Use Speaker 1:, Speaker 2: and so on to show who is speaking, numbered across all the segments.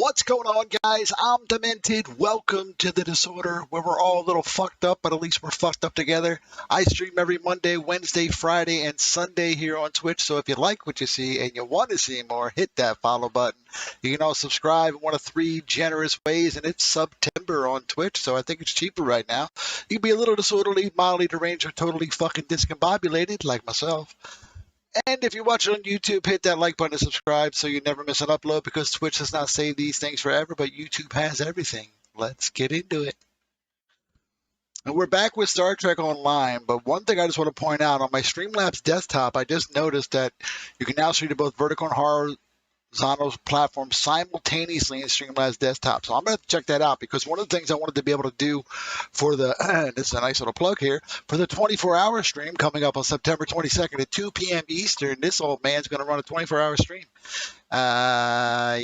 Speaker 1: What's going on, guys? I'm Demented. Welcome to the Disorder, where we're all a little fucked up, but at least we're fucked up together. I stream every Monday, Wednesday, Friday, and Sunday here on Twitch. So if you like what you see and you want to see more, hit that follow button. You can also subscribe in one of three generous ways, and it's September on Twitch, so I think it's cheaper right now. You can be a little disorderly, mildly deranged, or totally fucking discombobulated like myself. And if you're watching on YouTube, hit that like button and subscribe so you never miss an upload, because Twitch does not save these things forever, but YouTube has everything. Let's get into it. And we're back with Star Trek Online, but one thing I just want to point out, on my Streamlabs desktop, I just noticed that you can now stream to both vertical and horizontal platforms simultaneously in Streamlabs desktop. So I'm going to check that out, because one of the things I wanted to be able to do for the, this is a nice little plug here, for the 24-hour stream coming up on September 22nd at 2 p.m. Eastern, this old man's going to run a 24-hour stream. We're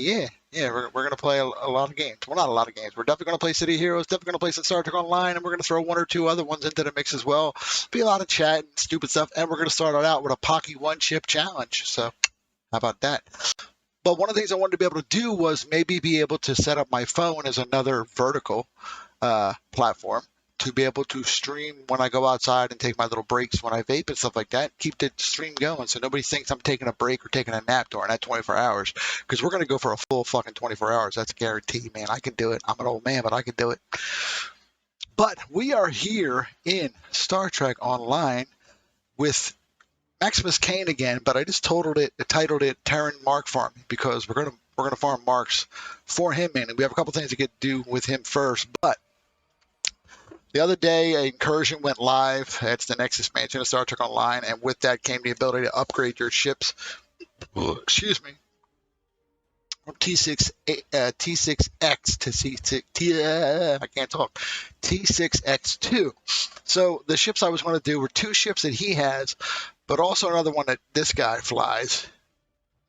Speaker 1: going to play a lot of games. Well, not a lot of games. We're definitely going to play City Heroes, definitely going to play some Star Trek Online, and we're going to throw one or two other ones into the mix as well. Be a lot of chat and stupid stuff, and we're going to start it out with a Pocky one-ship challenge. So how about that? But one of the things I wanted to be able to do was maybe be able to set up my phone as another vertical platform to be able to stream when I go outside and take my little breaks when I vape and stuff like that. Keep the stream going so nobody thinks I'm taking a break or taking a nap during that 24 hours, because we're going to go for a full fucking 24 hours. That's guaranteed, man. I can do it. I'm an old man, but I can do it. But we are here in Star Trek Online with Maximus Kane again, but I just titled it Terran Mark Farming, because we're gonna farm marks for him, man, and we have a couple things to get to do with him first. But the other day, an incursion went live. It's the next expansion of Star Trek Online, and with that came the ability to upgrade your ships. Excuse me. From T6X to T6X2. So the ships I was going to do were two ships that he has, but also another one that this guy flies.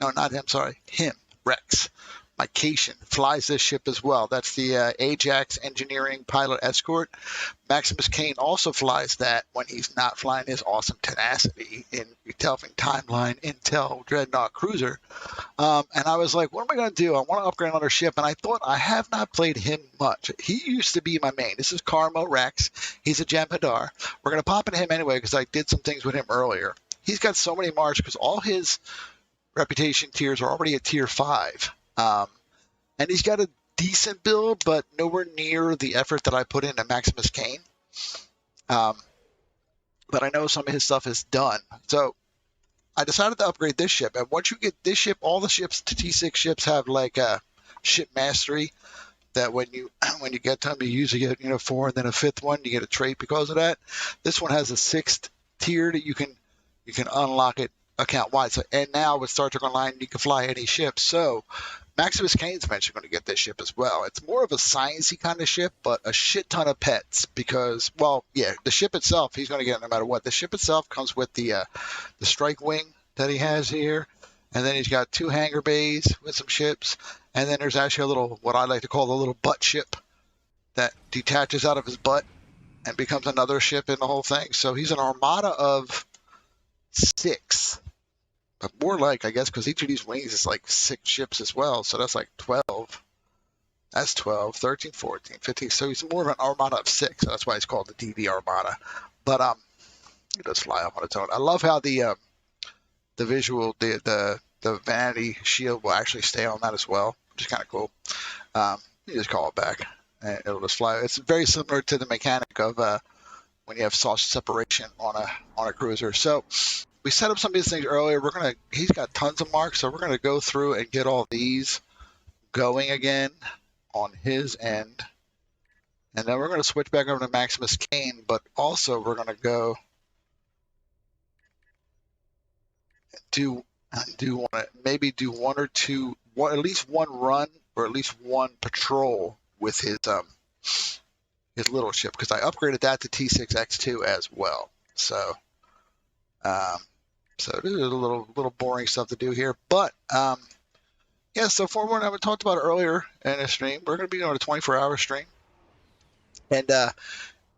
Speaker 1: No, not him, sorry. Him, Rex. My Cation flies this ship as well. That's the Ajax Engineering Pilot Escort. Maximus Kane also flies that when he's not flying his awesome Tenacity in Telfing Timeline Intel Dreadnought Cruiser. And I was like, what am I going to do? I want to upgrade another ship. And I thought, I have not played him much. He used to be my main. This is Carmo Rex. He's a Jem'Hadar. We're going to pop into him anyway, because I did some things with him earlier. He's got so many marks because all his reputation tiers are already at tier 5. And he's got a decent build, but nowhere near the effort that I put into Maximus Kane. But I know some of his stuff is done. So I decided to upgrade this ship. And once you get this ship, all the ships, the T6 ships have like a ship mastery that when you get to them, you usually get 4 and then a 5th one. You get a trait because of that. This one has a 6th tier that you can unlock it account wide. So, and now with Star Trek Online, you can fly any ship. So Maximus Kane's eventually going to get this ship as well. It's more of a sciencey kind of ship, but a shit ton of pets because, well, yeah, the ship itself, he's going to get it no matter what. The ship itself comes with the strike wing that he has here, and then he's got 2 hangar bays with some ships, and then there's actually a little, what I like to call the little butt ship that detaches out of his butt and becomes another ship in the whole thing. So he's an armada of 6. But more like, I guess, because each of these wings is like 6 ships as well. So that's like 12. That's 12, 13, 14, 15. So he's more of an armada of 6. So that's why he's called the DD Armada. But it does fly off on its own. I love how the visual, the vanity shield will actually stay on that as well, which is kind of cool. You just call it back and it'll just fly. It's very similar to the mechanic of when you have sausage separation on a cruiser. So we set up some of these things earlier. He's got tons of marks, so we're gonna go through and get all these going again on his end, and then we're gonna switch back over to Maximus Kane. But also we're gonna go do one or two, at least one run or at least one patrol with his little ship, because I upgraded that to T6X2 as well. So. So this is a little boring stuff to do here, but yeah. So for one, I talked about earlier in the stream, we're going to be doing a 24-hour stream, and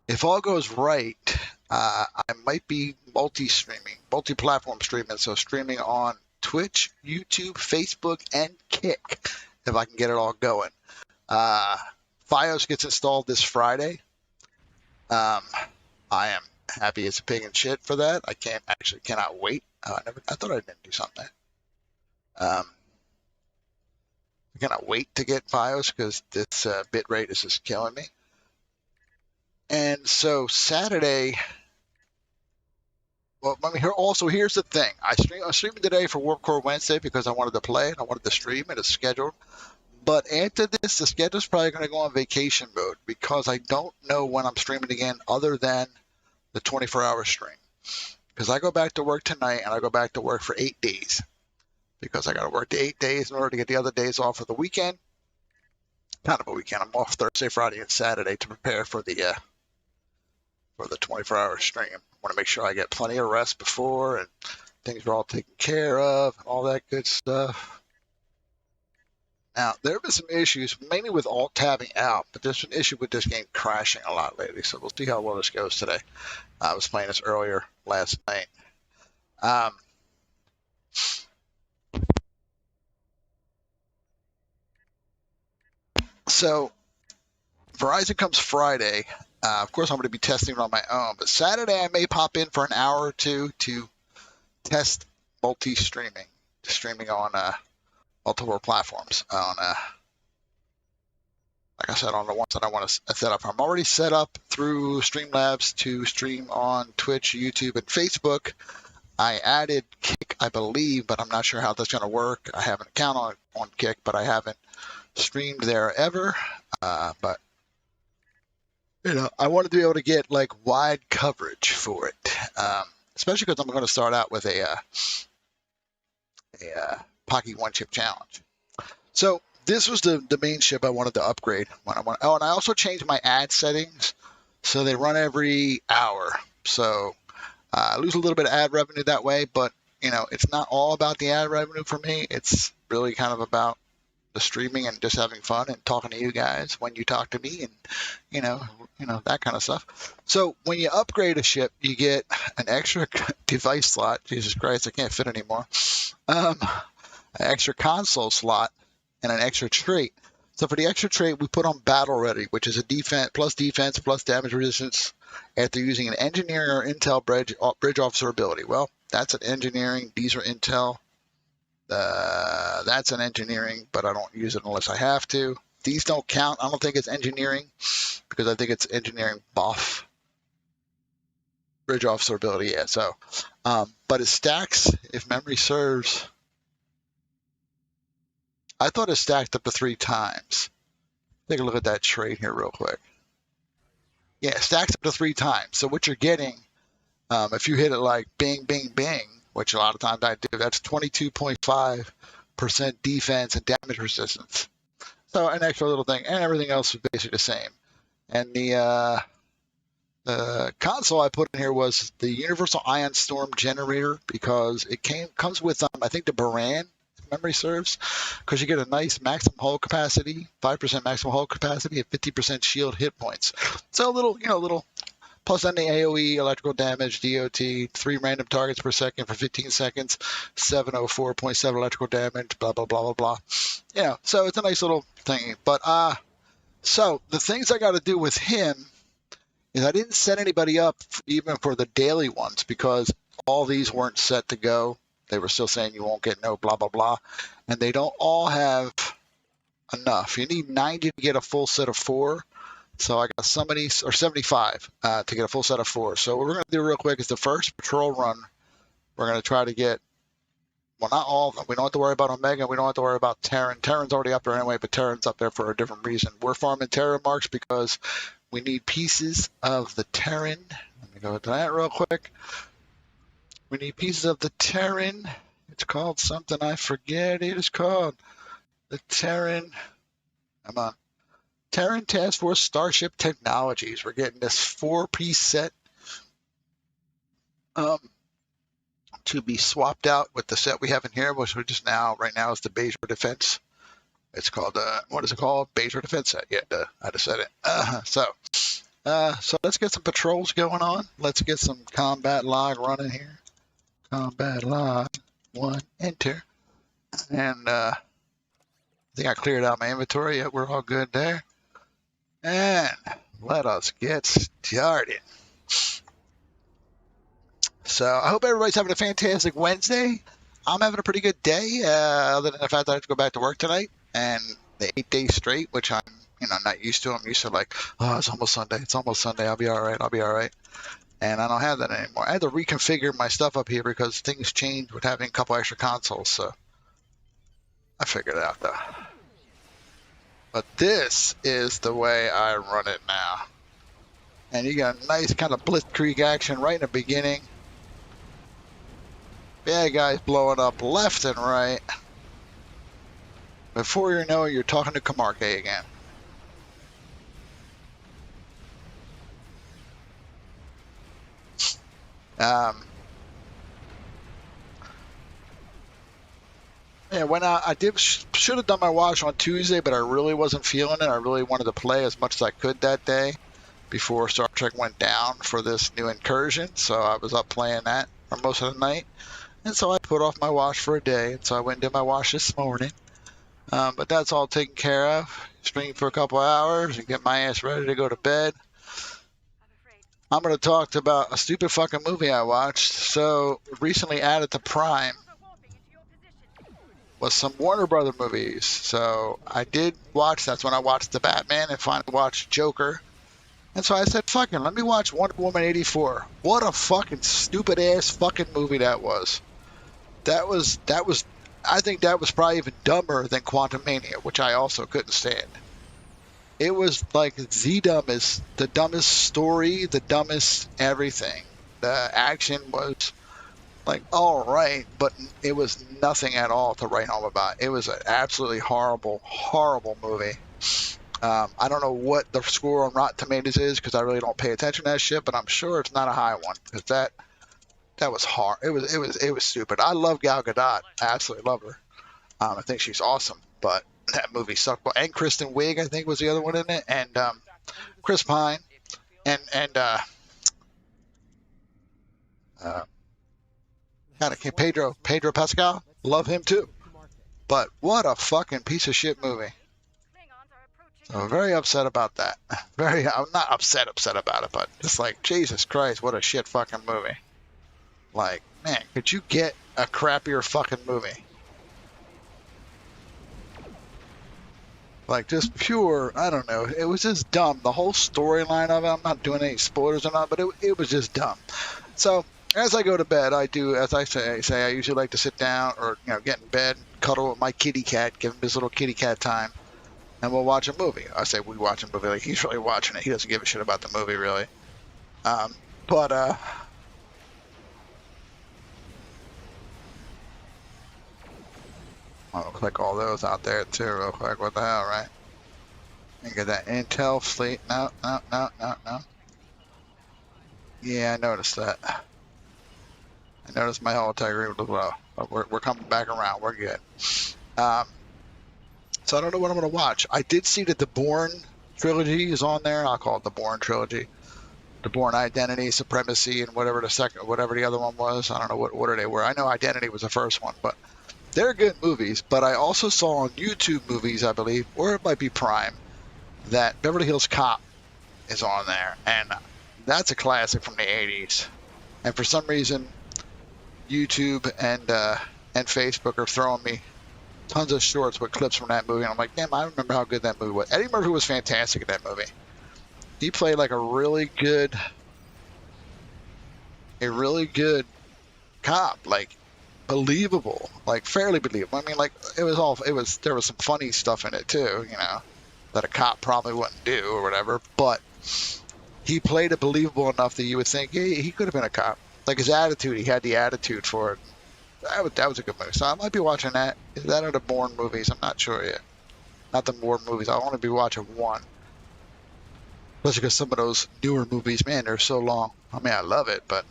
Speaker 1: if all goes right, I might be multi-platform streaming. So streaming on Twitch, YouTube, Facebook, and Kick if I can get it all going. Fios gets installed this Friday. I am happy as a pig in shit for that. I cannot wait. I thought I didn't do something. I cannot wait to get Fios because this bit rate is just killing me. And so Saturday, well, I mean, here's the thing. I'm streaming today for Warp Core Wednesday because I wanted to play and I wanted to stream and it's scheduled. But after this, the schedule's probably going to go on vacation mode because I don't know when I'm streaming again other than the 24-hour stream. Because I go back to work tonight and I go back to work for 8 days. Because I got to work the 8 days in order to get the other days off of the weekend. Kind of a weekend. I'm off Thursday, Friday, and Saturday to prepare for the 24-hour stream. I want to make sure I get plenty of rest before and things are all taken care of and all that good stuff. Now, there have been some issues, mainly with alt-tabbing out, but there's an issue with this game crashing a lot lately, so we'll see how well this goes today. I was playing this earlier last night. So, Verizon comes Friday. Of course, I'm going to be testing it on my own, but Saturday I may pop in for an hour or two to test multi-streaming, streaming on multiple platforms like I said, on the ones that I want to set up. I'm already set up through Streamlabs to stream on Twitch, YouTube, and Facebook. I added Kick, I believe, but I'm not sure how that's going to work. I have an account on Kick, but I haven't streamed there ever. But I wanted to be able to get like wide coverage for it, especially because I'm going to start out with a Pocky One Chip Challenge. So this was the main ship I wanted to upgrade. And I also changed my ad settings so they run every hour. So I lose a little bit of ad revenue that way, but it's not all about the ad revenue for me. It's really kind of about the streaming and just having fun and talking to you guys when you talk to me and that kind of stuff. So when you upgrade a ship, you get an extra device slot. Jesus Christ, I can't fit anymore. An extra console slot and an extra trait. So for the extra trait, we put on Battle Ready, which is a defense plus damage resistance after using an engineering or intel bridge officer ability. Well, that's an engineering. These are intel. That's an engineering, but I don't use it unless I have to. These don't count. I don't think it's engineering because I think it's engineering buff. Bridge officer ability, yeah. So, but it stacks, if memory serves. I thought it stacked up to 3 times. Take a look at that trait here real quick. Yeah, it stacks up to 3 times. So what you're getting, if you hit it like bing, bing, bing, which a lot of times I do, that's 22.5% defense and damage resistance. So an extra little thing, and everything else is basically the same. And the console I put in here was the Universal Ion Storm Generator because it comes with, I think, the Baran, if memory serves, because you get a nice maximum hull capacity, 5% maximum hull capacity, and 50% shield hit points. So a little plus any AoE, electrical damage, DOT, 3 random targets per second for 15 seconds, 704.7 electrical damage, blah, blah, blah, blah, blah. So it's a nice little thing. But so the things I got to do with him is I didn't set anybody up even for the daily ones because all these weren't set to go. They were still saying you won't get no blah, blah, blah. And they don't all have enough. You need 90 to get a full set of 4. So I got 75 to get a full set of 4. So what we're going to do real quick is the first patrol run. We're going to try to get, well, not all of them. We don't have to worry about Omega. We don't have to worry about Terran. Terran's already up there anyway, but Terran's up there for a different reason. We're farming Terran Marks because we need pieces of the Terran. Let me go to that real quick. We need pieces of the Terran. It's called something. I forget. It is called the Terran. Come on. Terran Task Force Starship Technologies. We're getting this 4-piece set to be swapped out with the set we have in here, which right now is the Bajor Defense. It's called, what is it called? Bajor Defense set. Yeah, I just said it. So let's get some patrols going on. Let's get some combat log running here. Combat log 1, enter. And think I cleared out my inventory. Yeah, we're all good there. And let us get started. So I hope everybody's having a fantastic Wednesday. I'm having a pretty good day, other than the fact that I have to go back to work tonight and the 8 days straight, which I'm, not used to. I'm used to like, oh, it's almost Sunday. It's almost Sunday. I'll be all right. I'll be all right. And I don't have that anymore. I had to reconfigure my stuff up here because things changed with having a couple extra consoles. So I figured it out though. But this is the way I run it now. And you got a nice kind of blitzkrieg action right in the beginning. Bad guys blowing up left and right. Before you know it, you're talking to Camarque again. Yeah, when I should have done my watch on Tuesday, but I really wasn't feeling it. I really wanted to play as much as I could that day before Star Trek went down for this new incursion. So I was up playing that for most of the night. And so I put off my wash for a day. And so I went and did my wash this morning. But that's all taken care of. Stream for a couple hours and get my ass ready to go to bed. I'm going to talk about a stupid fucking movie I watched. So recently added to Prime was some Warner Brother movies. So I did watch, that's when I watched The Batman and finally watched Joker. And so I said, fucking, let me watch Wonder Woman 84. What a fucking stupid ass fucking movie that was. That was, I think that was probably even dumber than Quantum Mania, which I also couldn't stand. It was like the dumbest story, the dumbest everything. The action was like all right, but it was nothing at all to write home about. It was an absolutely horrible, horrible movie. I don't know what the score on Rotten Tomatoes is because I really don't pay attention to that shit, but I'm sure it's not a high one because that was hard. It was stupid. I love Gal Gadot. I absolutely love her. I think she's awesome, but that movie sucked. And Kristen Wiig, I think, was the other one in it, and Chris Pine, and Pedro Pascal. Love him too. But what a fucking piece of shit movie. So I'm very upset about that. I'm not upset about it, but just like, Jesus Christ, what a shit fucking movie. Like, man, could you get a crappier fucking movie? Like, just pure, I don't know. It was just dumb. The whole storyline of it, I'm not doing any spoilers or not, but it was just dumb. So, as I go to bed, I do, as I say, I usually like to sit down or, get in bed, cuddle with my kitty cat, give him his little kitty cat time, and we'll watch a movie. I say we watch a movie. Like, he's really watching it. He doesn't give a shit about the movie, really. I'll click all those out there, too, real quick. What the hell, right? And get that Intel fleet. No. Yeah, I noticed that. I noticed my whole integrity was low. But we're coming back around. We're good. So I don't know what I'm going to watch. I did see that the Bourne trilogy is on there. I'll call it the Bourne trilogy. The Bourne Identity, Supremacy, and whatever the other one was. I don't know what order they were. I know Identity was the first one, but they're good movies. But I also saw on YouTube movies, I believe, or it might be Prime, that Beverly Hills Cop is on there, and that's a classic from the 80s. And for some reason, YouTube and Facebook are throwing me tons of shorts with clips from that movie, and I'm like, damn, I remember how good that movie was. Eddie Murphy was fantastic in that movie. He played like a really good cop, like believable, like fairly believable. I mean, like there was some funny stuff in it too, that a cop probably wouldn't do or whatever, but he played it believable enough that you would think, hey, he could have been a cop. Like his attitude, he had the attitude for it. That was a good movie. So I might be watching that. Is that or the Bourne movies? I'm not sure yet. Not the Bourne movies. I'll only be watching one. Especially because some of those newer movies, man, they're so long. I mean, I love it, but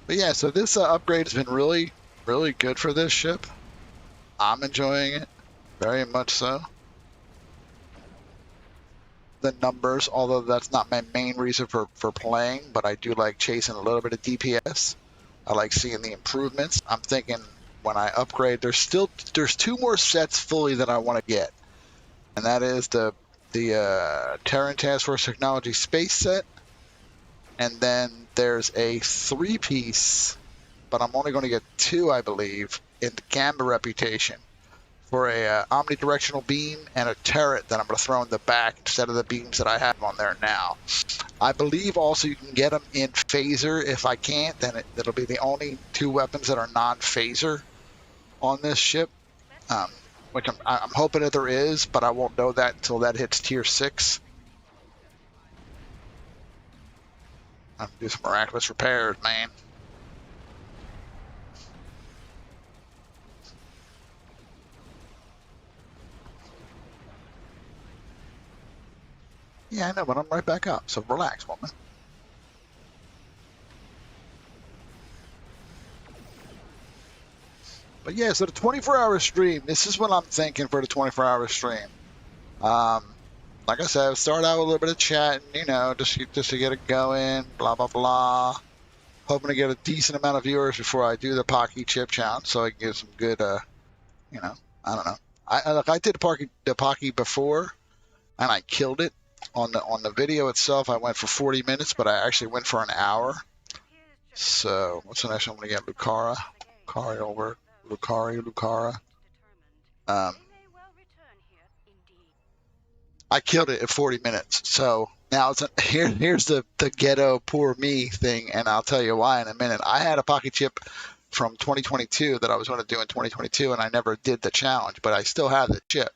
Speaker 1: yeah, so this upgrade has been really, really good for this ship. I'm enjoying it, very much so. The numbers, although that's not my main reason for playing, but I do like chasing a little bit of DPS. I like seeing the improvements. I'm thinking when I upgrade, there's 2 more sets fully that I want to get, and that is the Terran Task Force Technology Space set, and then there's a 3-piece, but I'm only going to get 2, I believe, in the Gamma Reputation for a omnidirectional beam and a turret that I'm going to throw in the back instead of the beams that I have on there now. I believe also you can get them in phaser. If I can't, then it'll be the only 2 weapons that are non-phaser on this ship, which I'm hoping that there is, but I won't know that until that hits tier 6. I'm going to do some miraculous repairs, man. Yeah, I know, but I'm right back up, so relax, woman. But yeah, so the 24-hour stream, this is what I'm thinking for the 24-hour stream. Like I said, start out with a little bit of chatting, you know, just to get it going, blah, blah, blah. Hoping to get a decent amount of viewers before I do the Pocky Chip Challenge, so I can get some good, you know, I don't know. I did the Pocky before, and I killed it. On the video itself, I went for 40 minutes, but I actually went for an hour. So, what's the next one? I'm going to get Lucara. Lucara. I killed it at 40 minutes. So now here's the ghetto poor me thing, and I'll tell you why in a minute. I had a pocket chip from 2022 that I was going to do in 2022, and I never did the challenge, but I still have the chip.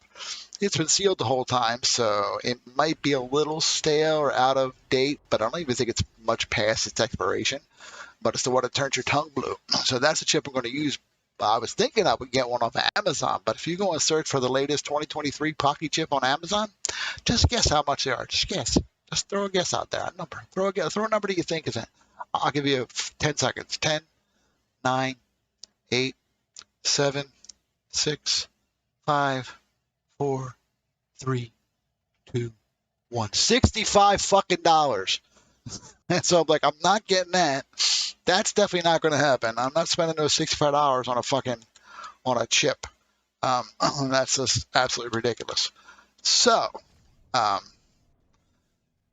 Speaker 1: It's been sealed the whole time, so it might be a little stale or out of date, but I don't even think it's much past its expiration. But it's the one that turns your tongue blue. So that's the chip I'm going to use. I was thinking I would get one off of Amazon, but if you go and search for the latest 2023 Pocky chip on Amazon, just guess how much they are. Just guess. Just throw a guess out there. A number. Throw a number that you think is in. I'll give you 10 seconds. 10, 9, 8, 7, 6, 5, 4, 3, 2, 1. 65 fucking dollars. And so I'm like, I'm not getting that. That's definitely not going to happen. I'm not spending those $65 on a chip. That's just absolutely ridiculous. So, we're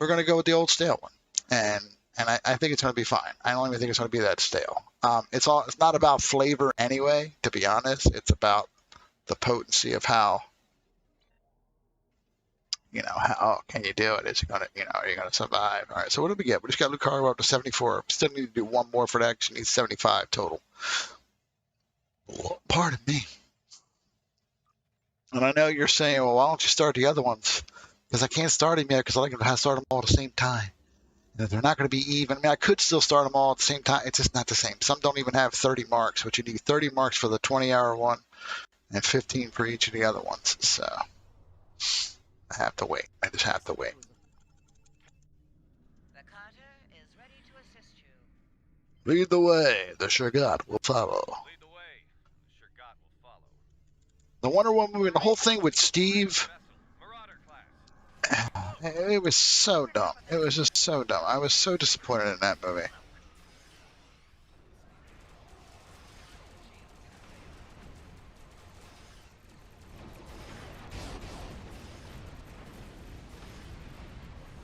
Speaker 1: going to go with the old stale one, and I think it's going to be fine. I don't even think it's going to be that stale. It's not about flavor anyway. To be honest, it's about the potency of how. How can you do it? Is it going to, are you going to survive? All right, so what did we get? We just got Lucario up to 74. Still need to do one more for that because you need 75 total. Pardon me. And I know you're saying, well, why don't you start the other ones? Because I can't start them yet because I like to start them all at the same time. And if they're not going to be even, I mean, I could still start them all at the same time. It's just not the same. Some don't even have 30 marks, but you need 30 marks for the 20-hour one and 15 for each of the other ones. So I have to wait. I just have to wait.
Speaker 2: The Carter is ready to assist you.
Speaker 1: Lead the way. The Shagat will follow.
Speaker 3: Lead the way. The Shagat will follow.
Speaker 1: The Wonder Woman movie, the whole thing with Steve,
Speaker 3: Marauder class.
Speaker 1: it was so dumb. It was just so dumb. I was so disappointed in that movie.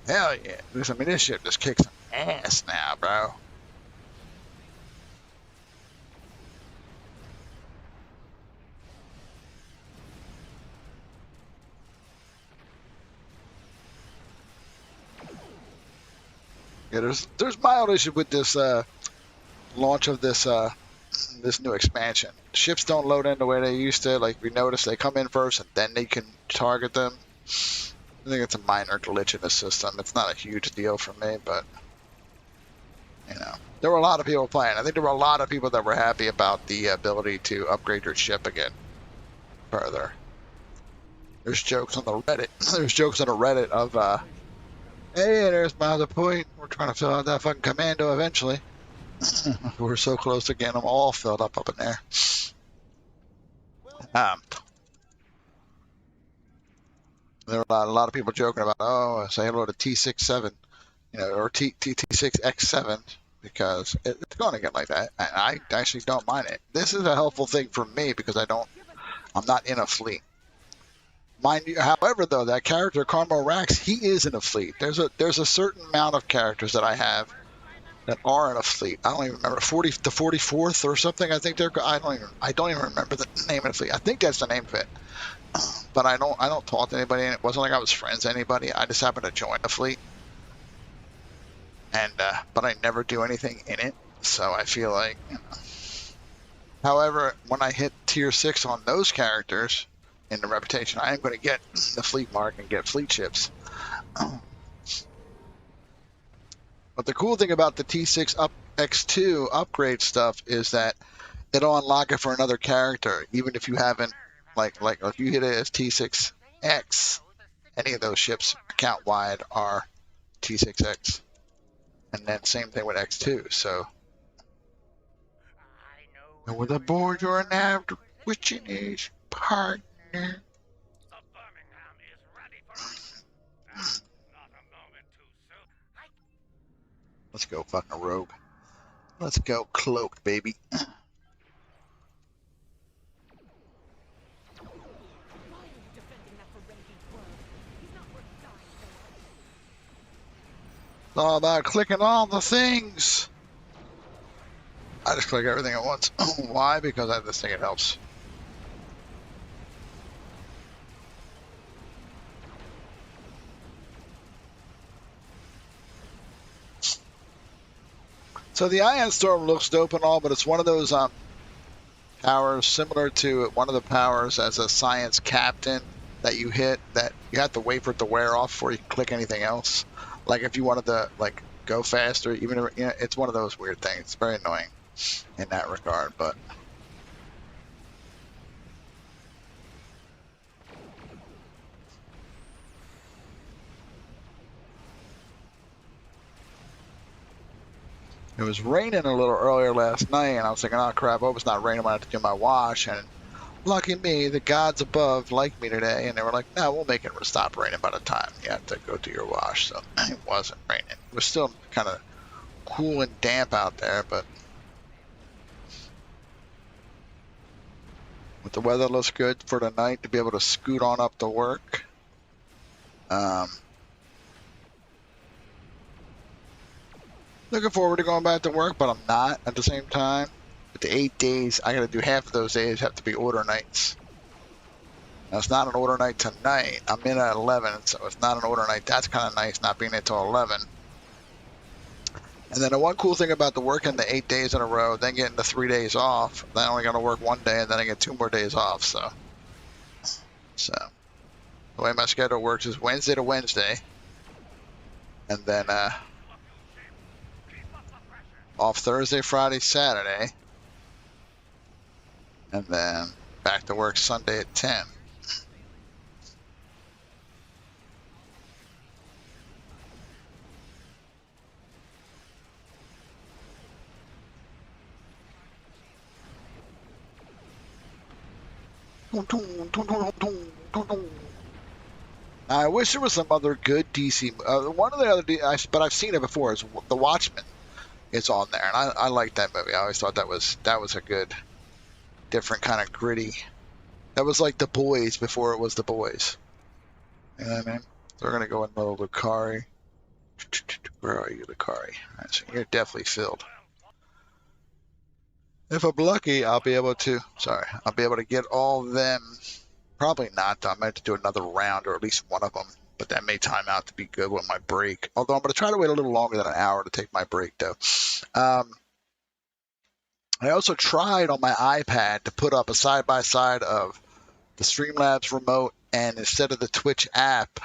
Speaker 1: Hell yeah. This ship just kicks some ass now, bro. Yeah, there's mild issue with this launch of this this new expansion. Ships don't load in the way they used to. Like we noticed, they come in first and then they can target them. I think it's a minor glitch in the system. It's not a huge deal for me, but there were a lot of people playing. I think there were a lot of people that were happy about the ability to upgrade your ship again further. There's jokes on the Reddit. There's jokes on the Reddit of, hey, there's my other point. We're trying to fill out that fucking commando eventually. We're so close to getting them all filled up in there. There were a lot of people joking about, say hello to T67, or T6X7, because it's going to get like that, and I actually don't mind it. This is a helpful thing for me because I'm not in a fleet. Mind you, however, though, that character Carmo Rax, he is in a fleet. There's a certain amount of characters that I have that are in a fleet. I don't even remember 44th or something. I think they're. I don't even remember the name of the fleet. I think that's the name of it, but I don't talk to anybody. And it wasn't like I was friends with anybody. I just happened to join a fleet, and but I never do anything in it. So I feel like, however, when I hit tier 6 on those characters in the reputation, I am going to get the fleet mark and get fleet ships. But the cool thing about the T6 X2 upgrade stuff is that it'll unlock it for another character, even if you haven't, like if you hit it as T6X, any of those ships account wide are T6X. And then same thing with X2. So, and with aboard your nav, which is partner.
Speaker 3: The Birmingham is ready for us. Not a moment too soon.
Speaker 1: Let's go, fucking rogue. Let's go, cloaked, baby. It's all about clicking all the things. I just click everything at once. Why? Because I just think it helps. So the Ion Storm looks dope and all, but it's one of those powers similar to one of the powers as a science captain that you hit that you have to wait for it to wear off before you can click anything else. Like if you wanted to like go faster, even if, it's one of those weird things. It's very annoying in that regard, but it was raining a little earlier last night, and I was thinking, oh crap, I hope it's not raining when I have to do my wash. And lucky me, the gods above liked me today, and they were like, no, we'll make it stop raining by the time you have to go do your wash. So it wasn't raining. It was still kind of cool and damp out there, but the weather looks good for tonight to be able to scoot on up to work. Looking forward to going back to work, but I'm not at the same time. With the 8 days, I got to do half of those days have to be order nights. Now, it's not an order night tonight. I'm in at 11, so it's not an order night. That's kind of nice, not being until 11. And then the one cool thing about the working the 8 days in a row, then getting the 3 days off, then I only got to work 1 day, and then I get 2 more days off. So the way my schedule works is Wednesday to Wednesday, and then off Thursday, Friday, Saturday, and then back to work Sunday at 10. I wish there was some other good DC. One of the other, but I've seen it before. Is The Watchmen. It's on there, and I like that movie. I always thought that was a good, different kind of gritty. That was like The Boys before it was The Boys. You know what I mean? So we're gonna go in little Lucari. Where are you, Lucari? All right, so you're definitely filled. If I'm lucky, I'll be able to. Sorry, I'll be able to get all of them. Probably not, though. I might have to do another round, or at least one of them. But that may time out to be good with my break. Although I'm going to try to wait a little longer than an hour to take my break, though. I also tried on my iPad to put up a side-by-side of the Streamlabs remote and instead of the Twitch app,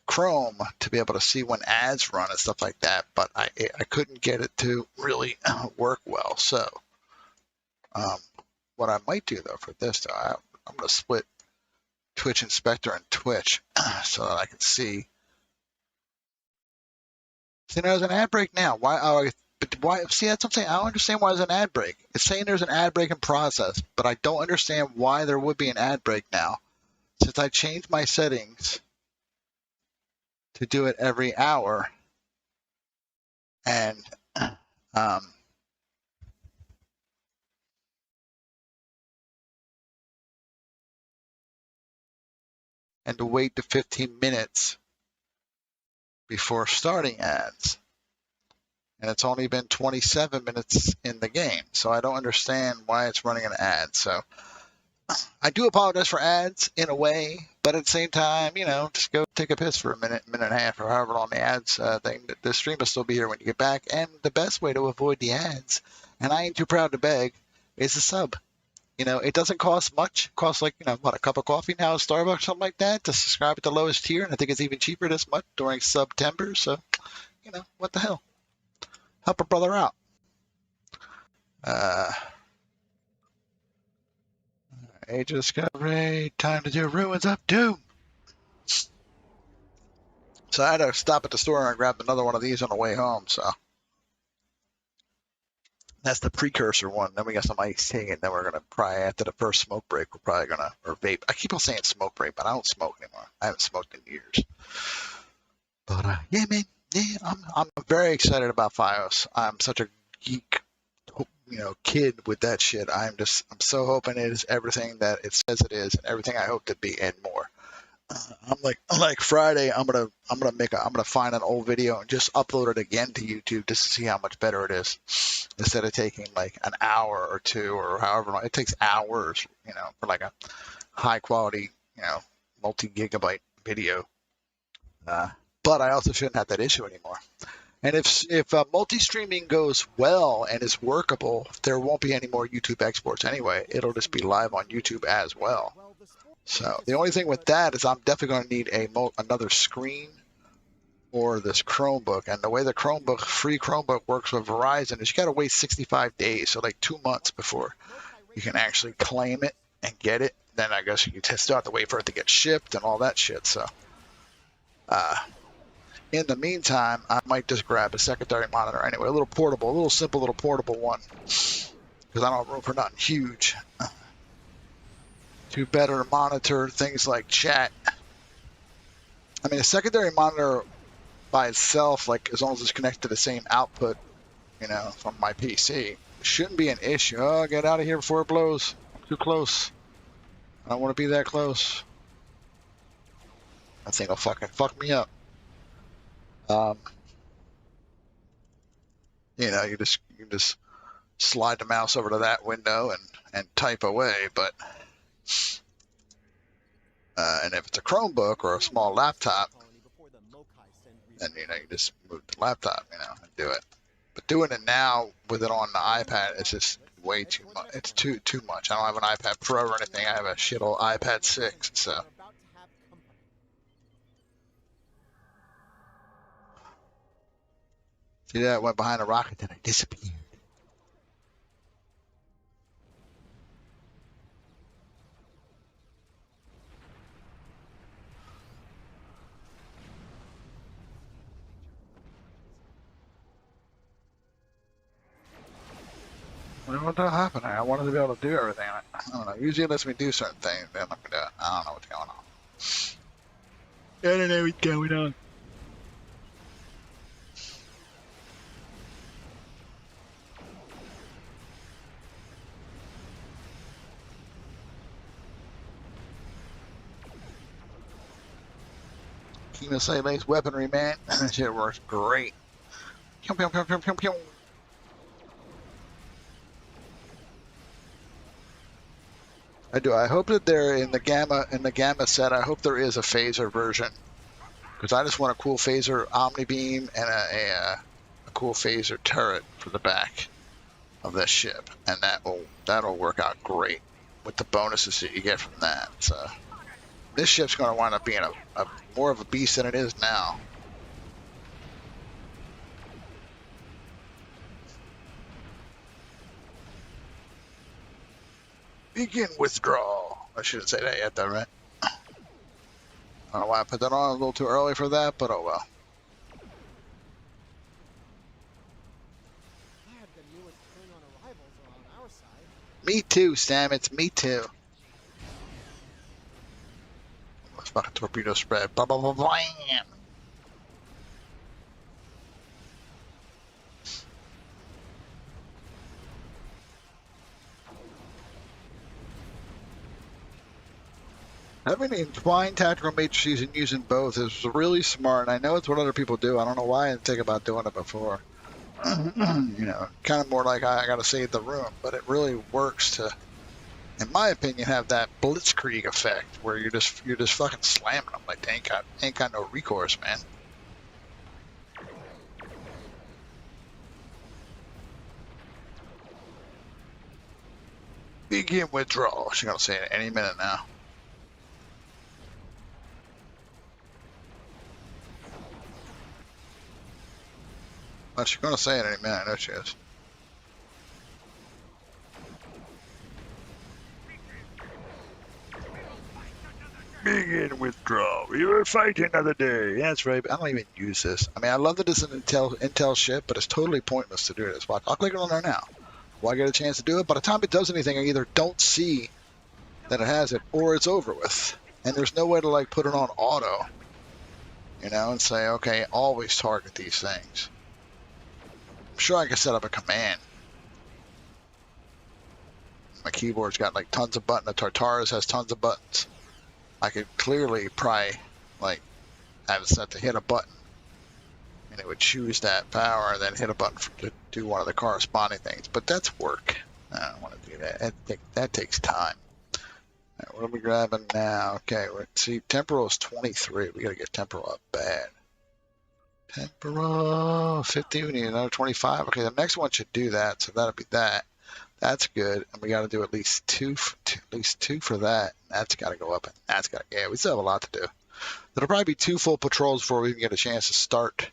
Speaker 1: Chrome, to be able to see when ads run and stuff like that. But I couldn't get it to really work well. So what I might do, though, for this, though, I'm going to split Twitch Inspector and Twitch so that I can see. See, there's an ad break now. Why? But why? See, that's what I'm saying. I don't understand why there's an ad break. It's saying there's an ad break in process, but I don't understand why there would be an ad break now, since I changed my settings to do it every hour. And Um, and to wait the 15 minutes before starting ads. And it's only been 27 minutes in the game, so I don't understand why it's running an ad. So I do apologize for ads in a way, but at the same time, just go take a piss for a minute, minute and a half, or however long the ads thing. The stream will still be here when you get back, and the best way to avoid the ads, and I ain't too proud to beg, is a sub. It doesn't cost much. It costs like, what, a cup of coffee now at Starbucks, something like that, to subscribe at the lowest tier, and I think it's even cheaper this month during September. So, what the hell? Help a brother out. Age of Discovery, time to do Ruins of Doom. So I had to stop at the store and grab another one of these on the way home. So that's the precursor one. Then we got some iced tea, and then we're gonna probably after the first smoke break, we're probably gonna or vape. I keep on saying smoke break, but I don't smoke anymore. I haven't smoked in years. But yeah, man, yeah, I'm very excited about FiOS. I'm such a geek, kid with that shit. I'm so hoping it is everything that it says it is, and everything I hope to be, and more. I'm like Friday. I'm gonna find an old video and just upload it again to YouTube just to see how much better it is. Instead of taking like an hour or two or however long it takes hours, for like a high quality, multi-gigabyte video. But I also shouldn't have that issue anymore. And if multi-streaming goes well and is workable, there won't be any more YouTube exports anyway. It'll just be live on YouTube as well. So the only thing with that is I'm definitely going to need another screen or this Chromebook. And the way the free Chromebook works with Verizon is you got to wait 65 days, so like 2 months before you can actually claim it and get it. Then I guess you still have to wait for it to get shipped and all that shit. So in the meantime, I might just grab a secondary monitor anyway, a little simple little portable one, because I don't have room for nothing huge. To better monitor things like chat. I mean, a secondary monitor by itself, like as long as it's connected to the same output, from my PC, shouldn't be an issue. Oh, get out of here before it blows. I'm too close. I don't want to be that close. That thing will fucking fuck me up. You just slide the mouse over to that window and type away, but and if it's a Chromebook or a small laptop, then you just move the laptop, and do it. But doing it now with it on the iPad is just way too much. It's too much. I don't have an iPad Pro or anything. I have a shit old iPad 6. So. See that? Went behind a rocket, then I disappeared. What the happened? I wanted to be able to do everything. I don't know. Usually it lets me do certain things, then I'm gonna do it. I don't know what's going on. I don't know what's going on. Chemosay-based weaponry, man. That shit works great. Pew, pew, pew, pew, pew, pew. I do. I hope that they're in the gamma set. I hope there is a phaser version, because I just want a cool phaser omni beam and a cool phaser turret for the back of this ship, and that'll work out great with the bonuses that you get from that. So this ship's going to wind up being a more of a beast than it is now. Begin withdrawal. I shouldn't say that yet, though, right? I don't know why I put that on a little too early for that, but oh well. Me too, Sam. It's me too. Let's fucking torpedo spread. Blah, blah, blah, blah. Having entwined tactical matrices and using both is really smart. And I know it's what other people do. I don't know why I didn't think about doing it before. Kind of more like I got to save the room, but it really works to, in my opinion, have that blitzkrieg effect where you're just fucking slamming them like they ain't got no recourse, man. Begin withdrawal. She's gonna say it any minute now. Well, she's gonna say it any minute. I know she is. Begin withdrawal. We will fight another day. Yeah, that's right. I don't even use this. I mean, I love that it's an intel ship, but it's totally pointless to do this. Watch, I'll click it on there now. Will I get a chance to do it? By the time it does anything, I either don't see that it has it, or it's over with. And there's no way to like put it on auto, and say, okay, always target these things. I'm sure I can set up a command. My keyboard's got like tons of buttons. The Tartarus has tons of buttons. I could clearly probably like have it set to hit a button, and it would choose that power and then hit a button to do one of the corresponding things. But that's work. I don't want to do that. That takes time. All right, what are we grabbing now? Okay, see, temporal is 23. We got to get temporal up bad. Temporal 50. We need another 25. Okay, the next one should do that, so that'll be that. That's good, and we got to do at least two for that. That's got to go up, and that's got. Yeah, we still have a lot to do. There'll probably be 2 full patrols before we even get a chance to start.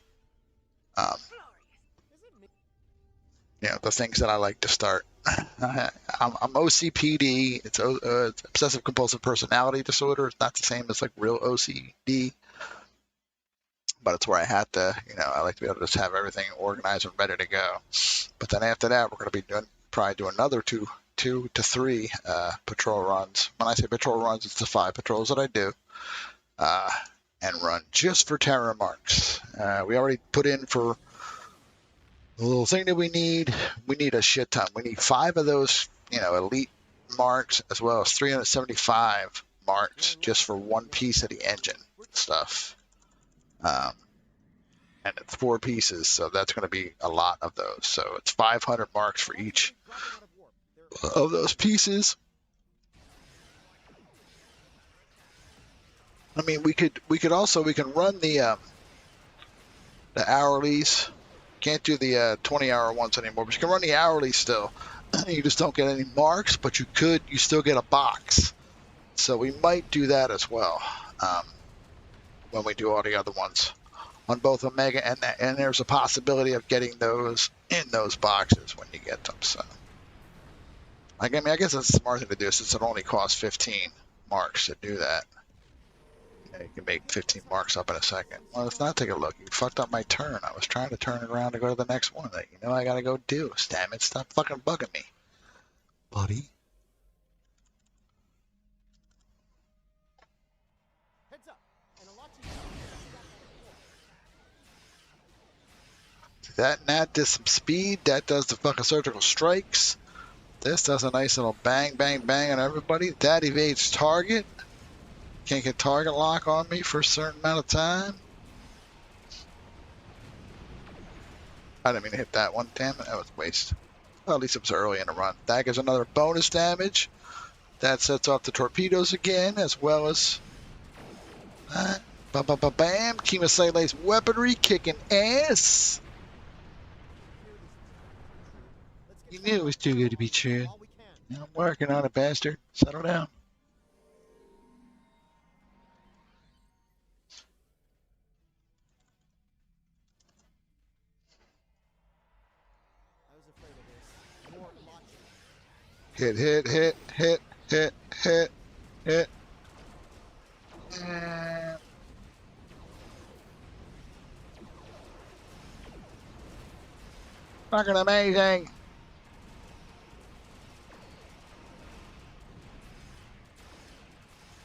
Speaker 1: The things that I like to start. I'm OCPD. It's obsessive compulsive personality disorder. It's not the same as like real OCD, but it's where I have to. I like to be able to just have everything organized and ready to go. But then after that, we're going to be probably do another two to 3 patrol runs. When I say patrol runs, it's the 5 patrols that I do, and run just for Terran Marks. We already put in for the little thing that we need. We need a shit ton. We need 5 of those, elite marks, as well as 375 marks just for one piece of the engine stuff. And it's 4 pieces, so that's going to be a lot of those. So it's 500 marks for each of those pieces. I mean, we can run the hourlies. Can't do the 20-hour ones anymore, but you can run the hourly still. You just don't get any marks, but you still get a box. So we might do that as well when we do all the other ones on both Omega, and there's a possibility of getting those in those boxes when you get them. So, I guess that's a smart thing to do since it only costs 15 marks to do that. You can make 15 marks up in a second. Well, let's not take a look. You fucked up my turn. I was trying to turn it around to go to the next one that I gotta go do. Damn it, stop fucking bugging me, buddy. That does some speed. That does the fucking surgical strikes. This does a nice little bang, bang, bang on everybody. That evades target. Can't get target lock on me for a certain amount of time. I didn't mean to hit that one. Damn it, that was a waste. Well, at least it was early in the run. That gives another bonus damage. That sets off the torpedoes again, as well as bam. Kemocylate's weaponry kicking ass. You knew it was too good to be true. I'm working on it, bastard. Settle down. Hit. Fucking amazing.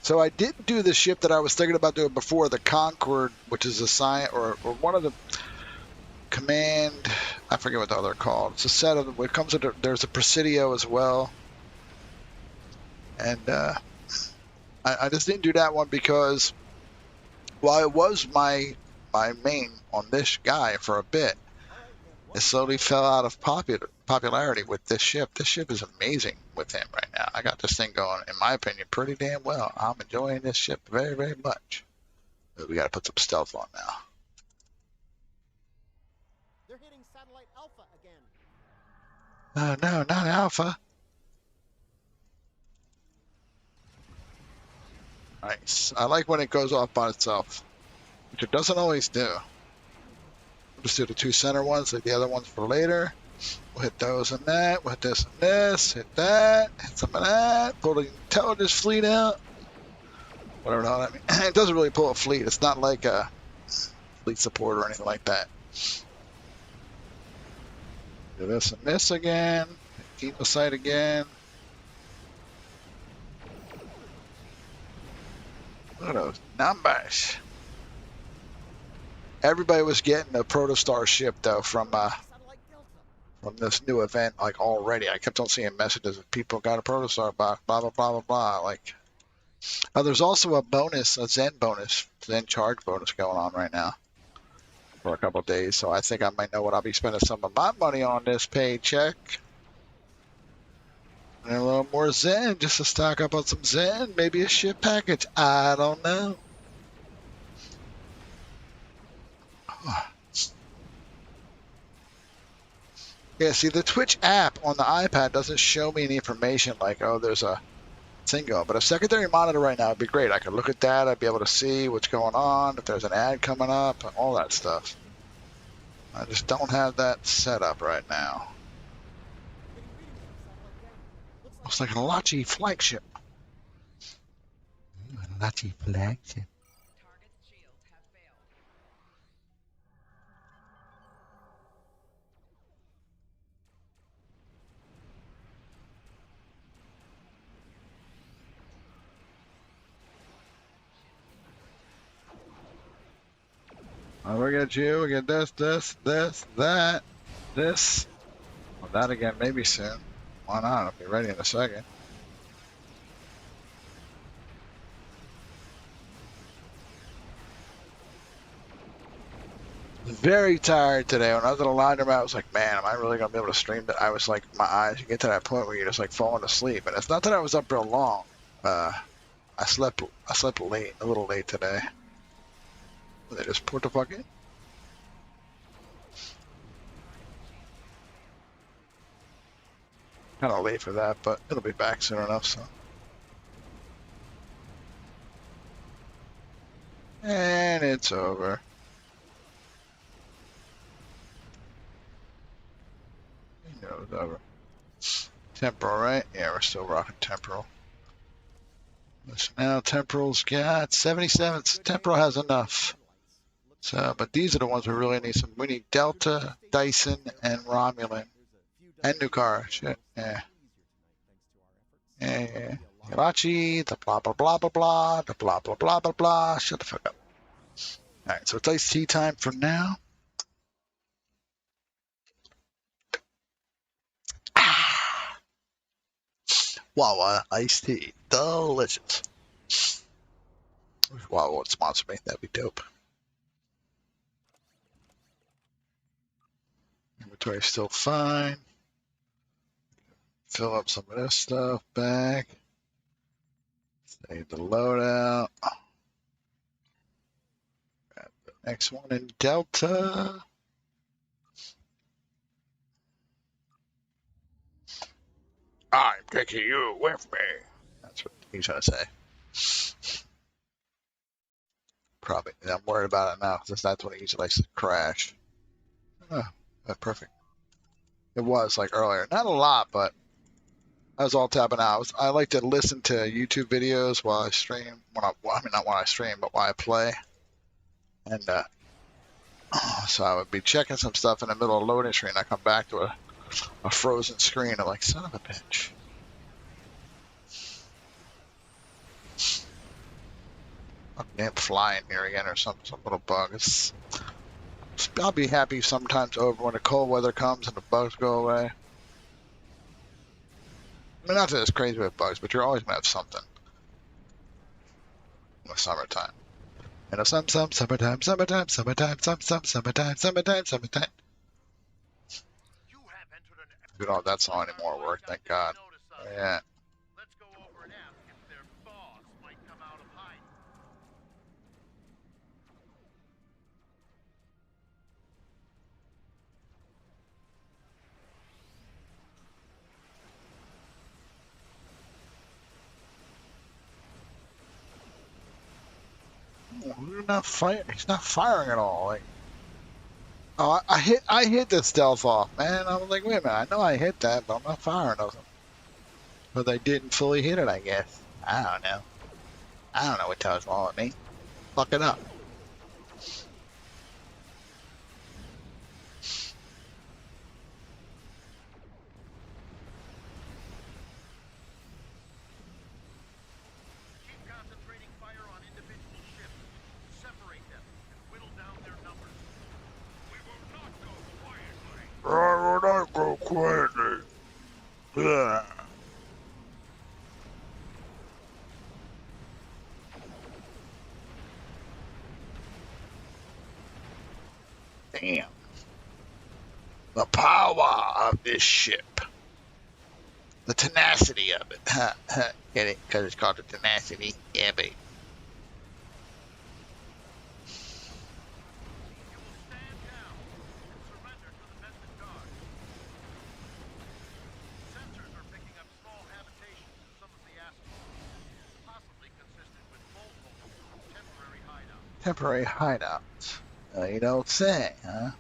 Speaker 1: So I didn't do the ship that I was thinking about doing before, the Concord, which is a science or one of the command. I forget what the other called. It's a set of them. It comes with there's a Presidio as well, and I just didn't do that one because while it was my main on this guy for a bit, it slowly fell out of popularity with this ship. This ship is amazing with him right now. I got this thing going, in my opinion, pretty damn well. I'm enjoying this ship very, very much. But we got to put some stealth on now.
Speaker 4: They're hitting satellite Alpha again.
Speaker 1: Oh, no, not Alpha. Nice. I like when it goes off by itself, which it doesn't always do. We'll just do the two center ones, like the other ones for later. We'll hit those and that. We'll hit this and this. Hit that. Hit some of that. Pull the intelligence fleet out. Whatever the hell that means. It doesn't really pull a fleet. It's not like a fleet support or anything like that. Do this and this again. Keep the site again. Look at those numbers. Everybody was getting a Protostar ship though from this new event like already. I kept on seeing messages of people got a Protostar box, blah blah blah blah blah. Like, there's also a bonus, a Zen bonus, Zen charge bonus going on right now for a couple of days. So I think I might know what I'll be spending some of my money on this paycheck. And a little more Zen just to stock up on some Zen, maybe a ship package. I don't know. Yeah, see, the Twitch app on the iPad doesn't show me any information like, oh, there's a thing going. But a secondary monitor right now would be great. I could look at that. I'd be able to see what's going on, if there's an ad coming up, all that stuff. I just don't have that set up right now. Looks like an Alachi flagship. Ooh, an Alachi flagship.
Speaker 2: Target's shields have failed.
Speaker 1: Oh, we got you. We got this, that, this. Well, that again, maybe soon. Why not? I'll be ready in a second. Very tired today. When I was in the laundromat, I was like, man, am I really going to be able to stream that? I was like, my eyes, you get to that point where you're just like falling asleep. And it's not that I was up real long. I slept late, a little late today. They just put the fuck in. Kind of late for that, but it'll be back soon enough, so. And it's over. You know it's over. Temporal, right? Yeah, we're still rocking temporal. So now temporal's got 77. Temporal has enough. So, but these are the ones we really need some. We need Delta, Dyson, and Romulan. And Nukar. Shit. Yeah. Yeah. Hirachi, the blah blah blah blah blah, the blah blah blah blah blah. Shut the fuck up. Alright, so it's iced tea time for now. Wawa iced tea. Delicious. Wish Wawa would sponsor me. That'd be dope. Inventory's still fine. Fill up some of this stuff back. Save the loadout. Grab the next one in Delta. I'm taking you with me. That's what he's gonna say. Probably. I'm worried about it now because that's when he usually likes to crash. Oh, that's perfect. It was like earlier. Not a lot, but I was all tapping out. I like to listen to YouTube videos while I stream. Well, I mean, not while I stream, but while I play. And so I would be checking some stuff in the middle of loading screen. I come back to a frozen screen. I'm like, son of a bitch. A damn fly in here again or some little bug. I'll be happy sometimes over when the cold weather comes and the bugs go away. I mean, not that it's crazy with bugs, but you're always going to have something. the summertime. Summertime, summertime.
Speaker 3: You have entered an
Speaker 1: We don't have that song anymore. Work, thank God. Yeah.
Speaker 3: Let's go over and ask if their boss might come out of hiding.
Speaker 1: He's not firing. He's not firing at all. Like, oh, I hit the stealth off, man. I was like, wait a minute. I know I hit that, but I'm not firing nothing. But they didn't fully hit it, I guess. I don't know. I don't know what the hell's wrong with me. Fuck it up.
Speaker 3: Keep concentrating fire on individual ships. Separate them and whittle down their numbers. We will not go quietly.
Speaker 1: I will not go quietly. Yeah. Damn. The power of this ship. The tenacity of it. Get it? Because it's called the tenacity. Yeah, babe.
Speaker 3: You will stand down and surrender to the Benson Guard. Sensors are picking up small habitations in some of the asteroids, possibly consistent with bolt holes, temporary hideouts.
Speaker 1: Temporary hideouts. You don't say, huh?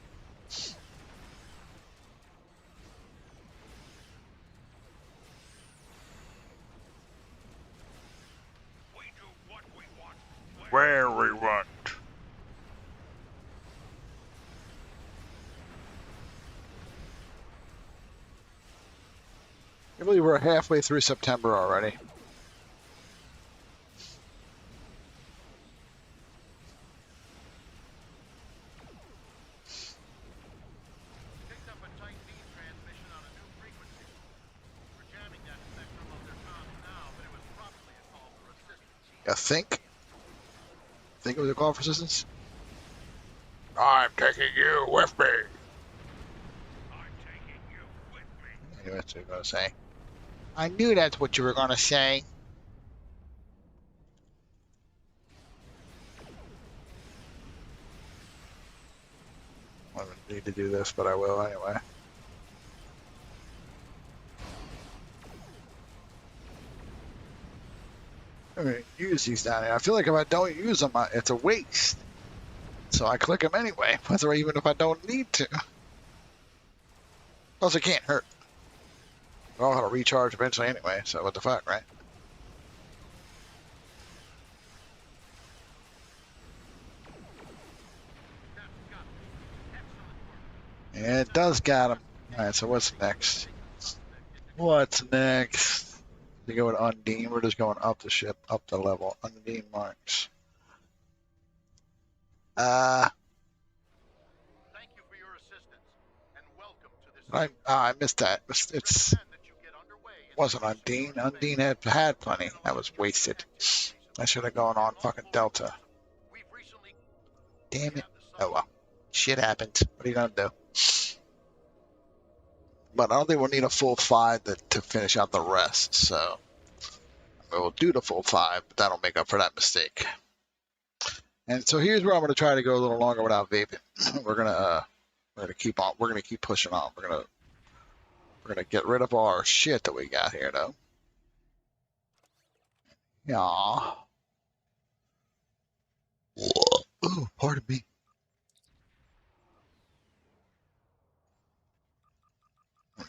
Speaker 3: We do what we want.
Speaker 1: Where we want. I believe we're halfway through September already.
Speaker 3: Picked up a tight beam transmission on a new frequency. We're jamming that spectrum of their comms now, but it was probably a call for assistance.
Speaker 1: You think? Think it was a call for assistance? I'm taking you with me.
Speaker 3: I'm taking you with me.
Speaker 1: I knew that's what you were going to say. I knew that's what you were going to say. I don't need to do this, but I will anyway. I mean, use these down here. I feel like if I don't use them, it's a waste. So I click them anyway, whether even if I don't need to. Plus, it can't hurt. They're all going to recharge eventually anyway, so what the fuck, right? Yeah, it does got him. Alright, so what's next? What's next? We go with Undine. We're just going up the ship, up the level. Undine Marks.
Speaker 3: Thank you for your assistance, and welcome to this.
Speaker 1: I missed that. It's
Speaker 3: Recommend that you get underway and
Speaker 1: wasn't Undine. Undine had plenty. That was wasted. I should have gone on fucking Delta.
Speaker 3: We've recently
Speaker 1: Damn it. Oh well. Shit happens. What are you gonna do? But I don't think we'll need a full 5 to finish out the rest. So we'll do the full 5, but that'll make up for that mistake. And so here's where I'm gonna try to go a little longer without vaping. We're gonna keep on. We're gonna keep pushing on. We're gonna get rid of all our shit that we got here, though. Yeah. Ooh, pardon me.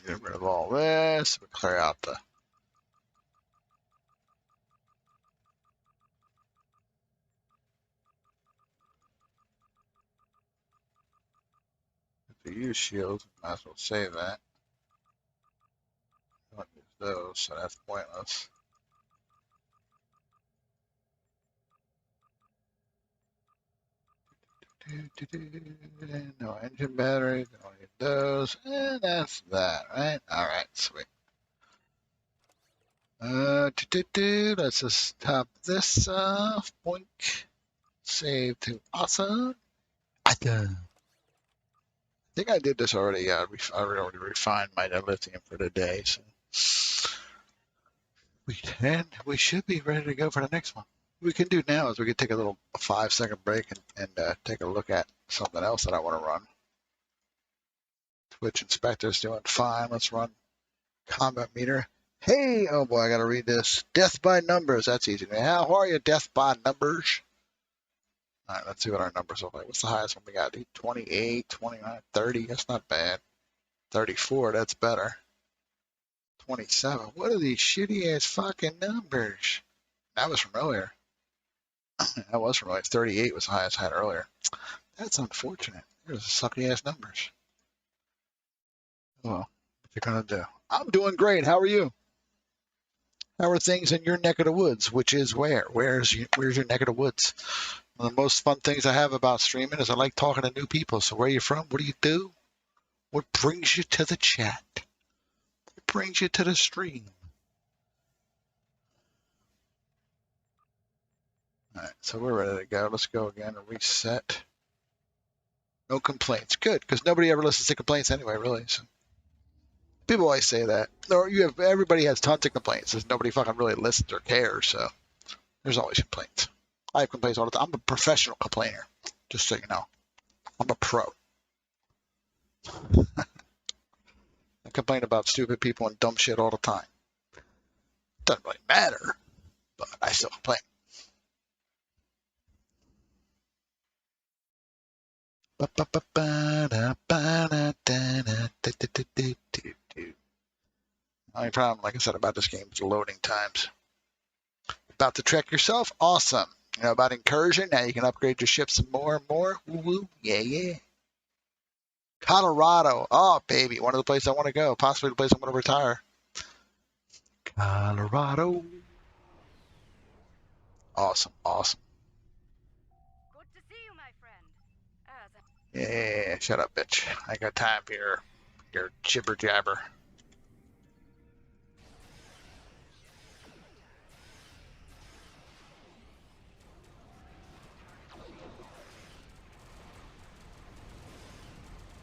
Speaker 1: Get rid of all this. We clear out the. If you use shields, might as well save that. Don't use those, so that's pointless. No engine batteries, don't need those, and that's that, right? Alright, sweet. Let's just top this off. Boink. Save to awesome. I think I did this already. Yeah, I already refined my lithium for the day. So we should be ready to go for the next one. What we can do now is we can take a little 5-second break and take a look at something else that I want to run. Twitch inspector's doing fine. Let's run combat meter. Hey, oh boy, I gotta read this. Death by numbers. That's easy. How are you, death by numbers? All right, let's see what our numbers look like. What's the highest one we got? 28, 29, 30. That's not bad. 34, that's better. 27. What are these shitty ass fucking numbers? That was from earlier. That was from earlier. 38 was the highest I had earlier. That's unfortunate. There's sucky ass numbers. Well, what you gonna do? I'm doing great. How are you? How are things in your neck of the woods? Which is where? Where's your neck of the woods? One of the most fun things I have about streaming is I like talking to new people. So where are you from? What do you do? What brings you to the chat? What brings you to the stream? All right, so we're ready to go. Let's go again and reset. No complaints. Good, because nobody ever listens to complaints anyway, really. So people always say that. Or everybody has tons of complaints. There's nobody fucking really listens or cares. So there's always complaints. I have complaints all the time. I'm a professional complainer, just so you know. I'm a pro. I complain about stupid people and dumb shit all the time. Doesn't really matter, but I still complain. Only problem, like I said, about this game is the loading times. About to trek yourself? Awesome. You know about incursion? Now you can upgrade your ship some more and more. Woo woo. Yeah, yeah. Colorado. Oh, baby. One of the places I want to go. Possibly the place I'm going to retire. Colorado. Awesome. Awesome.
Speaker 2: Good to see you, my friend.
Speaker 1: Yeah, shut up, bitch. I got time for your jibber jabber.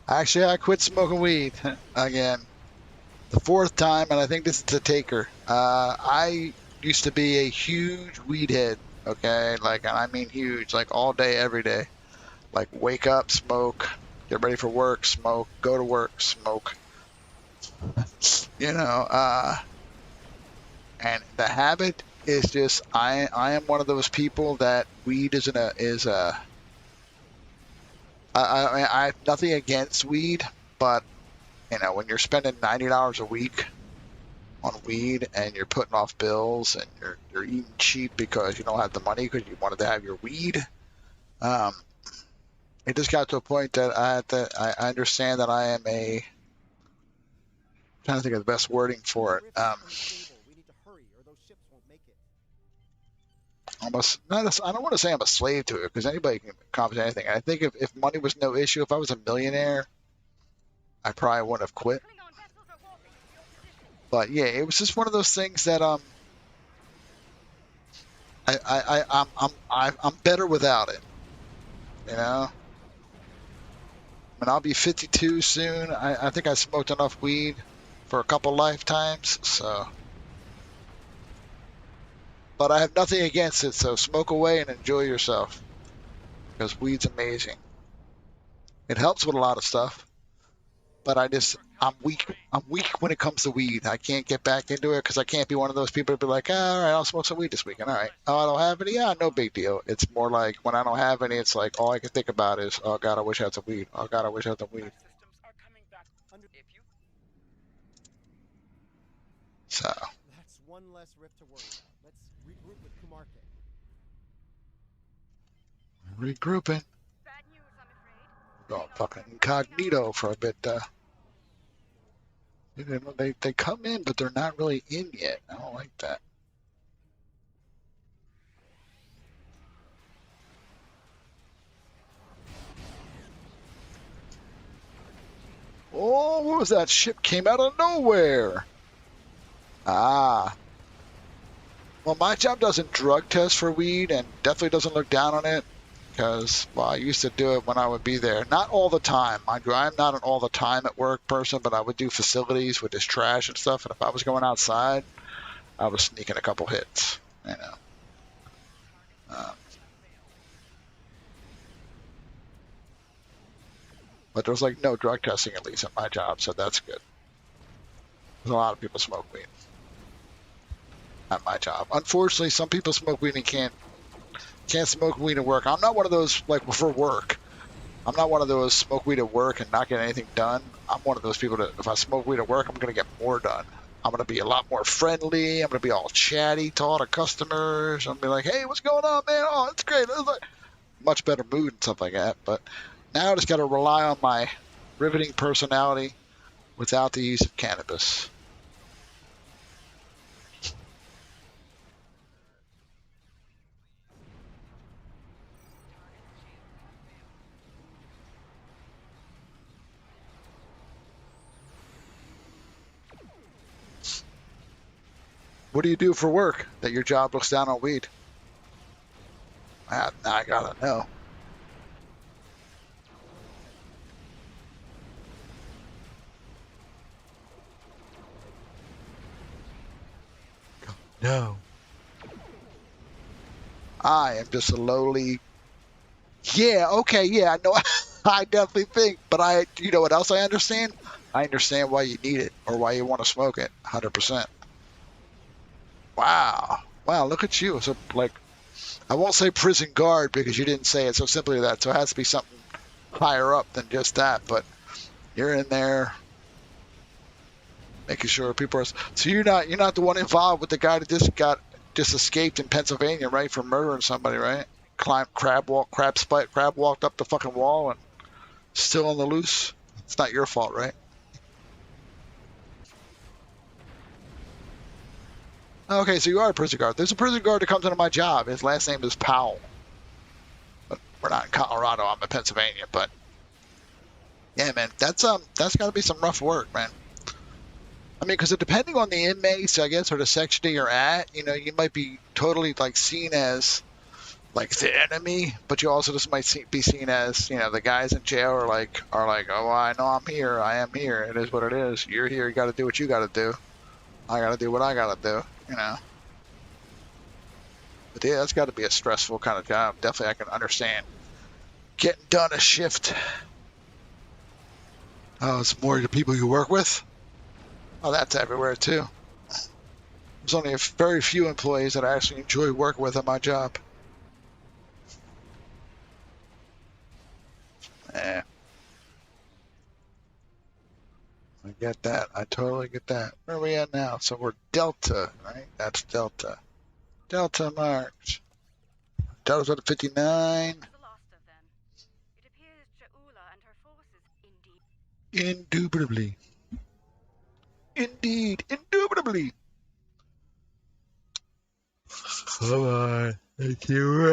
Speaker 1: Actually, I quit smoking weed again. The fourth time, and I think this is the taker. I used to be a huge weed head, okay? Like, and I mean huge, like all day, every day. Like, wake up, smoke, get ready for work, smoke, go to work, smoke. You know, and the habit is just, I am one of those people that weed I have nothing against weed, but you know, when you're spending $90 a week on weed and you're putting off bills and you're eating cheap because you don't have the money because you wanted to have your weed, it just got to a point that I understand that I am trying to think of the best wording for it.
Speaker 4: Unstable. We need to hurry, or those ships won't make it.
Speaker 1: I don't want to say I'm a slave to it because anybody can accomplish anything. I think if money was no issue, if I was a millionaire, I probably wouldn't have quit.
Speaker 2: Klingon vessels are warping to your position.
Speaker 1: But yeah, it was just one of those things that I'm better without it. You know, I mean, I'll be 52 soon. I think I smoked enough weed for a couple lifetimes. So, but I have nothing against it. So smoke away and enjoy yourself because weed's amazing. It helps with a lot of stuff. But I'm weak. I'm weak when it comes to weed. I can't get back into it because I can't be one of those people to be like, all right, I'll smoke some weed this weekend. All right. Oh, I don't have any? Yeah, no big deal. It's more like when I don't have any, it's like all I can think about is, oh, God, I wish I had some weed. Oh, God, I wish I had some weed.
Speaker 5: Systems are coming back. If you
Speaker 1: So,
Speaker 4: That's one less rift to worry about. Let's regroup with Kumarke.
Speaker 1: regrouping.
Speaker 2: Bad news, I'm afraid.
Speaker 1: Going fucking incognito for a bit. They come in, but they're not really in yet. I don't like that. Oh, what was that? Ship came out of nowhere. Ah, Well, my job doesn't drug test for weed and definitely doesn't look down on it because, well, I used to do it when I would be there. Not all the time. Mind you, I'm not an all the time at work person, but I would do facilities with this trash and stuff. And if I was going outside, I was sneaking a couple hits, you know. But there was like no drug testing, at least at my job, so that's good. There's a lot of people smoke weed at my job. Unfortunately, some people smoke weed and can't smoke weed at work. I'm not one of those, like, for work. I'm not one of those smoke weed at work and not get anything done. I'm one of those people that if I smoke weed at work, I'm going to get more done. I'm going to be a lot more friendly. I'm going to be all chatty to all the customers. I'm going to be like, hey, what's going on, man? Oh, it's great. It's like much better mood and stuff like that. But now I just got to rely on my riveting personality without the use of cannabis. What do you do for work that your job looks down on weed? Now I gotta know. No. I am just a lowly. Yeah, okay, yeah, I know. I definitely think, but you know what else I understand? I understand why you need it or why you want to smoke it. 100%. Wow. Wow, look at you. So, like, I won't say prison guard because you didn't say it so simply that. So it has to be something higher up than just that. But you're in there making sure people are. So you're not the one involved with the guy that just escaped in Pennsylvania, right, for murdering somebody, right? Crab walked up the fucking wall and still on the loose. It's not your fault, right? Okay, so you are a prison guard. There's a prison guard that comes into my job. His last name is Powell. But we're not in Colorado. I'm in Pennsylvania. But yeah, man, that's got to be some rough work, man. I mean, because depending on the inmates, I guess, or the section that you're at, you know, you might be totally like seen as like the enemy, but you also just might be seen as, you know, the guys in jail are like, oh, I know I'm here. I am here. It is what it is. You're here. You got to do what you got to do. I got to do what I got to do. You know. But yeah, that's got to be a stressful kind of job. Definitely, I can understand getting done a shift. Oh, it's more the people you work with. Oh, that's everywhere too. There's only a very few employees that I actually enjoy working with at my job. Yeah. I get that. I totally get that. Where are we at now? So we're Delta, right? That's Delta. Delta Marks. Delta's at 59.
Speaker 2: The last of them. It appears Jaula and her forces indeed.
Speaker 1: Indubitably. Indeed. Indubitably. Come on. Thank you.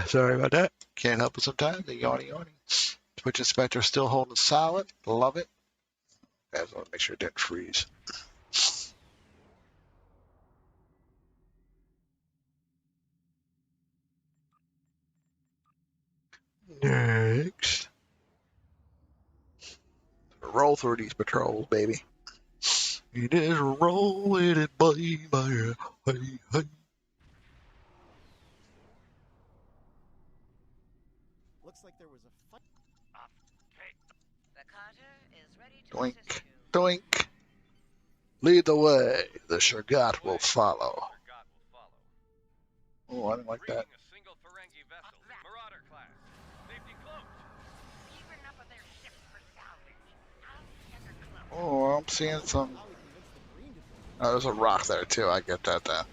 Speaker 1: Sorry about that. Can't help it sometimes. The yawning. Twitch inspector still holding solid. Love it. Guys, I want to make sure it didn't freeze. Next. Roll through these patrols, baby. It is rolling it by my hey.
Speaker 4: Looks like there was a fight.
Speaker 2: The Carter is ready to assist
Speaker 1: Doink,
Speaker 2: you.
Speaker 1: doink. Lead the way. The Shagat will follow. Oh, I didn't like that.
Speaker 3: A single Ferengi vessel, Marauder class. Safety cloaked.
Speaker 2: We've enough of their ships for salvage. I'll
Speaker 1: Oh, I'm seeing some.
Speaker 4: How we convinced the Green to join.
Speaker 1: Oh, there's a rock there too. I get that then.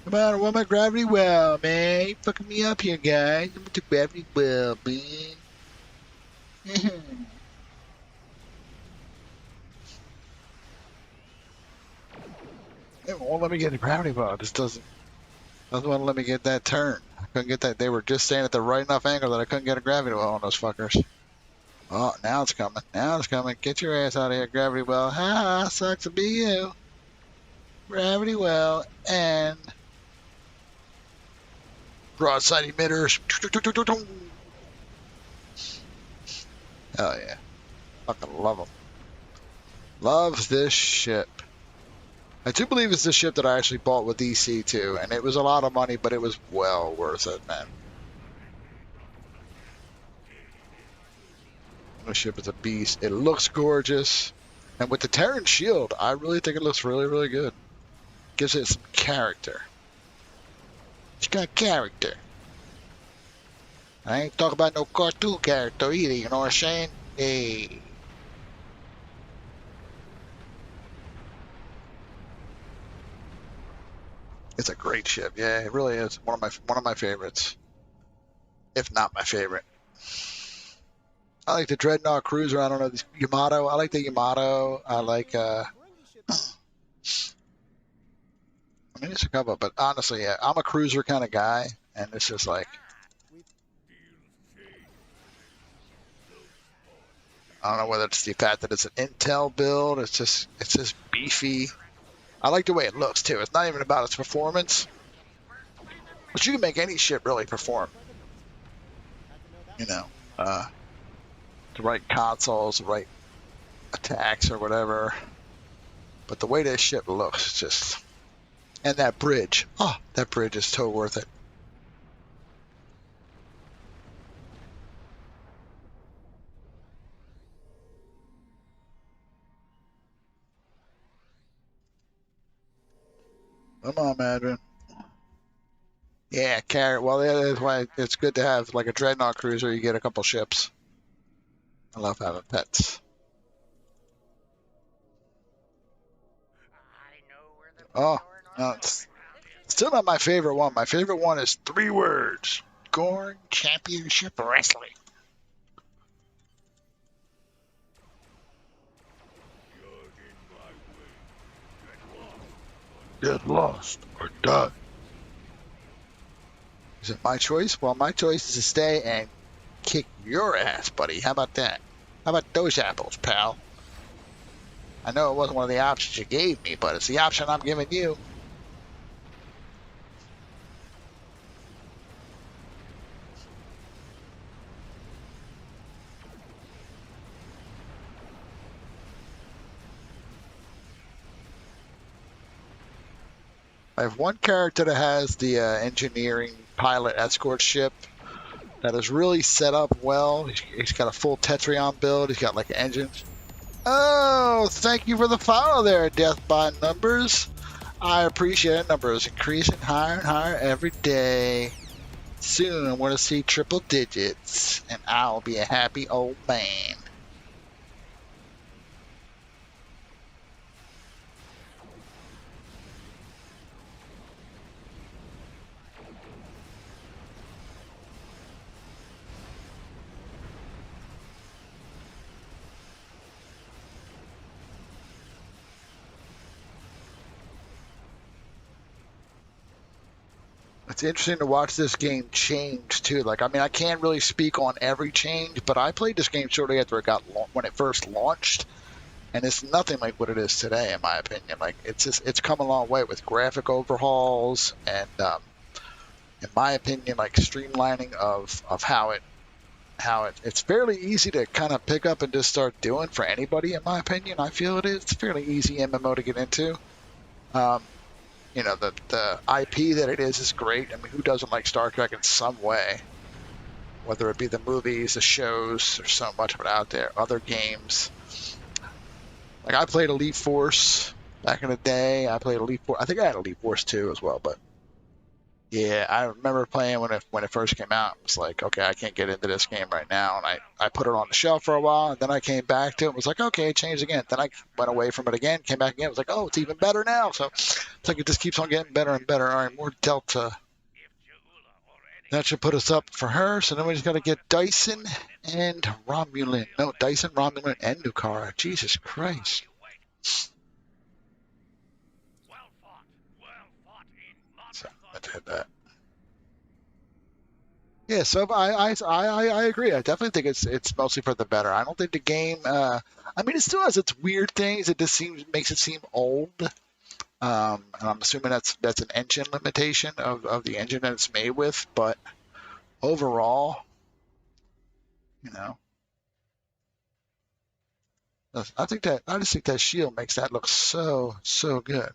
Speaker 1: Come on, I want my gravity well, man. You fucking me up here, guys. I'm the gravity well, man. It won't let me get a gravity well. It just doesn't want to let me get that turn. I couldn't get that. They were just staying at the right enough angle that I couldn't get a gravity well on those fuckers. Oh, now it's coming. Now it's coming. Get your ass out of here, Gravity Well. Ha, sucks to be you. Gravity Well and broadside emitters. Hell yeah. Fucking love them. Loves this ship. I do believe it's the ship that I actually bought with EC too, and it was a lot of money, but it was well worth it, man. The ship is a beast. It looks gorgeous. And with the Terran shield, I really think it looks really, really good. Gives it some character. It's got character. I ain't talking about no cartoon character either, you know what I'm saying? Hey. It's a great ship. Yeah, it really is. One of my favorites. If not my favorite. I like the Dreadnought Cruiser. I don't know, the Yamato. I like the Yamato. I like I mean, it's a couple, but honestly, yeah, I'm a cruiser kind of guy, and it's just like, I don't know whether it's the fact that it's an Intel build. It's just beefy. I like the way it looks too. It's not even about its performance, but you can make any ship really perform. You know, the right consoles, the right attacks, or whatever. But the way this ship looks, it's just, and that bridge. Oh, that bridge is so worth it. Come on, Madron. Yeah, carrot. Well, that's why it's good to have like a dreadnought cruiser. You get a couple ships. I love having pets. Oh, no, it's still not my favorite one. My favorite one is 3 words: Gorn Championship Wrestling. Get lost or die. Is it my choice? Well, my choice is to stay and kick your ass, buddy. How about that? How about those apples, pal? I know it wasn't one of the options you gave me, but it's the option I'm giving you. I have one character that has the engineering pilot escort ship that is really set up well. He's got a full Tetrion build. He's got like engines. Oh, thank you for the follow there, Death by Numbers. I appreciate it. Numbers increasing higher and higher every day. Soon I want to see triple digits, and I'll be a happy old man. It's interesting to watch this game change too. Like, I mean, I can't really speak on every change, but I played this game shortly after when it first launched, and it's nothing like what it is today, in my opinion. Like, it's come a long way with graphic overhauls and, in my opinion, like streamlining of it's fairly easy to kind of pick up and just start doing for anybody. In my opinion, I feel it is. It's a fairly easy MMO to get into. Um, the IP that it is great. I mean, who doesn't like Star Trek in some way? Whether it be the movies, the shows, there's so much of it out there. Other games. Like, I played Elite Force back in the day. I played Elite Force. I think I had Elite Force 2 as well, but yeah, I remember playing when it first came out. It's like, okay, I can't get into this game right now, and I put it on the shelf for a while, and then I came back to it and was like, okay, it changed again. Then I went away from it again, came back again, it was like, oh, it's even better now. So it's like it just keeps on getting better and better. All right, more Delta. That should put us up for her. So then we just got to get Dyson and Romulan. No, Dyson, Romulan, and Nukara. Jesus Christ. So let's hit that. Yeah, so I agree. I definitely think it's mostly for the better. I don't think the game. I mean, it still has its weird things. It just makes it seem old. And I'm assuming that's an engine limitation of the engine that it's made with. But overall, you know, I just think that shield makes that look so good.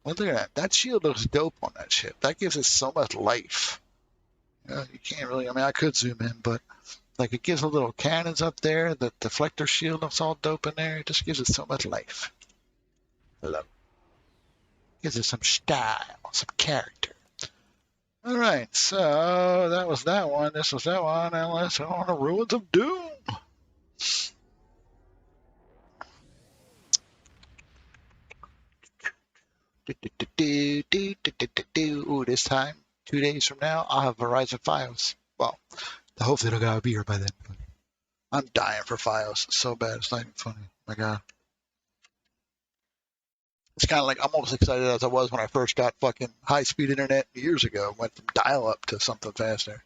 Speaker 1: One thing that shield looks dope on that ship. That gives it so much life. You can't really. I mean, I could zoom in, but like it gives a little cannons up there. The deflector shield looks all dope in there. It just gives it so much life. I love it. Gives it some style, some character. All right, so that was that one. This was that one. And let's go on to Ruins of Doom. Ooh, this time, 2 days from now, I'll have Verizon Fios. Well, hopefully it'll gotta be here by then. But I'm dying for Fios so bad. It's not even funny. Oh my God. It's kind of like I'm almost excited as I was when I first got fucking high-speed internet years ago. Went from dial-up to something faster.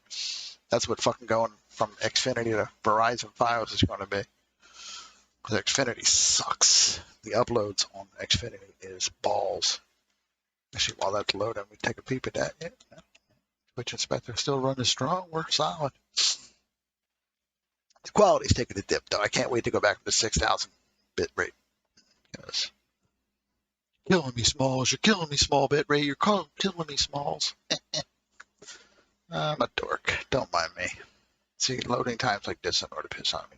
Speaker 1: That's what fucking going from Xfinity to Verizon Fios is going to be. Because Xfinity sucks. The uploads on Xfinity is balls. Actually, while that's loading, we take a peep at that. Yeah. Twitch Inspector still running strong. We're solid. The quality's taking a dip, though. I can't wait to go back to the 6,000 bit rate. Because killing me, Smalls. You're killing me, small bit rate. You're killing me, Smalls. I'm a dork. Don't mind me. See, loading times like this in order to piss on me.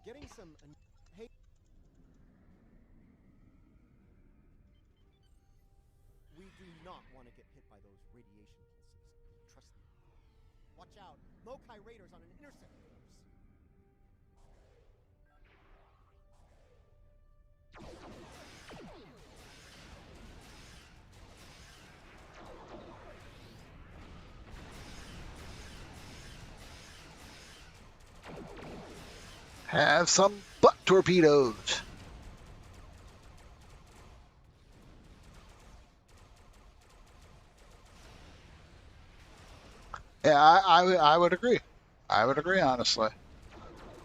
Speaker 4: Getting some. Hey. We do not want to get hit by those radiation pulses. Trust me. Watch out. Lokai raiders on an intercept course.
Speaker 1: Have some butt torpedoes. Yeah, I would agree. I would agree, honestly.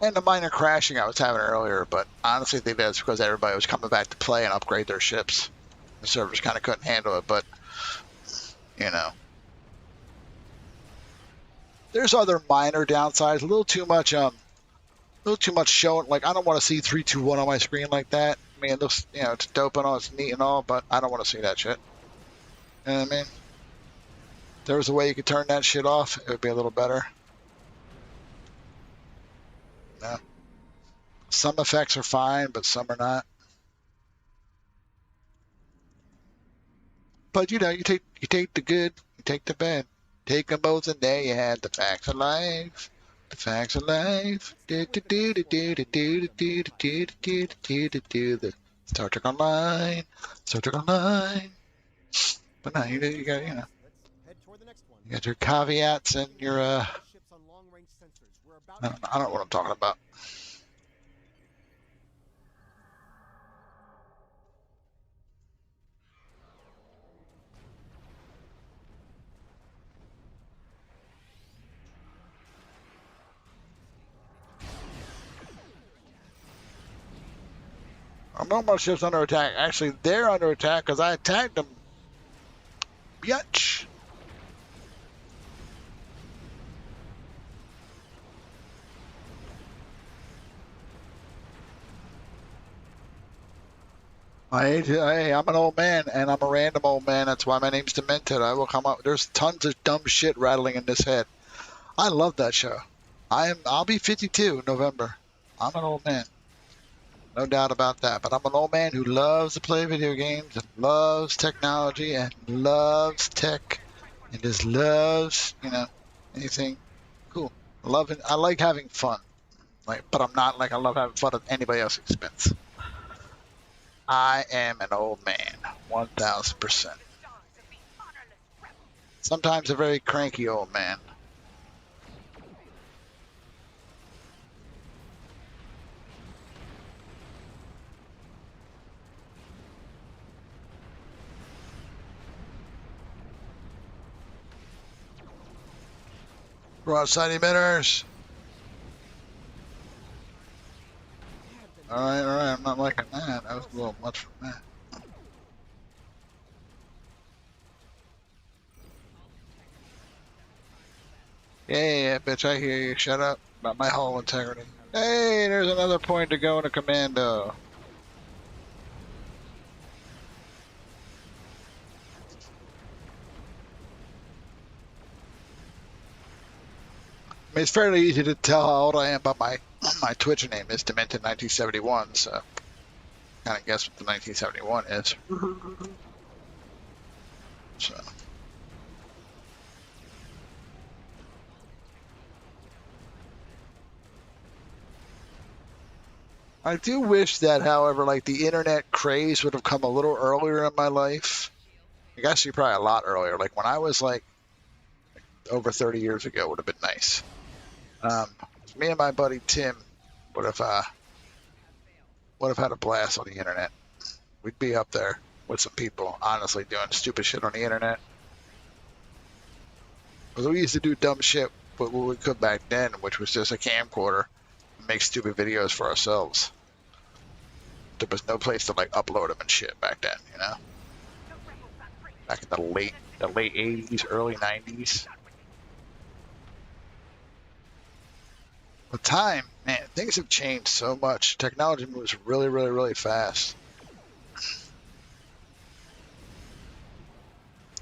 Speaker 1: And the minor crashing I was having earlier, but honestly, I think that's because everybody was coming back to play and upgrade their ships. The servers kind of couldn't handle it, but, you know. There's other minor downsides. A little too much showing. Like, I don't want to see 3-2-1 on my screen like that. I mean, it looks, it's dope and all, it's neat and all, but I don't want to see that shit. You know what I mean? If there was a way you could turn that shit off, it would be a little better. No. Some effects are fine, but some are not. But you take the good, you take the bad, take them both, and there you had the facts of life. The facts of life. Do do do do do do do do do do do do do the Star Trek Online. Star Trek Online. But no, you got
Speaker 4: Let's head toward the next one.
Speaker 1: you got your caveats and your
Speaker 4: Ships on long-range sensors. We're about
Speaker 1: I don't know what I'm talking about. I know my ship's under attack. Actually, they're under attack because I attacked them. Biatch. Hey, I'm an old man, and I'm a random old man. That's why my name's Demented. I will come up. There's tons of dumb shit rattling in this head. I love that show. I'll be 52 in November. I'm an old man. No doubt about that. But I'm an old man who loves to play video games and loves technology and loves tech and just loves, anything cool. I like having fun. But I'm not like I love having fun at anybody else's expense. I am an old man, 1,000%. Sometimes a very cranky old man. Broadside emitters. Alright, alright, I'm not liking that. That was a little much for me. Yeah, bitch, I hear you. Shut up about my hull integrity. Hey, there's another point to go into commando. I mean, it's fairly easy to tell how old I am by my Twitch name is Demented1971, so kind of guess what the 1971 is. So. I do wish that, however, like the internet craze would have come a little earlier in my life. I guess probably a lot earlier. Like when I was like over 30 years ago would have been nice. Me and my buddy Tim would have had a blast on the internet. We'd be up there with some people, honestly, doing stupid shit on the internet. Because we used to do dumb shit, but what we could back then, which was just a camcorder, and make stupid videos for ourselves. There was no place to like upload them and shit back then, you know. Back in the late 80s, early 90s. With time, man, things have changed so much. Technology moves really, really, really fast.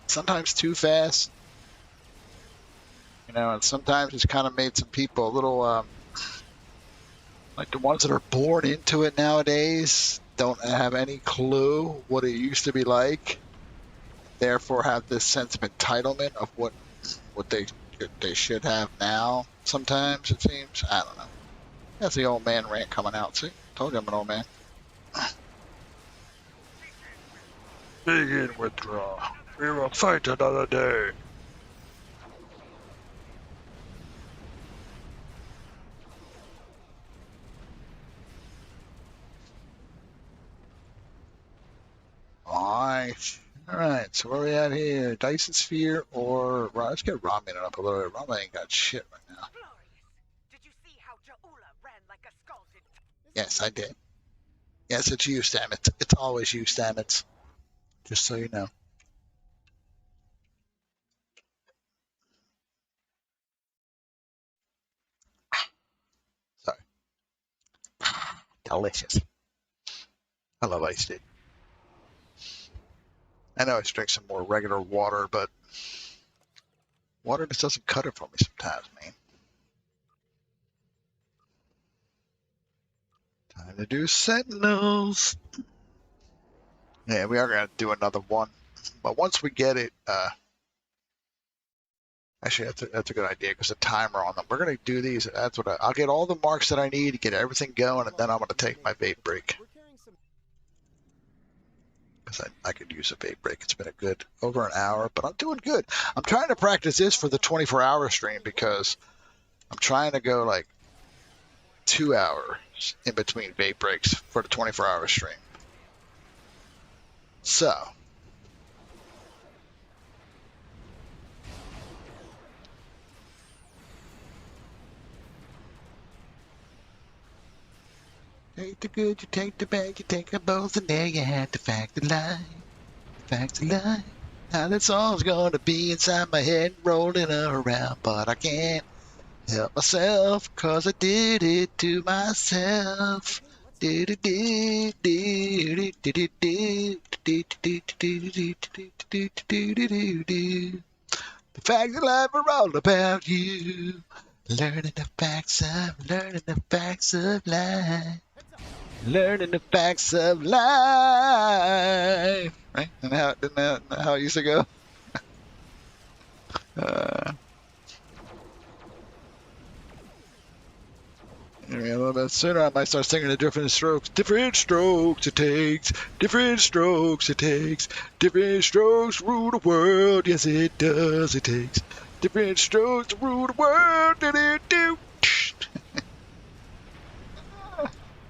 Speaker 1: Sometimes too fast, you know, and sometimes it's kind of made some people a little, like the ones that are born into it nowadays don't have any clue what it used to be like. Therefore, have this sense of entitlement of what they should have now. Sometimes it seems. I don't know. That's the old man rant coming out. See, told you I'm an old man. Begin withdraw. We will fight another day. Alright. Alright, so where we at here? Dyson Sphere or... Let's get Ramen up a little bit. Ramen ain't got shit right now.
Speaker 2: Did you see how Ja'ula ran like a scalded?
Speaker 1: Yes, I did. Yes, it's you, Stamets. It's always you, Stamets. Just so you know. Sorry. Delicious. I love iced tea. I know I should drink some more regular water, but water just doesn't cut it for me sometimes, man. Time to do Sentinels. Yeah, we are going to do another one. But once we get it, actually, that's a good idea because the timer on them. We're going to do these. That's what I'll get all the marks that I need to get everything going, and then I'm going to take my vape break. Because I could use a vape break. It's been a good over an hour, but I'm doing good. I'm trying to practice this for the 24-hour stream because I'm trying to go like 2 hours in between vape breaks for the 24-hour stream. So, take the good, you take the bad, you take them both, and there you have the fact of life. The fact of life. How that song's gonna be inside my head, rolling around, but I can't help myself, cause I did it to myself. The fact that life are all about you. Learning the facts of life. Learning the facts of life. Right? And isn't that how it used to go? Anyway, a little bit sooner I might start singing the different strokes. Different strokes it takes. Different strokes it takes. Different strokes rule the world. Yes, it does. It takes different strokes to rule the world. Do-do-do.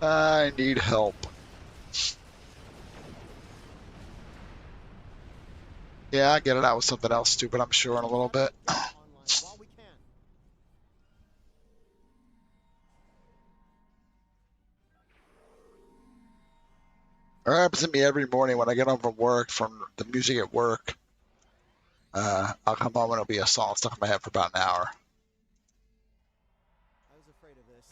Speaker 1: I need help. Yeah, I get it. That was something else stupid, I'm sure, in a little bit. It happens to me every morning when I get home from work, from the music at work. I'll come home and it'll be a song stuck in my head for about an hour.
Speaker 4: I was afraid of this.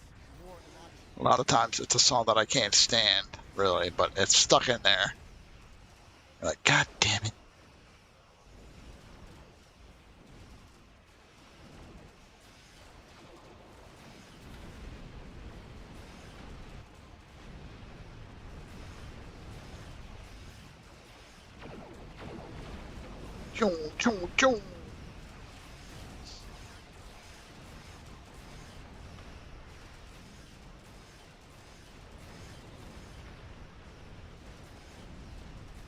Speaker 4: More illogical.
Speaker 1: A lot of times it's a song that I can't stand, really, but it's stuck in there. You're like, God damn it. Choo, choo, choo.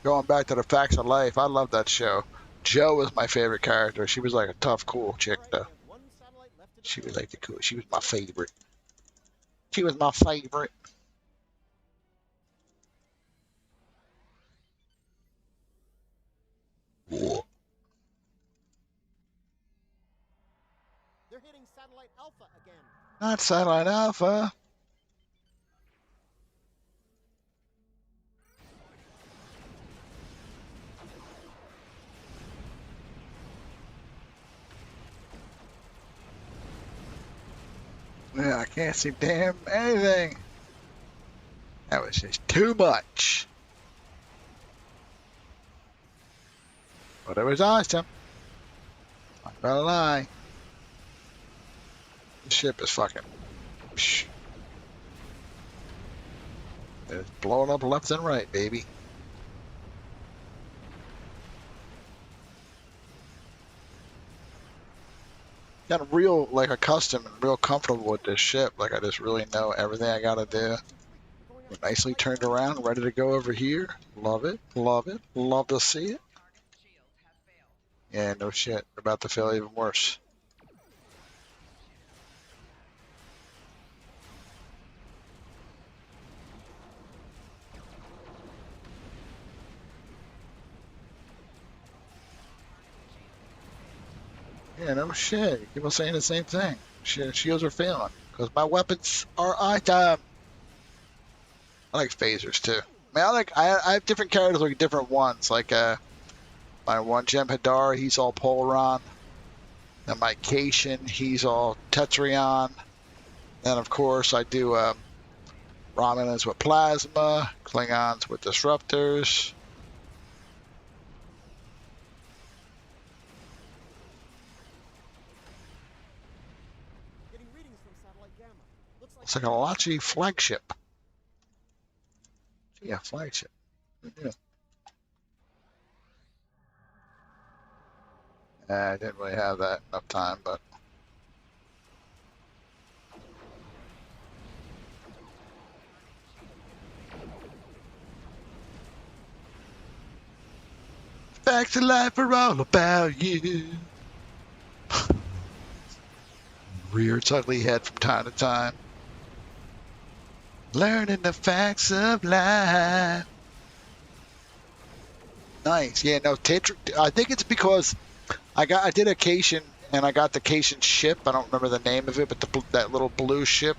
Speaker 1: Going back to the Facts of Life, I love that show. Jo was my favorite character. She was like a tough, cool chick,
Speaker 4: All right,
Speaker 1: though.
Speaker 4: we have one satellite left to
Speaker 1: She was
Speaker 4: deploy.
Speaker 1: like the cool. She was my favorite. She was my favorite. Whoa.
Speaker 4: They're hitting satellite Alpha again.
Speaker 1: Not Satellite Alpha. Yeah, I can't see damn anything. That was just too much. But it was awesome. Not gonna lie. The ship is fucking. Psh. It's blowing up left and right, baby. Got real, like, accustomed and real comfortable with this ship. Like, I just really know everything I gotta do. We're nicely turned around, ready to go over here. Love it, love it, love to see it. Yeah, no shit. They're about to feel even worse. Yeah, no shit. People saying the same thing. Shields are failing because my weapons are item. I like phasers too. I mean, I have different characters like different ones. Like my one Gem Hadar, he's all Polaron. Then my Cation, he's all Tetrion. Then of course I do Romulans with Plasma, Klingons with Disruptors.
Speaker 4: Getting readings from satellite Gamma. Looks like
Speaker 1: It's like a Lachi flagship. Yeah, flagship. Yeah. I didn't really have that enough time, but Facts of Life are all about you. Rear its ugly head from time to time. Learning the facts of life. Nice. Yeah, no, Tetra. I think it's because I did a Cation and I got the Cation ship. I don't remember the name of it, but that little blue ship.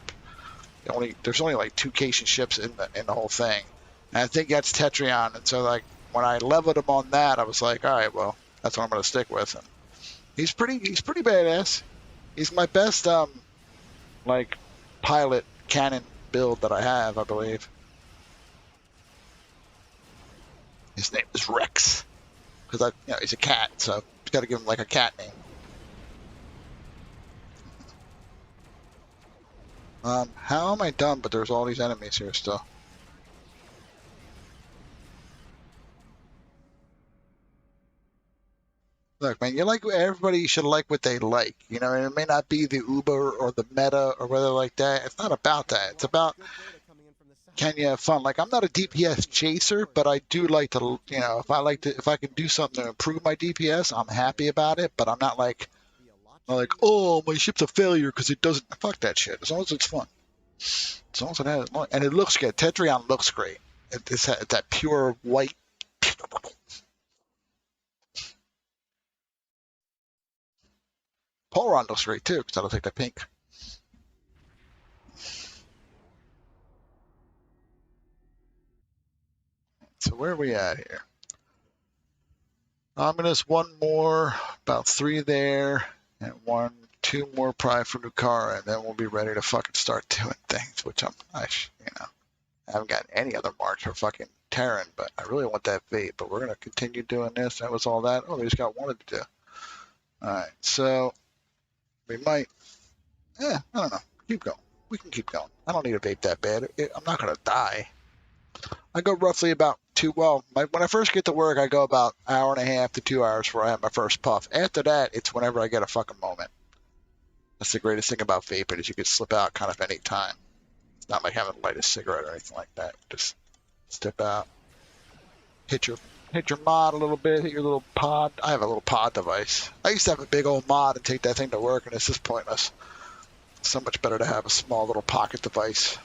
Speaker 1: There's only like two Cation ships in the whole thing, and I think that's Tetrion. And so like when I leveled him on that, I was like, all right, well, that's what I'm gonna stick with. And he's pretty badass. He's my best like pilot cannon build that I have, I believe. His name is Rex because he's a cat, so you got to give him like a cat name. How am I done? But there's all these enemies here still. Look, man, everybody should like what they like. You know, and it may not be the Uber or the meta or whether like that. It's not about that. It's about can you have fun? Like I'm not a DPS chaser, but I do like to, if I can do something to improve my DPS, I'm happy about it. But I'm not like, oh, my ship's a failure because it doesn't. Fuck that shit. As long as it's fun, as long as it has, and it looks good. Tetrion looks great. It's that pure white. Polaron looks great too because I don't take that pink. So where are we at here? Ominous, one more, about 3 there, and 2 more probably for Nukara, and then we'll be ready to fucking start doing things, which I haven't got any other marks for fucking Terran, but I really want that vape, but we're going to continue doing this. That was all that. Oh, we just got one to do. Alright, so we might, I don't know. Keep going. We can keep going. I don't need a vape that bad. I'm not going to die. I go roughly about when I first get to work, I go about 1.5 to 2 hours before I have my first puff. After that, it's whenever I get a fucking moment. That's the greatest thing about vaping is you can slip out kind of any time. It's not like having to light a cigarette or anything like that. Just step out, hit your mod a little bit, hit your little pod. I have a little pod device. I used to have a big old mod and take that thing to work, and it's just pointless. It's so much better to have a small little pocket device.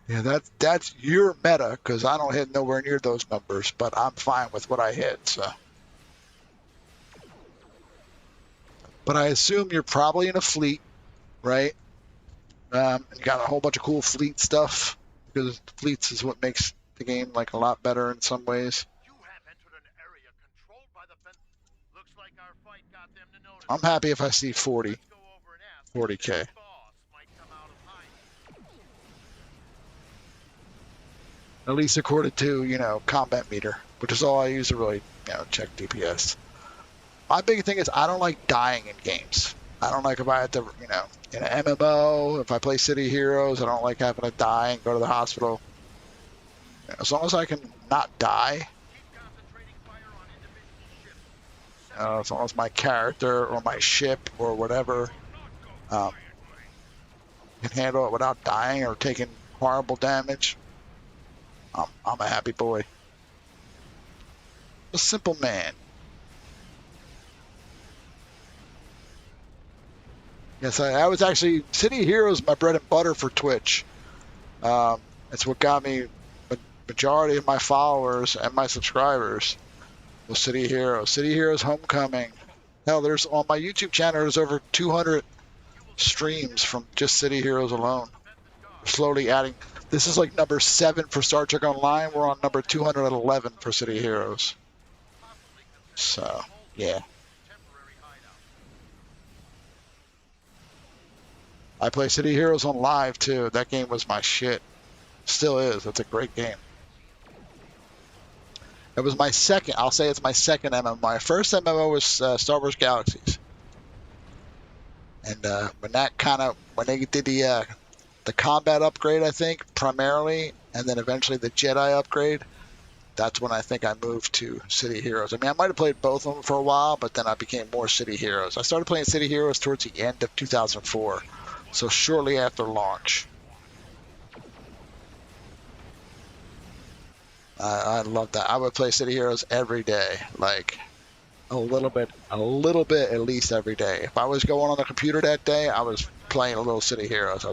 Speaker 1: Yeah, that's your meta, because I don't hit nowhere near those numbers, but I'm fine with what I hit. So, but I assume you're probably in a fleet, right? You got a whole bunch of cool fleet stuff, because fleets is what makes the game like a lot better in some ways.
Speaker 3: You have entered an area controlled by the Looks like our fight got them to notice.
Speaker 1: I'm happy if I see 40,
Speaker 3: Let's go over and ask
Speaker 1: 40K.
Speaker 3: if their boss might come out of hiding.
Speaker 1: At least according to, combat meter, which is all I use to really, check DPS. My big thing is I don't like dying in games. I don't like if I have to, in an MMO, if I play City Heroes, I don't like having to die and go to the hospital. As long as I can not die,
Speaker 3: Keep concentrating fire on individual ships.
Speaker 1: as long as my character or my ship or whatever can handle it without dying or taking horrible damage, I'm a happy boy. A simple man. Yes, I was actually City Heroes my bread and butter for Twitch. It's what got me the majority of my followers and my subscribers was City Heroes. City Heroes Homecoming. Hell, there's on my YouTube channel there's over 200 streams from just City Heroes alone. We're slowly adding. This is like number 7 for Star Trek Online. We're on number 211 for City Heroes. So, yeah. I play City Heroes on live too. That game was my shit. Still is. It's a great game. It was my second. I'll say it's my second MMO. My first MMO was Star Wars Galaxies. And when they did the combat upgrade, I think primarily, and then eventually the Jedi upgrade, that's when I think I moved to City Heroes. I mean, I might have played both of them for a while, but then I became more City Heroes. I started playing City Heroes towards the end of 2004, so shortly after launch. I love that. I would play City Heroes every day, like a little bit at least every day. If I was going on the computer that day, I was playing a little City Heroes.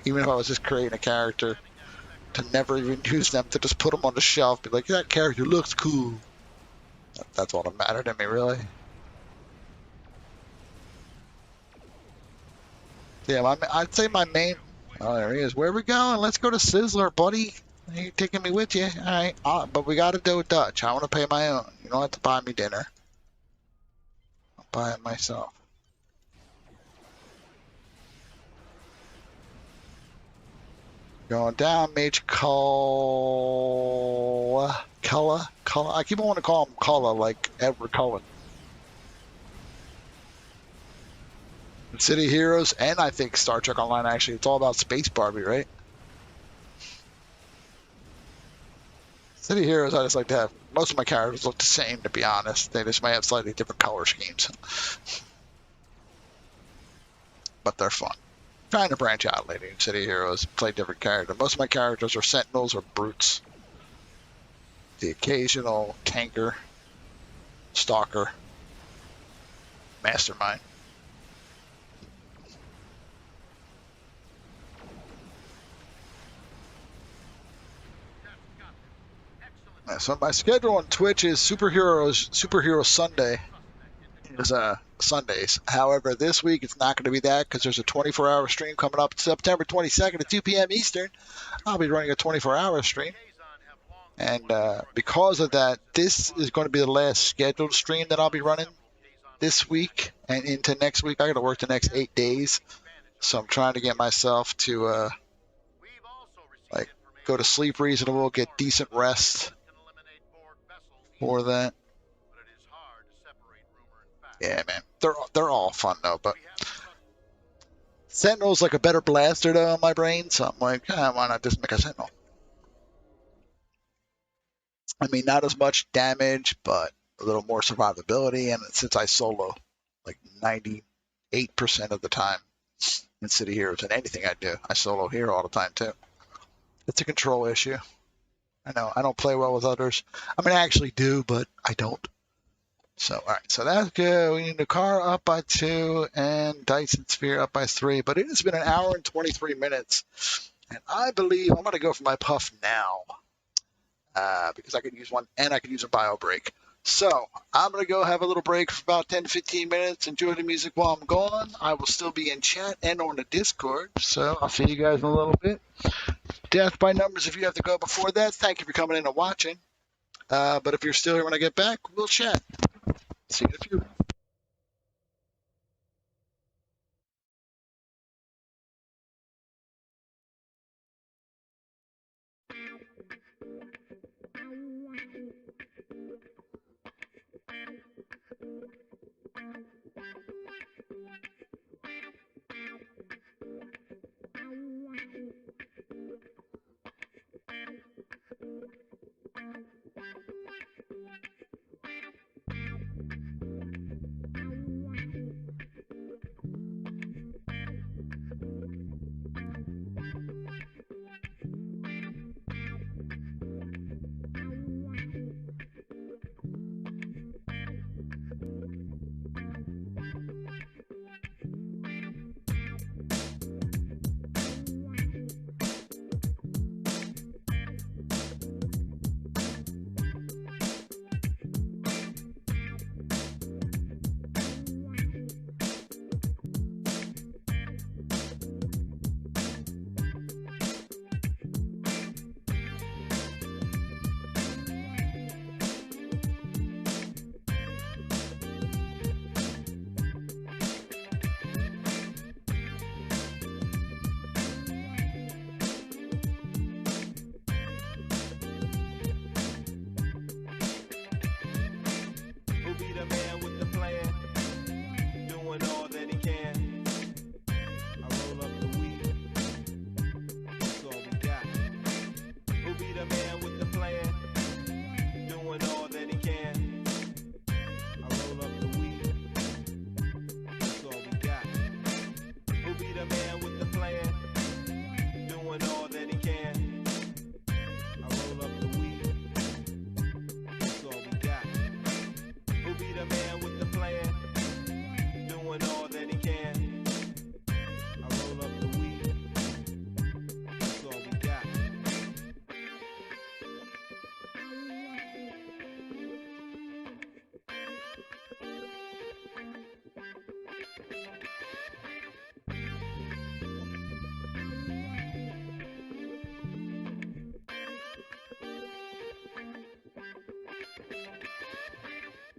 Speaker 1: Even if I was just creating a character to never even use them, to just put them on the shelf, be like, that character looks cool. That's all that mattered to me, really. Yeah, I'd say my main. Oh, there he is. Where are we going? Let's go to Sizzler, buddy. You taking me with you? All right, but we got to do Dutch. I want to pay my own. You don't have to buy me dinner. I'll buy it myself. Going down, Mage Culla. I keep on wanting to call him Culla, like Edward Cullen. City Heroes, and I think Star Trek Online, actually. It's all about Space Barbie, right? City Heroes, I just like to have. Most of my characters look the same, to be honest. They just might have slightly different color schemes. But they're fun. Trying to branch out lately in City Heroes, play different characters. Most of my characters are Sentinels or Brutes. The occasional Tanker, Stalker, Mastermind.
Speaker 3: Got them. Excellent
Speaker 1: So my schedule on Twitch is Superhero Sunday is Sundays. However, this week it's not going to be that because there's a 24-hour stream coming up September 22nd at 2 p.m. Eastern. I'll be running a 24-hour stream. And because of that, this is going to be the last scheduled stream that I'll be running this week and into next week. I got to work the next 8 days. So I'm trying to get myself to go to sleep reasonable, get decent rest for that. Yeah, man. They're all fun though, but Sentinel's like a better blaster though in my brain, so I'm like, why not just make a Sentinel? I mean, not as much damage, but a little more survivability, and since I solo like 98% of the time in City Heroes and anything I do, I solo hero all the time too. It's a control issue. I know I don't play well with others. I mean, I actually do, but I don't. So, all right, so that's good. We need the car up by 2 and Dyson Sphere up by 3, but it has been an hour and 23 minutes, and I believe I'm going to go for my puff now because I could use one and I could use a bio break. So I'm going to go have a little break for about 10 to 15 minutes, enjoy the music while I'm gone. I will still be in chat and on the Discord, so I'll see you guys in a little bit. Death by numbers if you have to go before that. Thank you for coming in and watching. But if you're still here when I get back, we'll chat. See you in a few.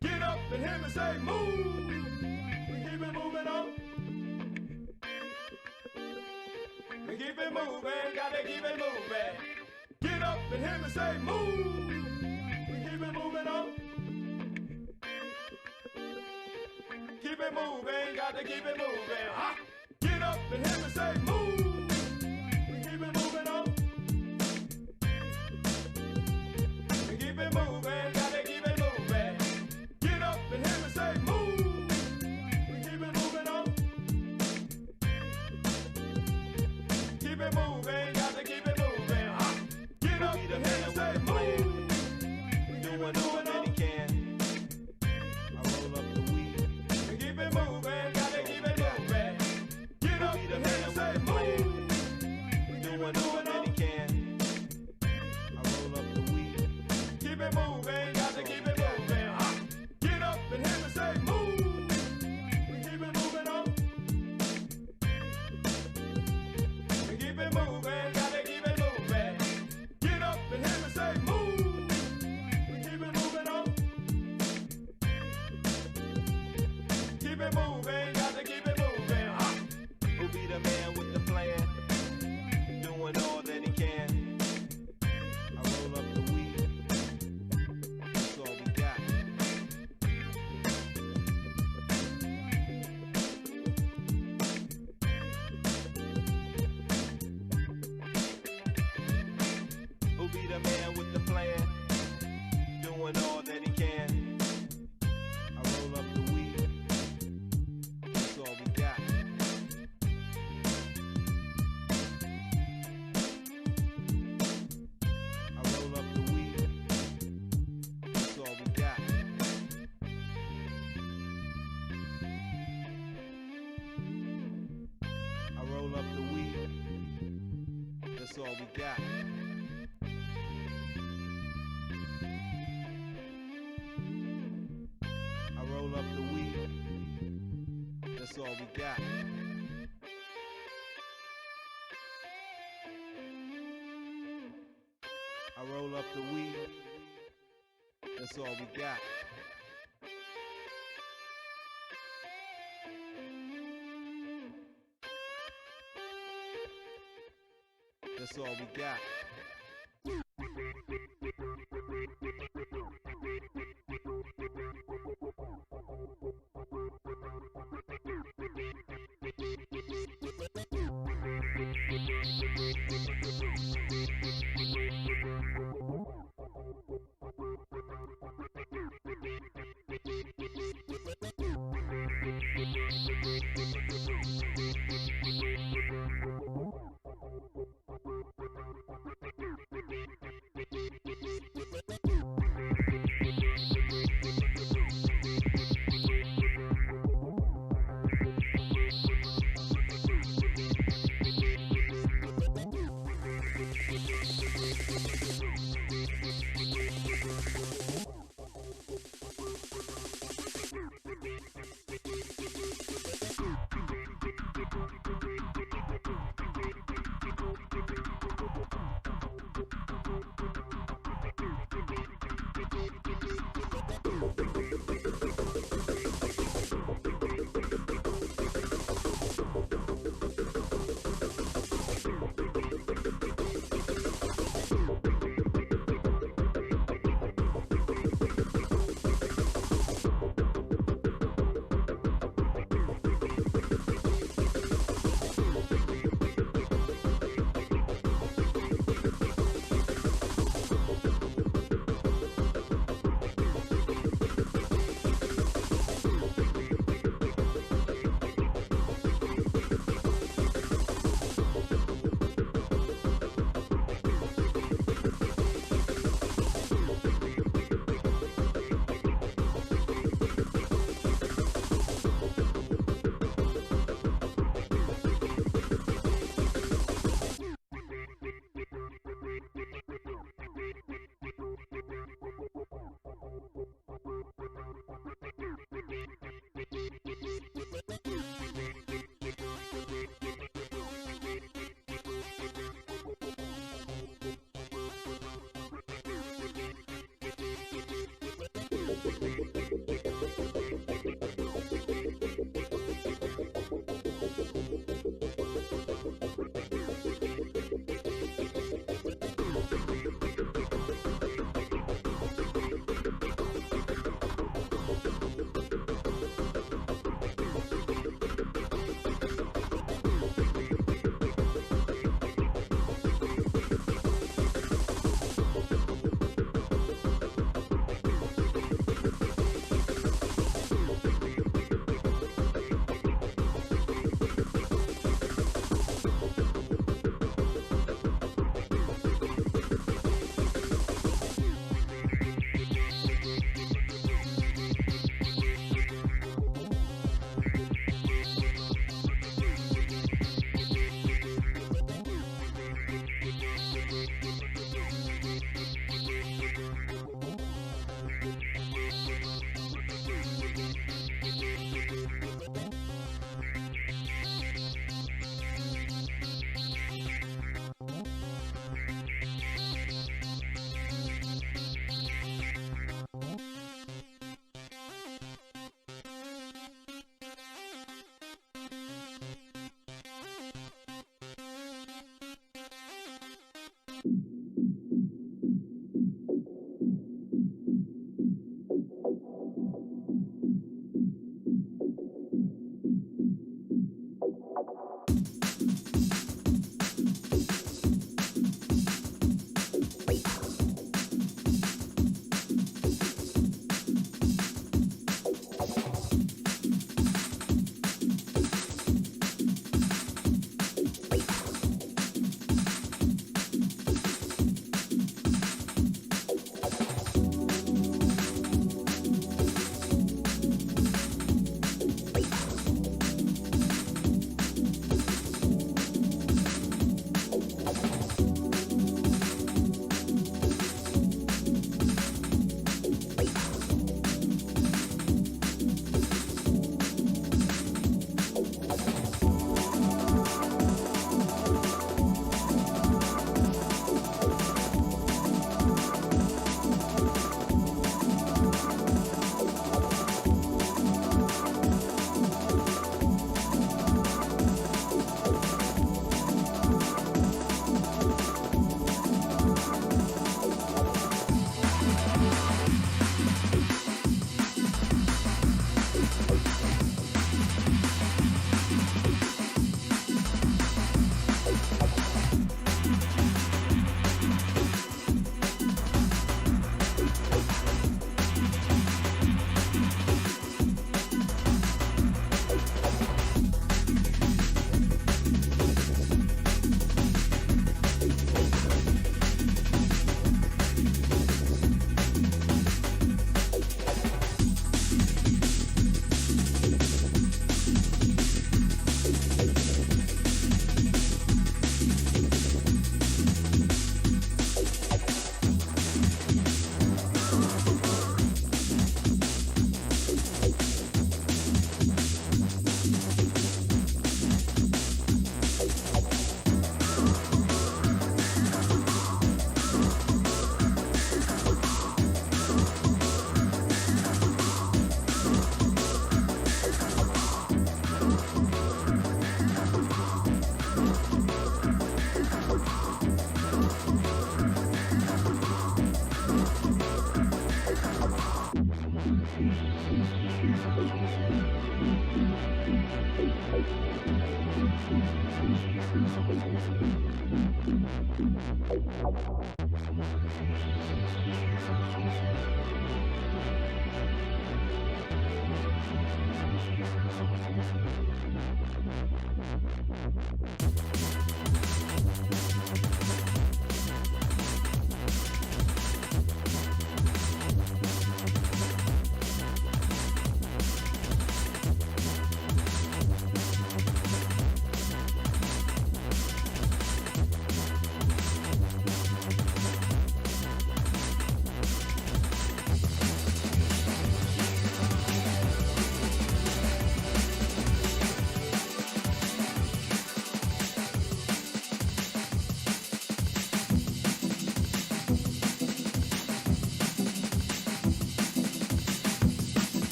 Speaker 6: Get up and hear me say move. We keep it moving on. We keep it moving, gotta keep it moving. Get up and hear me say move. We keep it moving on. Keep it moving, gotta keep it moving. Get up and hear me say move. We keep it moving on. We keep it moving, gotta keep it moving. Get up and hear me say move. We keep it moving on. Keep it moving, gotta keep it moving. Get up and hear me say move. We keep it moving on. I roll up the weed. We keep it moving, gotta keep it moving. Get up and hear me say move. keep it moving, got to keep it moving. Who be the man with the plan? Doing all that he can. I roll up the weed. That's all we got. Who be the man with the plan? Doing all that he can. I roll up the weed. That's all we got. I roll up the weed. That's all we got. I roll up the weed. That's all we got. I roll up the weed. That's all we got. I roll up the weed. That's all we got. That's all we got.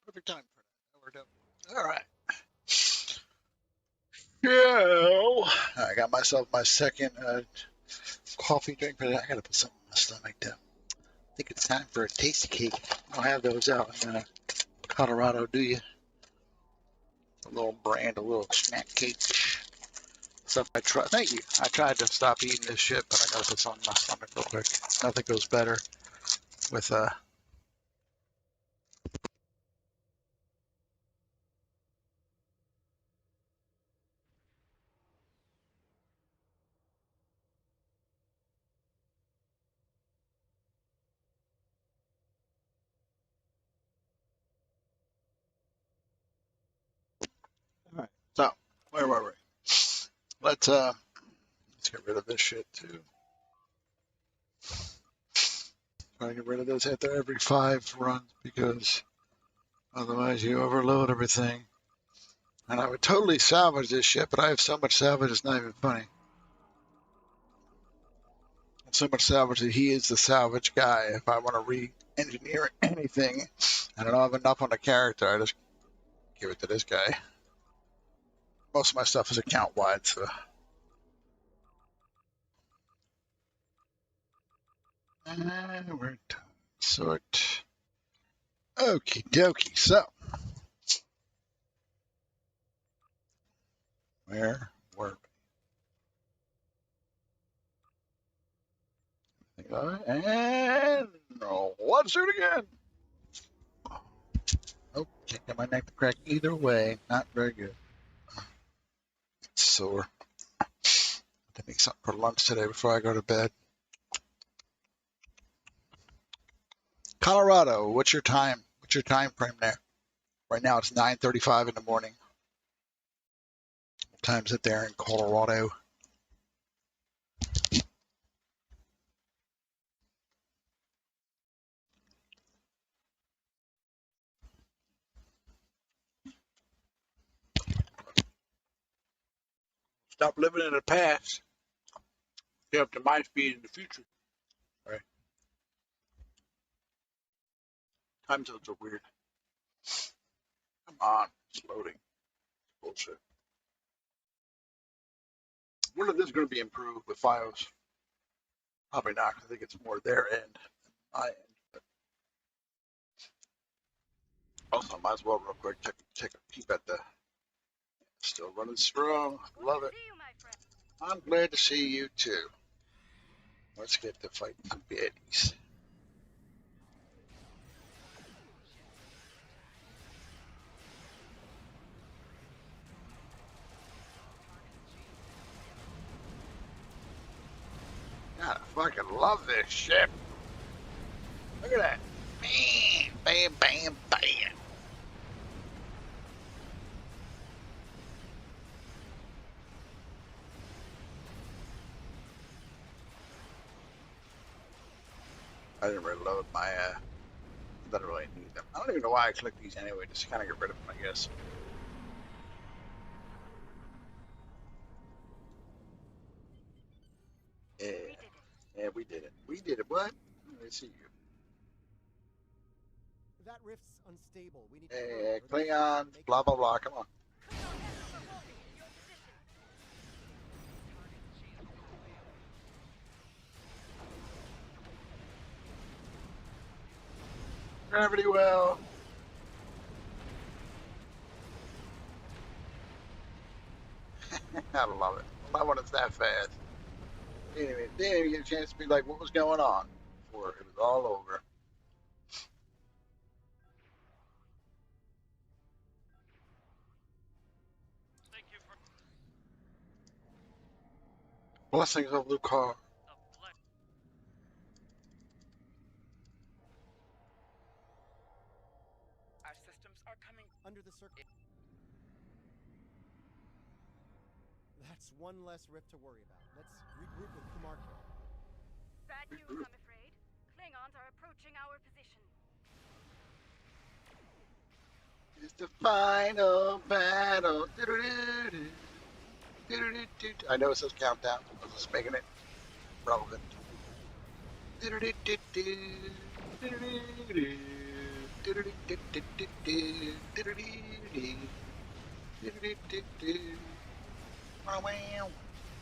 Speaker 1: Perfect time for that. That worked out. All right. Yeah. I got myself my second coffee drink, but I gotta put something in my stomach though. I think it's time for a tasty cake. I don't have those out in Colorado, do you? A little brand, a little snack cake. Stuff I tried. Thank you. I tried to stop eating this shit, but I gotta put something in my stomach real quick. Nothing goes better with All right. So where were we? Let's get rid of this shit too. Try to get rid of this after every 5 runs because otherwise you overload everything. And I would totally salvage this ship, but I have so much salvage it's not even funny. So much salvage that he is the salvage guy. If I want to re-engineer anything, I don't have enough on the character, I just give it to this guy. Most of my stuff is account wide, so. And we're done. Sort. Okie dokie. So, where were we? And let's do it again. Oh, can't get my neck to crack either way. Not very good. It's sore. To make something for lunch today before I go to bed. Colorado, what's your time? What's your time frame there? Right now it's 9:35 in the morning. What time is it there in Colorado?
Speaker 7: Stop living in the past. Get up to my speed in the future. Right. Time zones are weird. Come on, it's loading. Bullshit. When is this going to be improved with FiOS? Probably not. I think it's more their end than my end. But also, might as well real quick take a peep at the. Still running strong. Love it.
Speaker 2: See you, my friend.
Speaker 1: I'm glad to see you too. Let's get to fighting some baddies. God, I fucking love this ship. Look at that. Man, bam, bam, bam. I didn't really load my, I don't really need them. I don't even know why I clicked these anyway, just to kind of get rid of them, I guess. Yeah. Yeah, we did it. We did it. What? Let me see you.
Speaker 4: That rift's unstable. We need to
Speaker 1: Yeah,
Speaker 4: hurry.
Speaker 1: Klingons, blah, blah, blah. Come on. Gravity well. I love it. I love when it's that fast. Didn't even get a chance to be like, what was going on before it was all over.
Speaker 3: Thank you for
Speaker 1: Blessings of Lucar.
Speaker 3: the flesh.
Speaker 5: Our systems are coming.
Speaker 4: Under the circle. That's one less rift to worry about. Let's regroup with Kumar.
Speaker 2: Bad news, I'm afraid. Klingons are approaching our position.
Speaker 1: It's the final battle. I know it says countdown. I was just making it relevant.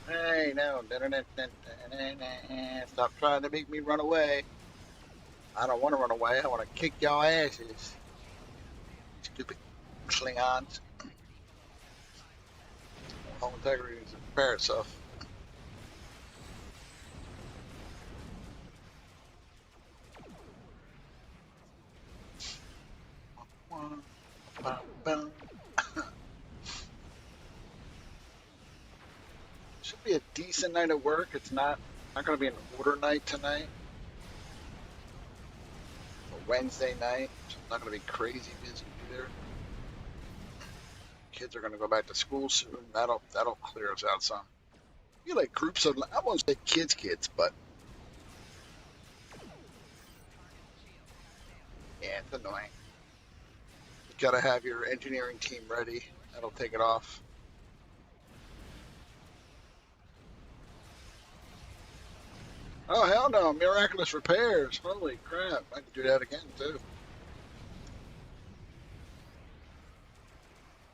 Speaker 1: Hey, no. Stop trying to make me run away. I don't want to run away. I want to kick y'all asses. Stupid Klingons. Home integrity is prepare itself. Should be a decent night at work. It's not going to be an order night tonight. A Wednesday night. It's not going to be crazy busy either. Kids are going to go back to school soon. That'll clear us out some. You like groups of, I won't say kids, but yeah, it's annoying. You got to have your engineering team ready.
Speaker 7: That'll take it off. Oh, hell no. Miraculous repairs. Holy crap. I can do that again, too.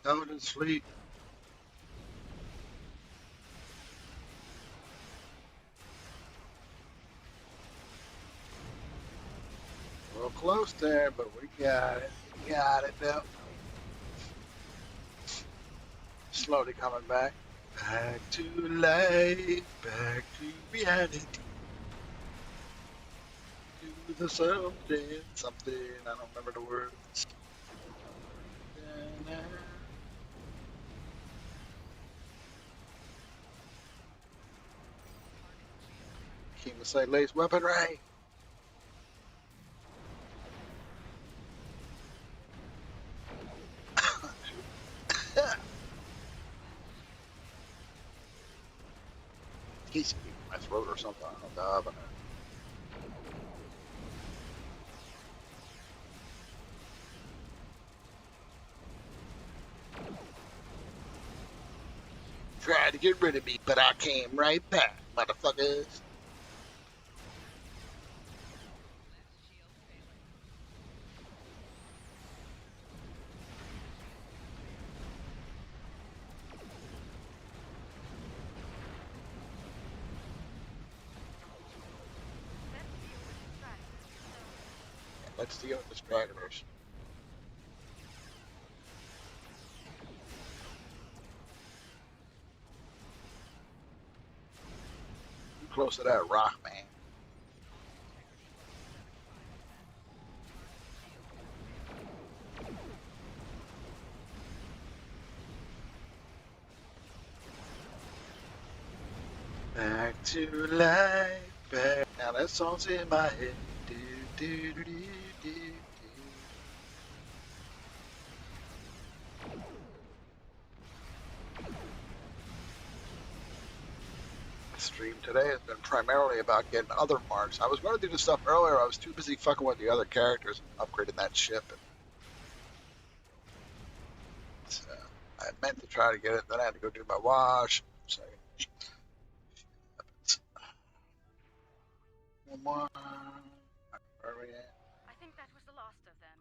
Speaker 7: Intelligence fleet. A little close there, but we got it. We got it, though. Slowly coming back. Back to life. Back to reality. To the something. Something. I don't remember the words. King of Sight Lace weaponry. He's speaking my throat or something. I don't know. But tried to get rid of me, but I came right back, motherfuckers. Let's deal with the stragglers. You close to that rock, man. Back to life. Back. Now that song's in my head. Do, do, do, do, do, do. Stream today has been primarily about getting other marks. I was going to do this stuff earlier. I was too busy fucking with the other characters and upgrading that ship. And, I meant to try to get it, then I had to go do my wash. So, one more. Where are we at?
Speaker 2: I think that was the last of them.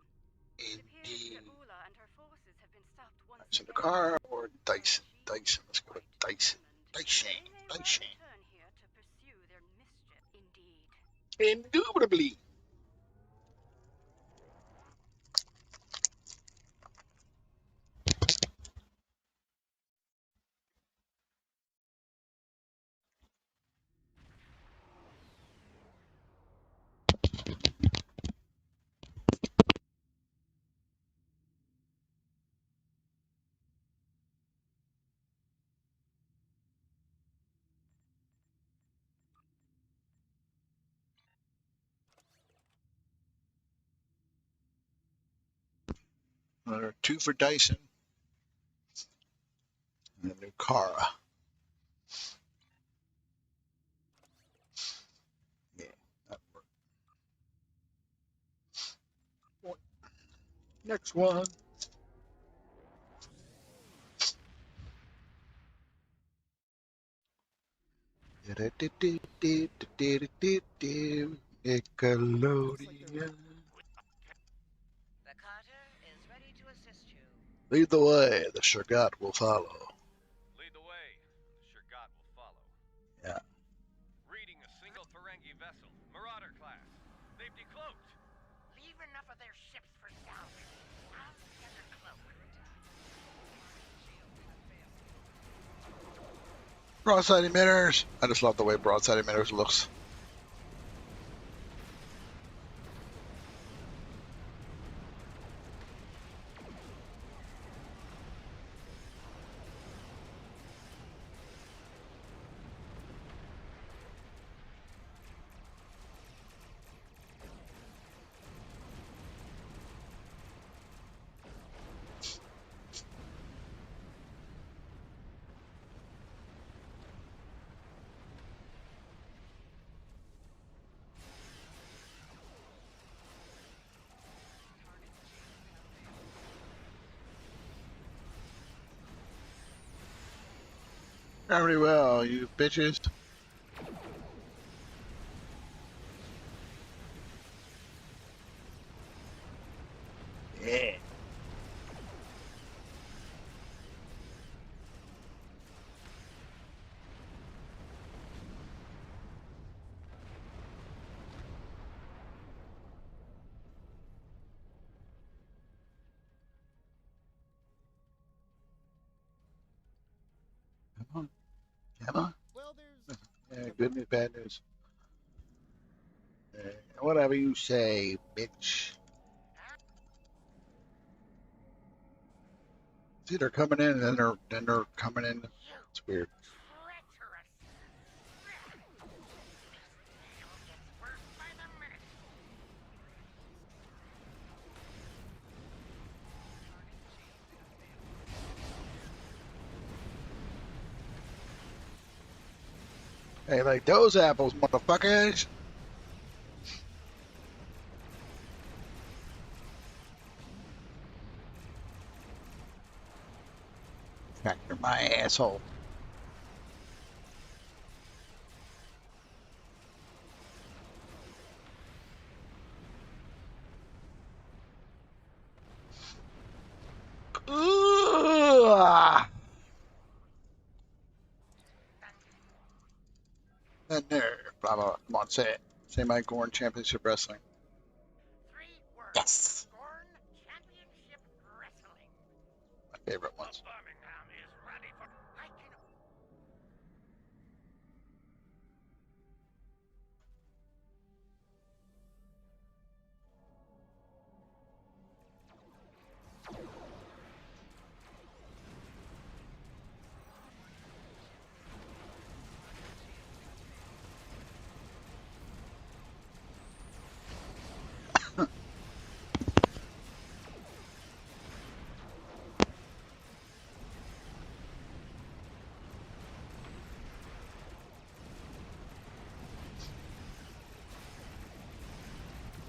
Speaker 2: It appears
Speaker 7: Indeed.
Speaker 2: Dracula and her forces have been stopped once
Speaker 7: Dice in the
Speaker 2: again.
Speaker 7: car or Dyson? Dyson. Let's go with Dyson. Dyson.
Speaker 2: They may well
Speaker 7: Dyson.
Speaker 2: return here to pursue their mischief, indeed.
Speaker 7: Indubitably. Another 2 for Dyson. And a new Kara. Yeah, that worked. Next one. Nickelodeon.
Speaker 8: The Carter is ready to assist you.
Speaker 7: Lead the way. The Shagat will follow.
Speaker 3: Lead the way. The Shurgat will follow.
Speaker 7: Yeah.
Speaker 3: Reading a single Ferengi vessel, Marauder class. They've decloaked.
Speaker 8: Leave enough of their ships for salvage. I'll get a cloak.
Speaker 7: Broadside emitters. I just love the way broadside emitters looks. Very well, you bitches. Yeah. Come on. Come on.
Speaker 4: Well, there's
Speaker 7: Yeah, good news, bad news. Whatever you say, bitch. See, they're coming in, and then they're coming in.
Speaker 8: You
Speaker 7: It's weird.
Speaker 8: treacherous. This tale gets worse by the minute.
Speaker 7: Hey, like those apples, motherfuckers. Factor my asshole. Ugh. And there, blah, blah, blah. Come on, say it. Say my Gorn Championship Wrestling.
Speaker 8: 3 words.
Speaker 7: Yes.
Speaker 8: Gorn Championship Wrestling.
Speaker 7: My favorite ones.
Speaker 8: Birmingham is ready for. I can.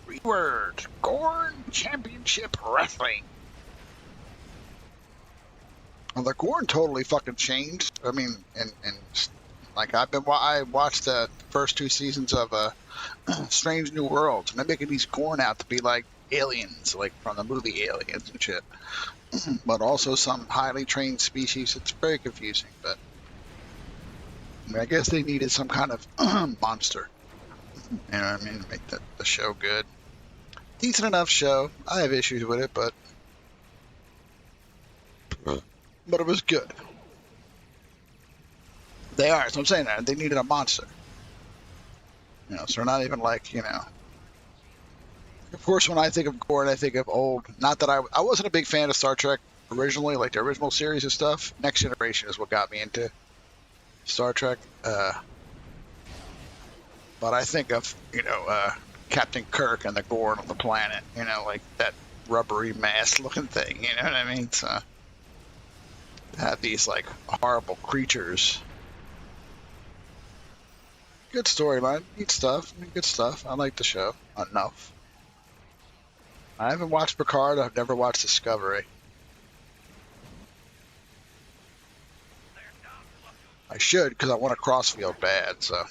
Speaker 7: Three words. Gorn Championship Wrestling. Well, the Gorn totally fucking changed. I mean, and like I watched the first 2 seasons of Strange New Worlds, and they're making these Gorn out to be like aliens, like from the movie Aliens and shit. But also some highly trained species. It's very confusing, but I mean, I guess they needed some kind of monster. You know what I mean? To make the show good. Decent enough show. I have issues with it, but it was good. They are. So I'm saying that they needed a monster. You know, so they're not even like, you know. Of course, when I think of Gorn, I think of old. Not that I wasn't a big fan of Star Trek originally, like the original series and stuff. Next Generation is what got me into Star Trek. But I think of, you know, Captain Kirk and the Gorn on the planet. You know, like that rubbery mask-looking thing. You know what I mean? So have these like horrible creatures. Good storyline, neat stuff, good stuff. I like the show enough. I haven't watched Picard. I've never watched Discovery. I should because I want a Crossfield bad. So,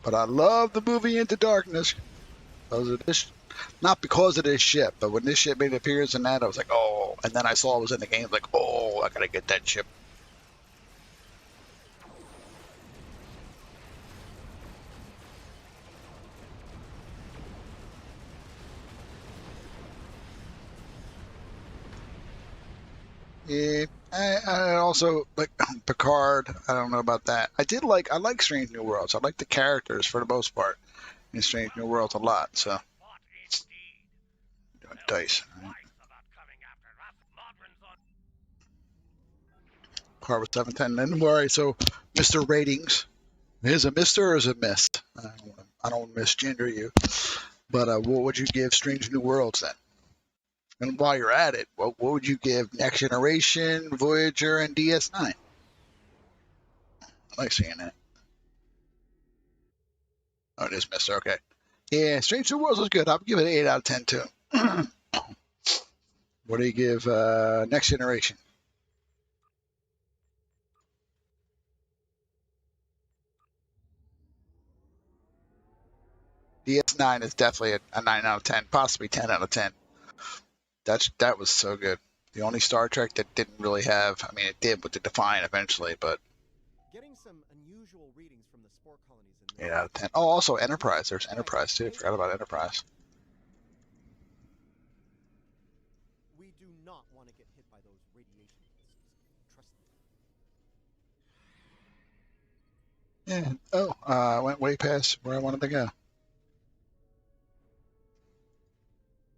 Speaker 7: but I love the movie Into Darkness because of this. Not because of this ship, but when this ship made an appearance in that, I was like, oh. And then I saw it was in the game, like, oh, I gotta get that ship. Yeah, I also like Picard. I don't know about that. I like Strange New Worlds. I like the characters for the most part in Strange New Worlds a lot. So
Speaker 8: What indeed?
Speaker 7: doing dice. Right?
Speaker 8: Twice about coming after us. Modrons on.
Speaker 7: Picard was 710. Then worry. So Mr. Ratings. Is a Mister or is a Miss? I don't misgender you. But what would you give Strange New Worlds then? And while you're at it, what would you give Next Generation, Voyager, and DS9? I like seeing that. Oh, it is Mister. Okay. Yeah, Strange New Worlds was good. I'll give it an 8 out of 10 too. What do you give Next Generation? DS9 is definitely a 9 out of 10, possibly 10 out of 10. That was so good. The only Star Trek that didn't really have, I mean, it did with the Defiant eventually, but
Speaker 4: Getting some unusual readings from the spore colonies in
Speaker 7: 8 out of 10. Oh, also Enterprise. There's Enterprise too. Forgot about Enterprise.
Speaker 4: We do not want to get hit by those radiation pulses. Trust me.
Speaker 7: Yeah. Oh, I went way past where I wanted to go.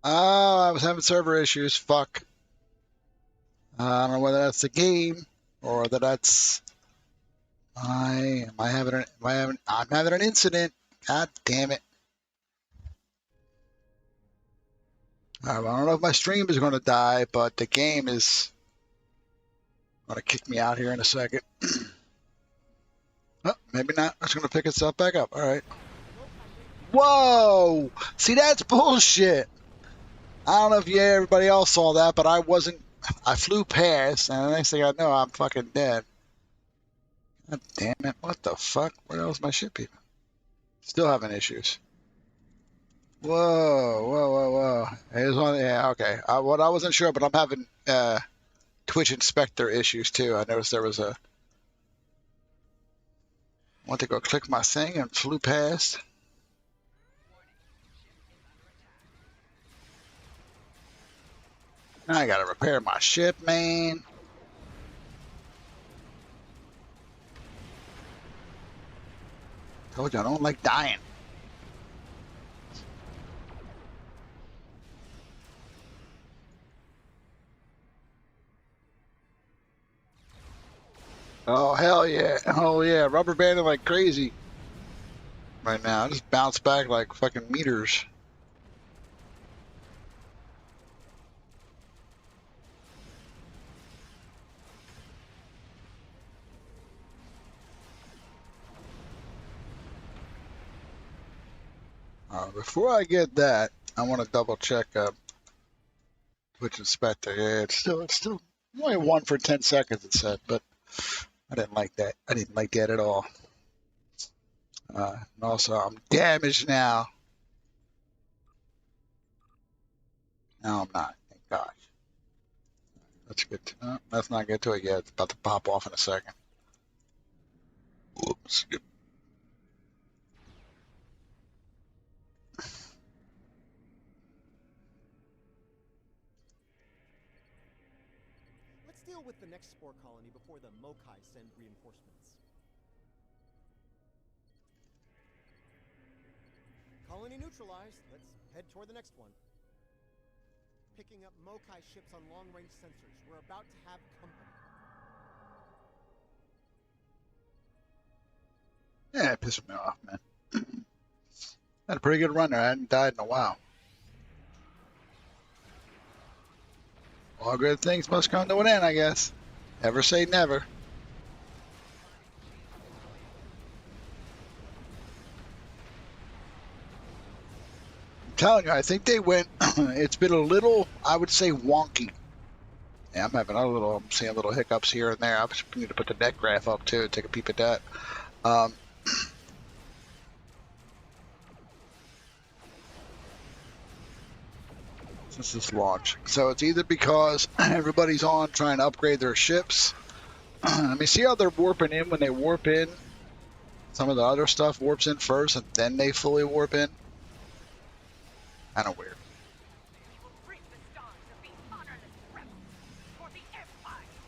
Speaker 7: Oh, I was having server issues. Fuck. I don't know whether that's the game or that that's I'm having an incident. God damn it. I don't know if my stream is going to die, but the game is going to kick me out here in a second. Oh, maybe not. It's going to pick itself back up. All right. Whoa! See, that's bullshit. I don't know if everybody else saw that, but I wasn't. I flew past, and the next thing I know, I'm fucking dead. God damn it. What the fuck? Where else my ship even? Still having issues. Whoa, whoa, whoa, whoa. Here's one. Yeah, okay. What I wasn't sure, but I'm having Twitch Inspector issues too. I noticed there was a. Went to go click my thing and flew past. Now I gotta repair my ship, man. Told you I don't like dying. Oh hell yeah! Oh yeah! Rubber banding like crazy right now. I just bounce back like fucking meters. Before I get that, I want to double check Twitch Inspector. Yeah, it's still only one for 10 seconds. It said, but I didn't like that. I didn't like that at all. And also, I'm damaged now. No, I'm not. Thank gosh. That's good. Let's not get to it yet. It's about to pop off in a second. Whoops.
Speaker 4: Let's deal with the next spore colony before the Mokai send reinforcements. Colony neutralized. Let's head toward the next one. Picking up Mokai ships on long-range sensors. We're about to have company.
Speaker 7: Yeah, it pissed me off, man. Had a pretty good run there. I hadn't died in a while. All good things must come to an end, I guess. Never say never. I'm telling you, I think they went. It's been a little, I would say, wonky. Yeah, I'm seeing little hiccups here and there. I just need to put the net graph up too. Take a peep at that. Since this launch, so it's either because everybody's on trying to upgrade their ships. I mean, see how they're warping in when they warp in. Some of the other stuff warps in first, and then they fully warp in. Kind of weird.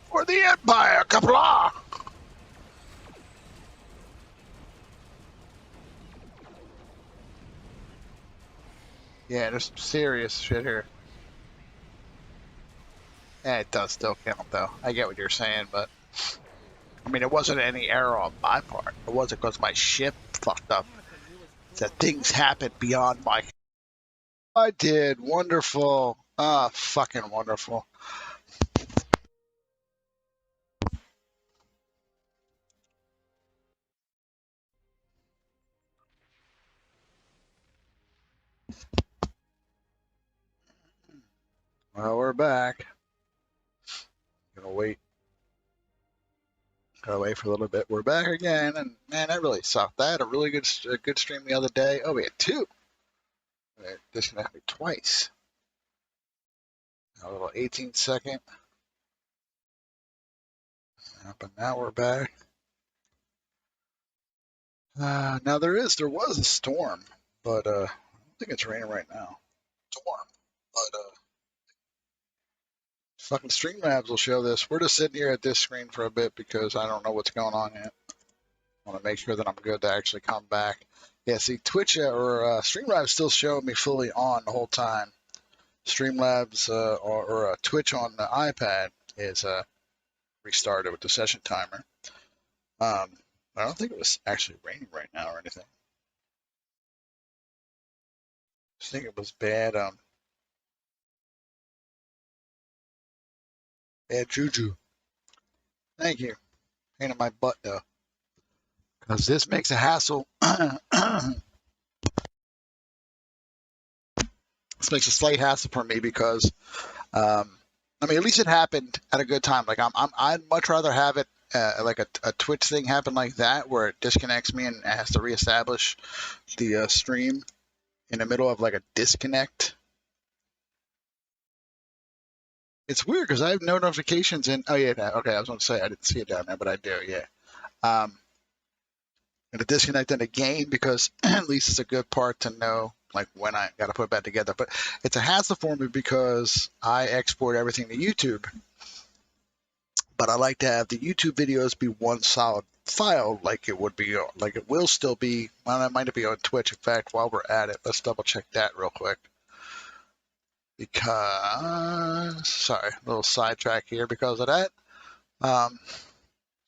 Speaker 7: For the Empire, Kapla! Yeah, there's some serious shit here. Yeah, it does still count, though. I get what you're saying, but... I mean, it wasn't any error on my part. It wasn't because my ship fucked up. It's that things happen beyond my... I did. Wonderful. Ah, fucking wonderful. Well, we're back. Gonna wait. Gotta wait for a little bit. We're back again, and man, that really sucked. I had a really good stream the other day. Oh, we had two. This can happen twice. A little 18-second. But now we're back. Now there was a storm, but I don't think it's raining right now. Storm, but fucking Streamlabs will show this. We're just sitting here at this screen for a bit because I don't know what's going on yet. I want to make sure that I'm good to actually come back. Yeah, see, Twitch or Streamlabs still showing me fully on the whole time. Streamlabs or Twitch on the iPad is restarted with the session timer. I don't think it was actually raining right now or anything. I just think it was bad. Bad juju. Thank you. Pain in my butt though, because this makes a hassle. This makes a slight hassle for me because, I mean, at least it happened at a good time. Like I'd much rather have it like a Twitch thing happen like that, where it disconnects me and it has to reestablish the stream in the middle of like a disconnect. It's weird because I have no notifications in. Oh yeah, okay. I was going to say I didn't see it down there, but I do. Yeah. And a disconnect in the game because at least it's a good part to know like when I got to put it back together. But it's a hassle for me because I export everything to YouTube, but I like to have the YouTube videos be one solid file, like it would be, like it will still be. Well, it might be on Twitch. In fact, while we're at it, let's double check that real quick. Because, sorry, a little sidetrack here because of that.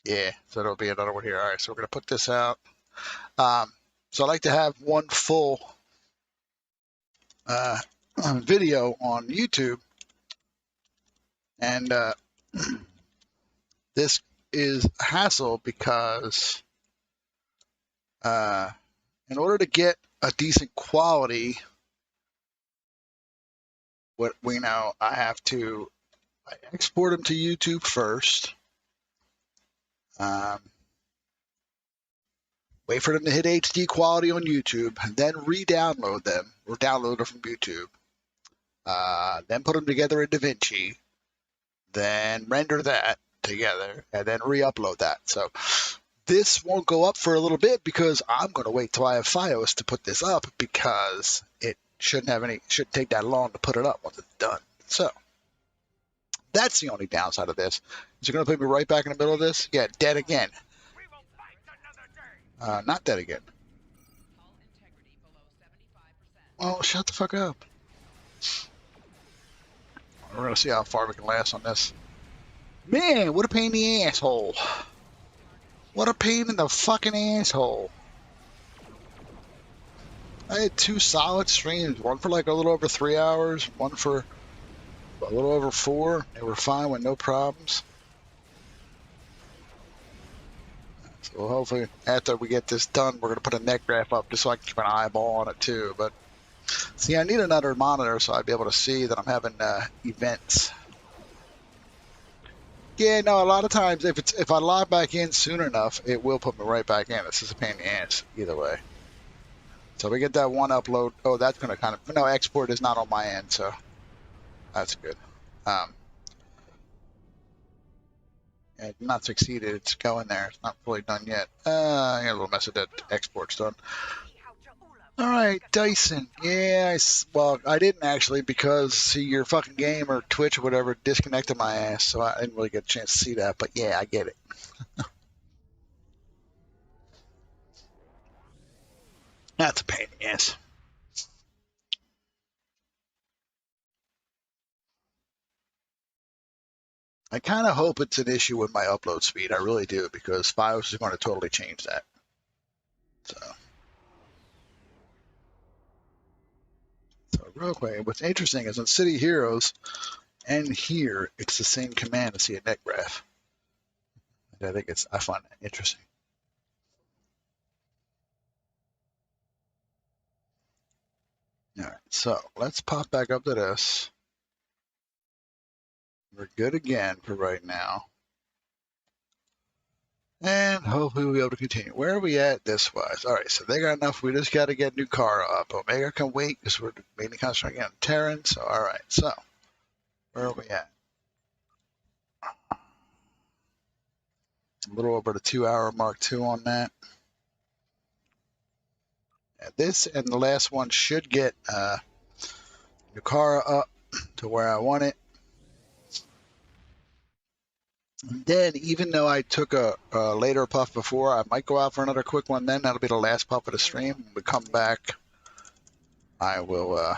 Speaker 7: Yeah, so there'll be another one here. All right, so we're going to put this out. So I like to have one full video on YouTube, and this is a hassle because in order to get a decent quality, what we know, I export them to YouTube first. Wait for them to hit HD quality on YouTube, then re-download them or download them from YouTube. Then put them together in DaVinci, then render that together, and then re-upload that. So this won't go up for a little bit because I'm going to wait till I have FiOS to put this up because it shouldn't take that long to put it up once it's done. So that's the only downside of this. Is it going to put me right back in the middle of this? Yeah, dead again.
Speaker 8: We will fight another day.
Speaker 7: Not dead again. Oh, shut the fuck up. We're going to see how far we can last on this. Man, what a pain in the asshole. What a pain in the fucking asshole. I had 2 solid streams. One for like a little over 3 hours. One for a little over 4. They were fine with no problems. So hopefully after we get this done, we're going to put a neck graph up just so I can keep an eyeball on it too. But see, I need another monitor so I'd be able to see that I'm having events. Yeah, no, a lot of times if I log back in soon enough, it will put me right back in. This is a pain in the ass either way. So we get that one upload. Oh, that's going to kind of, no, export is not on my end, so that's good. It not succeeded. It's going there. It's not fully done yet. I got a little mess with that export's done. All right, Dyson. Yeah, well, I didn't actually because, see, your fucking game or Twitch or whatever disconnected my ass, so I didn't really get a chance to see that. But yeah, I get it. That's a pain in the ass. I kind of hope it's an issue with my upload speed. I really do, because FiOS is going to totally change that. So real quick, what's interesting is in City Heroes and here, it's the same command to see a net graph. I find that interesting. All right, so let's pop back up to this. We're good again for right now. And hopefully we'll be able to continue. Where are we at this wise? All right, so they got enough. We just got to get Nukara up. Omega can wait because we're mainly concentrating on Terran. So, all right, so where are we at? A little over the 2-hour mark two on that. And this and the last one should get Nukara up to where I want it. And then, even though I took a later puff before, I might go out for another quick one then. That'll be the last puff of the stream. When we come back, I will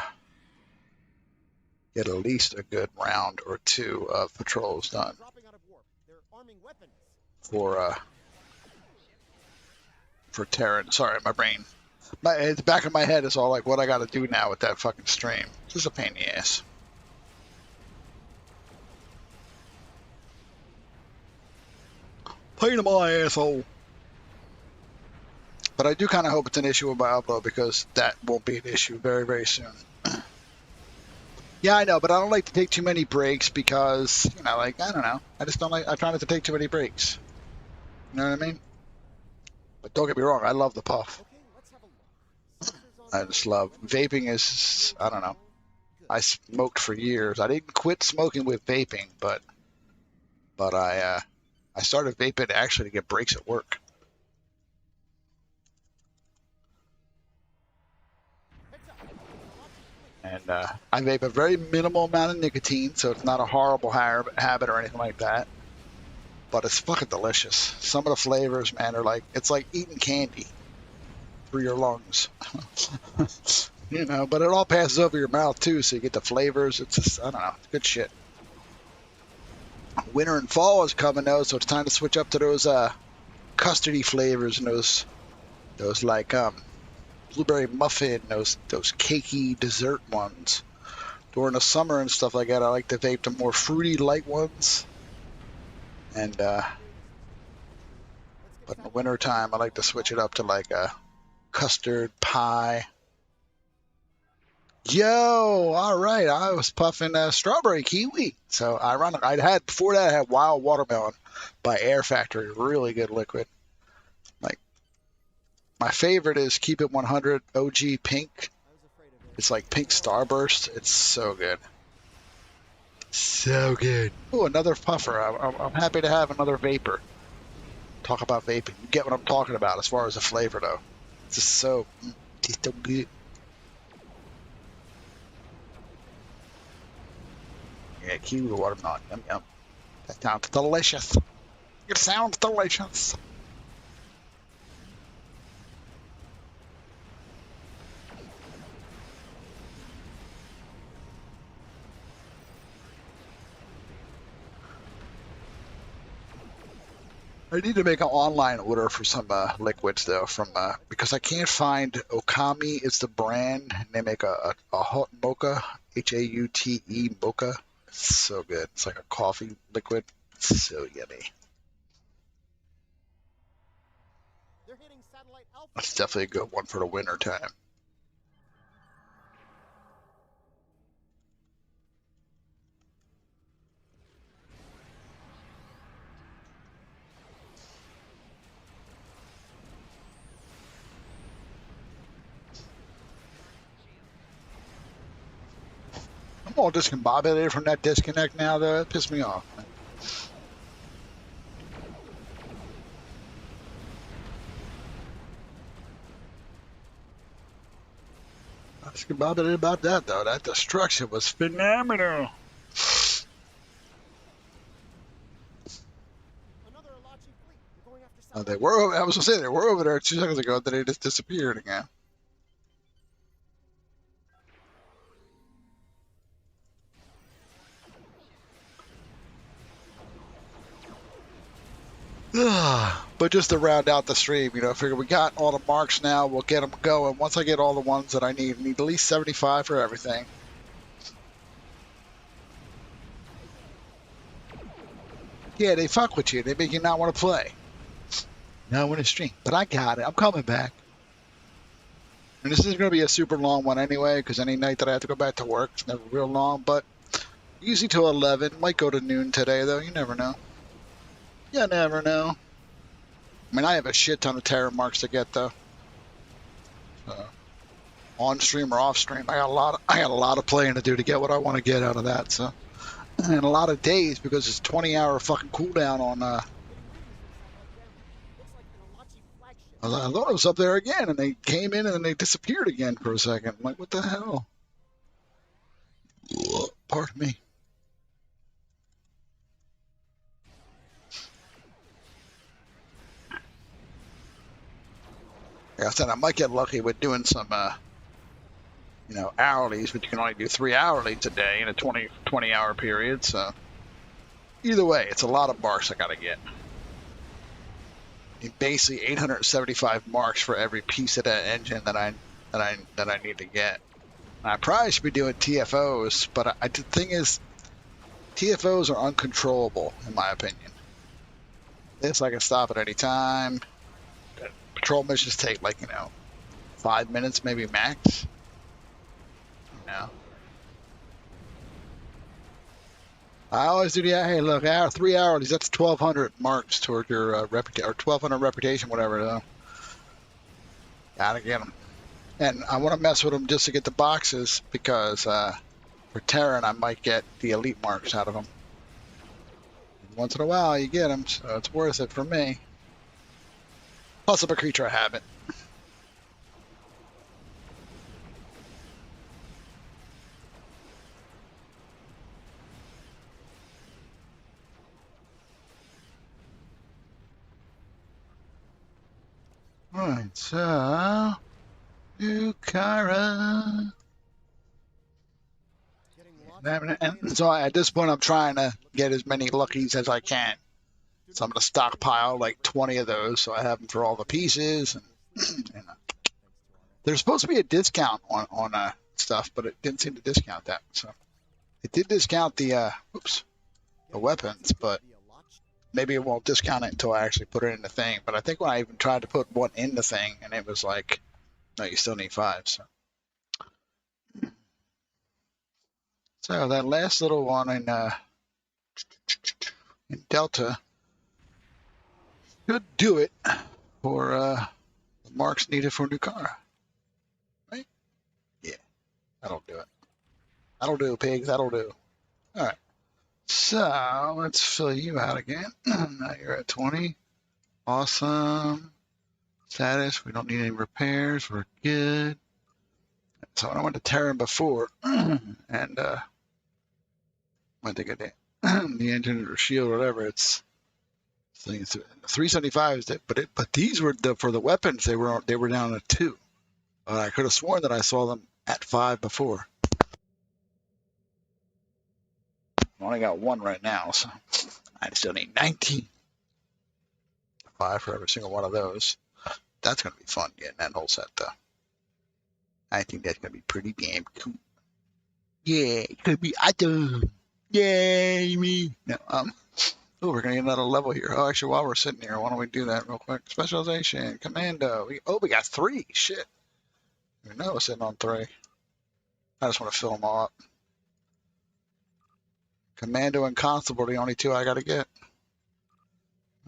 Speaker 7: get at least a good round or two of patrols done for Terran. Sorry, my brain. The back of my head is all like, what I got to do now with that fucking stream. It's just a pain in the ass. Pain in my asshole. But I do kind of hope it's an issue with my upload because that won't be an issue very, very soon. Yeah, I know, but I don't like to take too many breaks because, you know, like, I don't know. I just don't like, I try not to take too many breaks. You know what I mean? But don't get me wrong, I love the puff. I just love, vaping is, I don't know. I smoked for years. I didn't quit smoking with vaping, but I started vaping actually to get breaks at work. And I vape a very minimal amount of nicotine, so it's not a horrible habit or anything like that. But it's fucking delicious. Some of the flavors, man, are like, it's like eating candy through your lungs. You know, but it all passes over your mouth too, so you get the flavors. It's just, I don't know, it's good shit. Winter and fall is coming though, so it's time to switch up to those custardy flavors and those like blueberry muffin, those cakey dessert ones. During the summer and stuff like that, I like to vape the more fruity light ones. And but in the winter time, I like to switch it up to like a custard pie. Yo, all right. I was puffing strawberry kiwi. So ironic. Before that, I had wild watermelon by Air Factory. Really good liquid. Like, my favorite is Keep It 100 OG Pink. It's like pink starburst. It's so good. So good. Ooh, another puffer. I'm happy to have another vapor. Talk about vaping. You get what I'm talking about as far as the flavor, though. It's just so good. Yeah, kiwi watermelon. Yum, yum. That sounds delicious. It sounds delicious. I need to make an online order for some liquids though, from because I can't find Okami. It's the brand. And they make a hot mocha, Haute mocha. It's so good. It's like a coffee liquid. It's so yummy. That's definitely a good one for the winter time. I'm all discombobulated from that disconnect now, though. It pissed me off. I was discombobulated about that, though. That destruction was phenomenal. They were. I was gonna say they were over there 2 seconds ago. Then they just disappeared again. But just to round out the stream, you know, I figure we got all the marks now. We'll get them going. Once I get all the ones that I need at least 75 for everything. Yeah, they fuck with you. They make you not want to play. Not want to stream. But I got it. I'm coming back. And this is going to be a super long one anyway, because any night that I have to go back to work, it's never real long. But usually till 11. Might go to noon today, though. You never know. You never know. I mean, I have a shit ton of Terran Marks to get, though. So, on stream or off stream, I got a lot of playing to do to get what I want to get out of that. So, and a lot of days because it's 20-hour fucking cooldown on. I thought it was up there again, and they came in and then they disappeared again for a second. I'm like, what the hell? Pardon me. Like I said, I might get lucky with doing some, hourlies, but you can only do 3 hourlies a day in a 20-hour period. So either way, it's a lot of marks I got to get. Basically 875 marks for every piece of that engine that I need to get. I probably should be doing TFOs, but the thing is, TFOs are uncontrollable in my opinion. This I can stop at any time. Patrol missions take 5 minutes maybe max. I always do the, hey, look, 3 hours, that's 1,200 marks toward your reputation, or 1,200 reputation, whatever. Though. Gotta get them. And I want to mess with them just to get the boxes, because for Terran, I might get the elite marks out of them. Once in a while, you get them, so it's worth it for me. Plus, I'm a creature of habit. Alright, so Ukara. And so at this point, I'm trying to get as many luckies as I can. So I'm going to stockpile 20 of those, so I have them for all the pieces. And there's supposed to be a discount on stuff, but it didn't seem to discount that. So it did discount the weapons, but maybe it won't discount it until I actually put it in the thing. But I think when I even tried to put one in the thing, and it was like, no, you still need 5. So that last little one in Delta should do it for the marks needed for Nukara. Right? Yeah, that'll do it. That'll do, pigs. That'll do. All right. So let's fill you out again. Now you're at 20. Awesome. Status. We don't need any repairs. We're good. So I went to Terran before, and went to get the engine or shield or whatever. It's 375 is that, but these were for the weapons. They were down at 2. I could have sworn that I saw them at 5 before. I only got 1 right now, so I still need 19. 5 for every single one of those. That's going to be fun getting that whole set, though. I think that's going to be pretty damn cool. Yeah, it could be awesome. Yay, me. No, we're going to get another level here. Oh, actually, while we're sitting here, why don't we do that real quick? Specialization, Commando. We got 3. Shit. I know we're sitting on 3. I just want to fill them all up. Commando and Constable are the only 2 I got to get.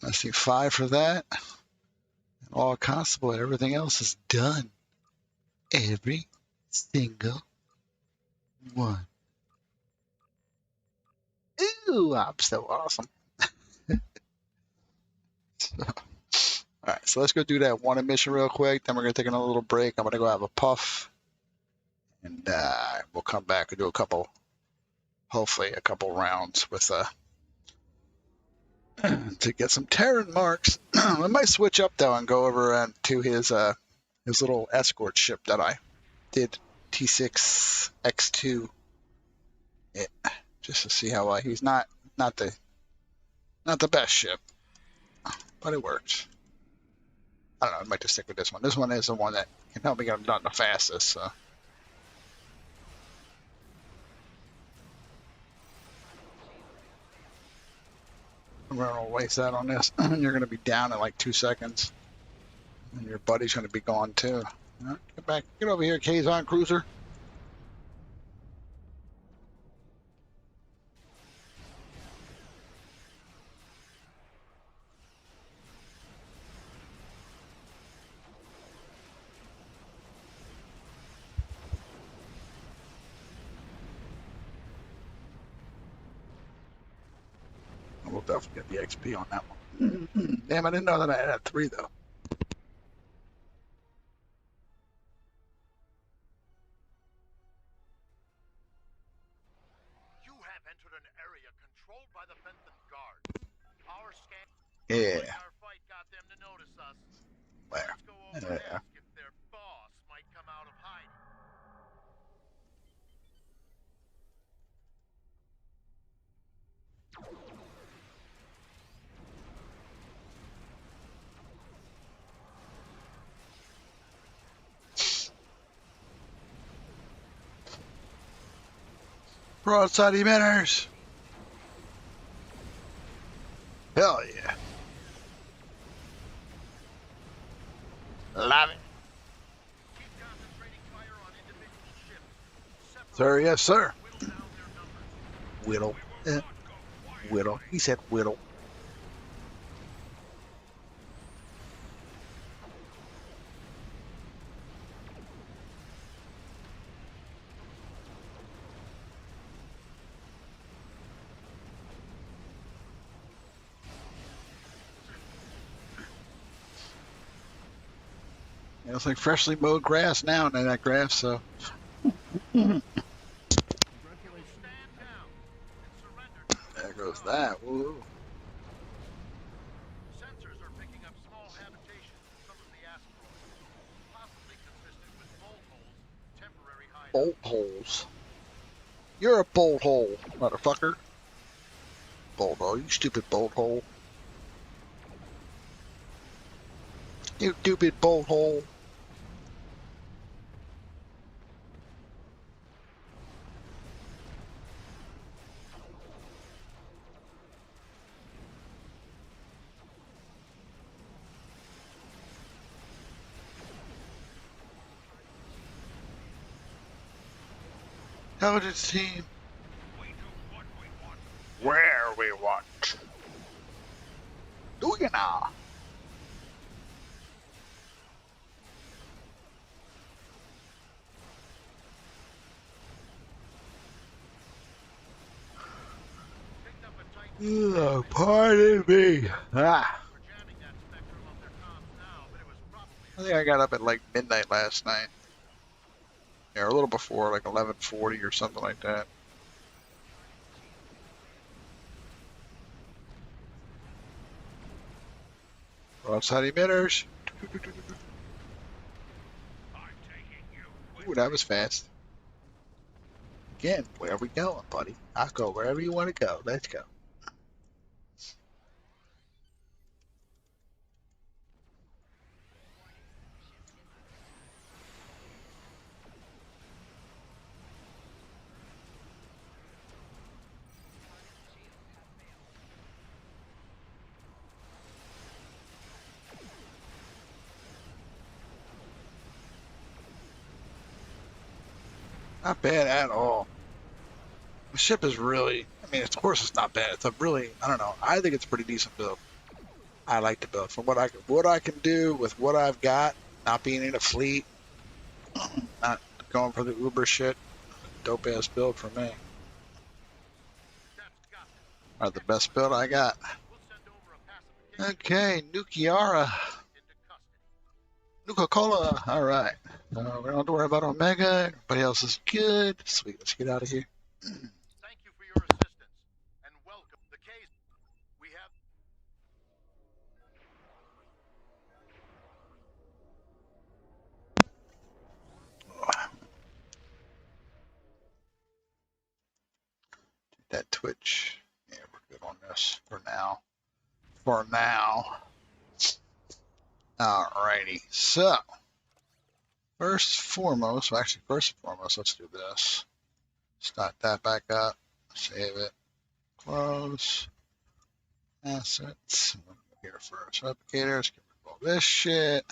Speaker 7: I see 5 for that. And all Constable and everything else is done. Every single one. Ooh, I'm so awesome. All right, so let's go do that one mission real quick. Then we're going to take another little break. I'm going to go have a puff. And we'll come back and do hopefully a couple rounds with to get some Terran Marks. I might switch up, though, and go over to his little escort ship that I did, T6X2. Yeah, just to see how he's not the best ship, but it works. I don't know. I might just stick with this one. This one is the one that can help me get them done the fastest. So. We're going to waste that on this. You're going to be down in 2 seconds. And your buddy's going to be gone too. Get back. Get over here, Kazon Cruiser. We'll definitely get the XP on that one. Damn, I didn't know that I had 3 though.
Speaker 3: You have entered an area controlled by the Bentham Guard. Our scan
Speaker 7: Yeah.
Speaker 3: our fight got them to notice us.
Speaker 7: Where?
Speaker 3: Let's go over and ask if their boss might come out of hiding.
Speaker 7: Broadside emitters. Hell yeah. Love it.
Speaker 3: Keep concentrating fire on individual ships. Separate
Speaker 7: Sir, yes, sir.
Speaker 3: whittle down their numbers.
Speaker 7: Whittle. Whittle. He said whittle. It looks like freshly mowed grass now in that grass, so.
Speaker 3: Stand down and surrender to the
Speaker 7: There goes
Speaker 3: Bentham Guard.
Speaker 7: that. Woo.
Speaker 3: Sensors are picking up small habitations in some of the asteroids, possibly consistent with bolt holes, temporary hideouts.
Speaker 7: Bolt holes. You're a bolt hole, motherfucker. Bolt hole, you stupid bolt hole. You stupid bolt hole. Intelligence team. Where we want. Do you know?
Speaker 3: Picked up a tight
Speaker 7: Oh, pardon me. Ah.
Speaker 3: We're jamming that spectrum of their comms now, but it was probably
Speaker 7: I think I got up at like midnight last night. Yeah, or a little before, like 11:40 or something like that. Broadside emitters. Ooh, that was fast. Again, where are we going, buddy? I'll go wherever you want to go. Let's go. Not bad at all. The ship is really, I mean, of course it's not bad. It's a really, I don't know. I think it's a pretty decent build. I like the build. From what I can do with what I've got, not being in a fleet, not going for the Uber shit. Dope ass build for me.
Speaker 3: that's got them.
Speaker 7: Or the best build I got.
Speaker 3: We'll send over a pacification
Speaker 7: Okay, Nukiara.
Speaker 3: into custody.
Speaker 7: Nuka-Cola. All right. We don't have to worry about Omega. Everybody else is good. Sweet. Let's get out of here.
Speaker 3: Thank you for your assistance and welcome. The case we have
Speaker 7: That Twitch. Yeah, we're good on this for now. For now. Alrighty. So, first and foremost, let's do this. Start that back up. Save it. Close. Assets. Here first. Replicators. Get rid of all this shit.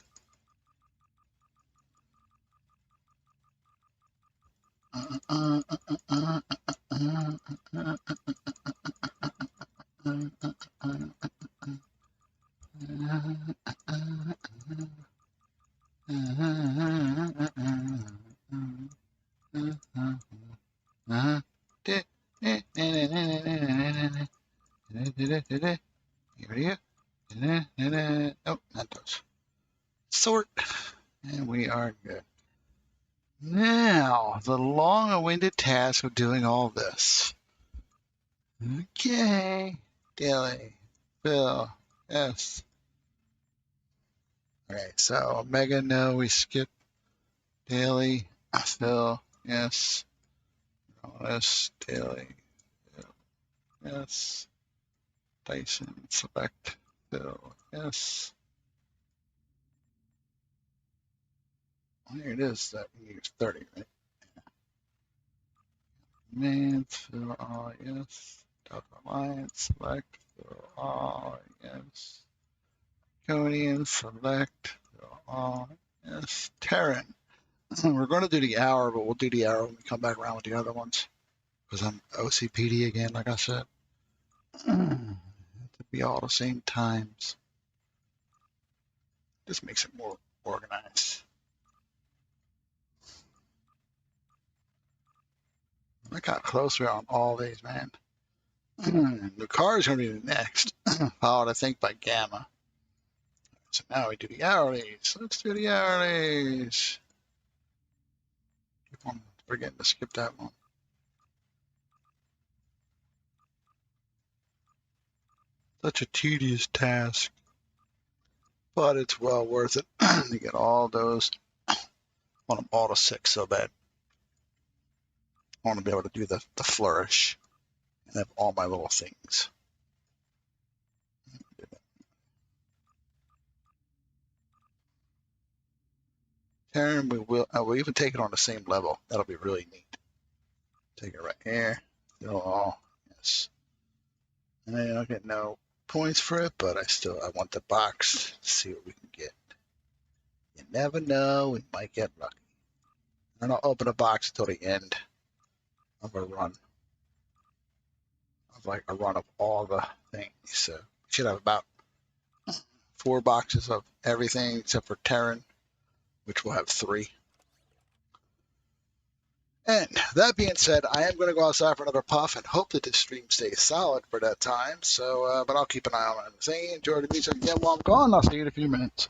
Speaker 7: Oh, that does. Sort. And we are good. Now, the long-awaited task of doing all this. Okay. Daily. Bill. Yes. Okay, so Omega, no, we skip daily. Phil, yes. Yes, daily. Yes. Dyson, select. Phil, yes. Here it is. That we use 30, right? Man, Phil, all yes. Delta Alliance, select. Phil, all yes. Conian, select. Phil, all yes. Terran. We're going to do the hour, but we'll do the hour when we come back around with the other ones. Because I'm OCPD again, like I said. To be all the same times. This makes it more organized. Look how close we are on all these, man. The car is going to be the next, followed, I think, by Gamma. So now we do the hourlies. Let's do the hourlies. Keep on forgetting to skip that one. Such a tedious task, but it's well worth it to get all those. I want them all to 6 so bad. I want to be able to do the flourish and have all my little things. Terran, we'll even take it on the same level. That'll be really neat. Take it right here. Oh, yes. And I don't get no points for it, but I want the box to see what we can get. You never know, we might get lucky. And I'll open a box until the end of a run. Of like a run of all the things. So we should have about 4 boxes of everything except for Terran, which will have 3. And that being said, I am going to go outside for another puff and hope that this stream stays solid for that time. So, but I'll keep an eye on everything. Enjoy the music again while I'm gone. I'll see you in a few minutes.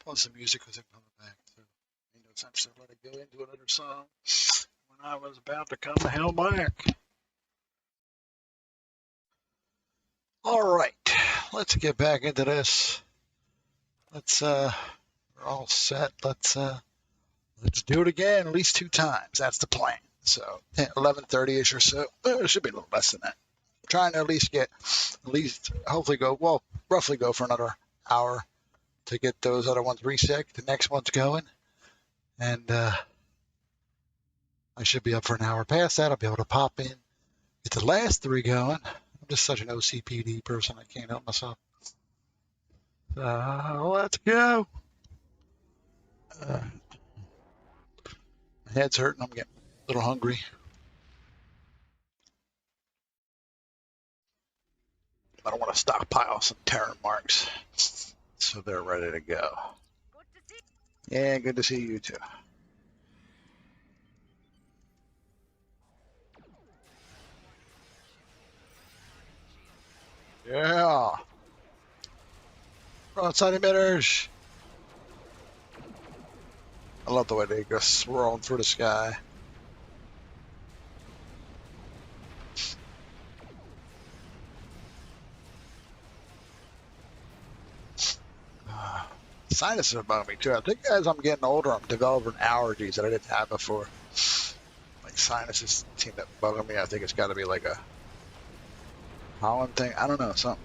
Speaker 1: Plus the music was coming back. So made no sense to let it go into another song when I was about to come the hell back. All right, let's get back into this. We're all set. Let's do it again at least 2 times. That's the plan. So 11:30ish or so. It should be a little less than that. I'm trying to at least hopefully roughly go for another hour to get those other ones reset. The next one's going, and I should be up for an hour past that. I'll be able to pop in, get the last 3 going. I'm just such an OCPD person. I can't help myself. Let's go. My head's hurting. I'm getting a little hungry. I don't want to stockpile some Terran Marks, so they're ready to go.
Speaker 2: Good to see.
Speaker 1: Yeah, good to see you too. Yeah. Broadside emitters. I love the way they go swirling through the sky. Sinuses are bugging me too. I think as I'm getting older, I'm developing allergies that I didn't have before. Like sinuses seem to bug me. I think it's got to be like a pollen thing. I don't know, something.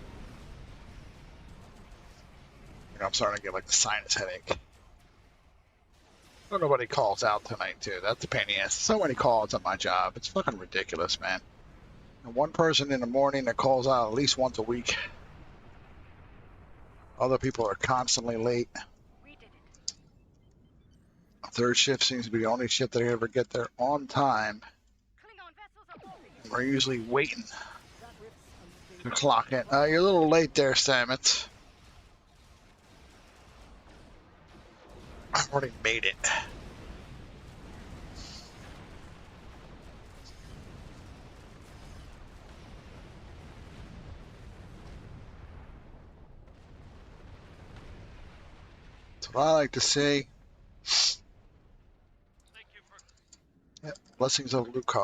Speaker 1: I'm starting to get like the sinus headache. Oh, nobody calls out tonight too. That's a pain in the ass. So many calls at my job. It's fucking ridiculous, man. And one person in the morning that calls out at least once a week. Other people are constantly late.
Speaker 2: We did it.
Speaker 1: Third shift seems to be the only shift that I ever get there on time.
Speaker 2: Klingon vessels are boarding.
Speaker 1: We're usually waiting to clock in. You're a little late there, Stamets. I've already made it. That's what I like to say.
Speaker 3: Thank you for
Speaker 1: Yep. Blessings of Lucar.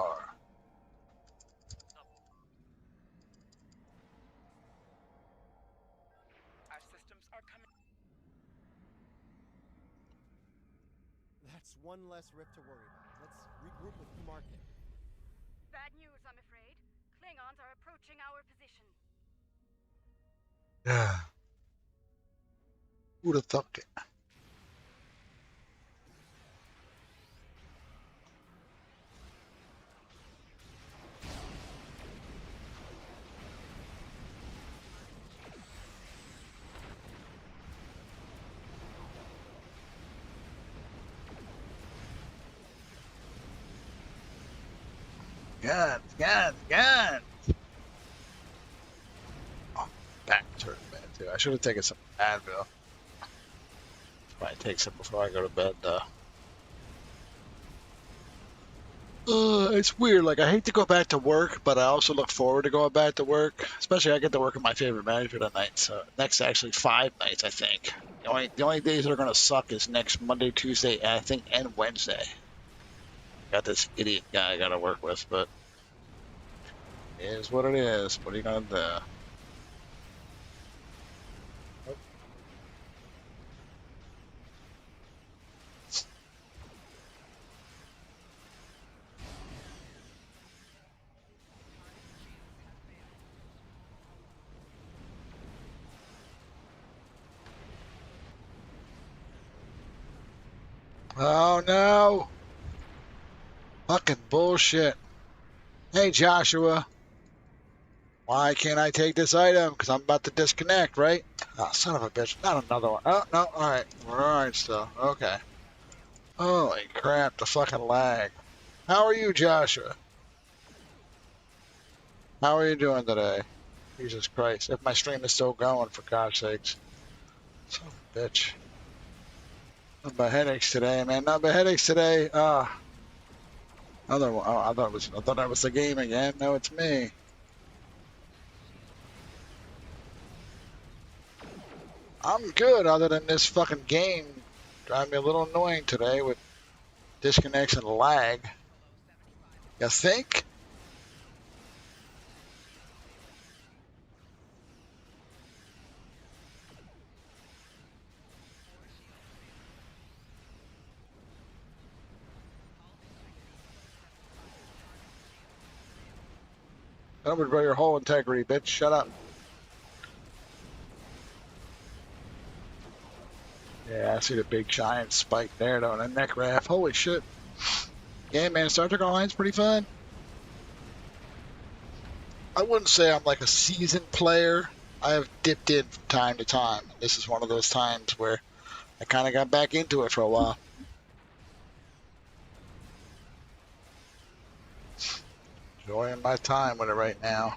Speaker 5: Our systems are coming.
Speaker 4: That's one less rift to worry about. Let's regroup with Market.
Speaker 2: Bad news, I'm afraid. Klingons are approaching our position.
Speaker 1: Yeah. Who'd have thought it? Guns. Oh, back hurt bad too. I should have taken some Advil. Probably take some before I go to bed though. It's weird. Like I hate to go back to work, but I also look forward to going back to work. Especially I get to work with my favorite manager tonight. So next actually 5 nights I think. The only days that are gonna suck is next Monday, Tuesday, and I think and Wednesday. Got this idiot guy I gotta work with, but it is what it is. What are you gonna do? Oh no! Fucking bullshit. Hey Joshua. Why can't I take this item? Because I'm about to disconnect, right? Oh, son of a bitch. Not another one. Oh, no. Alright. We're alright still. Okay. Holy crap. The fucking lag. How are you, Joshua? How are you doing today? Jesus Christ. If my stream is still going, for God's sakes. Son of a bitch. Nothing but headaches today, man. Nothing but headaches today. Another one. Oh, I thought that was the game again. No, it's me.
Speaker 7: I'm good, other than this fucking game driving me a little annoying today with disconnects and lag. You think? That would be your whole integrity, bitch. Shut up. Yeah, I see the big giant spike there, though, and a neck raft. Holy shit. Yeah, man, Star Trek Online's pretty fun. I wouldn't say I'm like a seasoned player. I have dipped in from time to time. This is one of those times where I kind of got back into it for a while. Enjoying my time with it right now.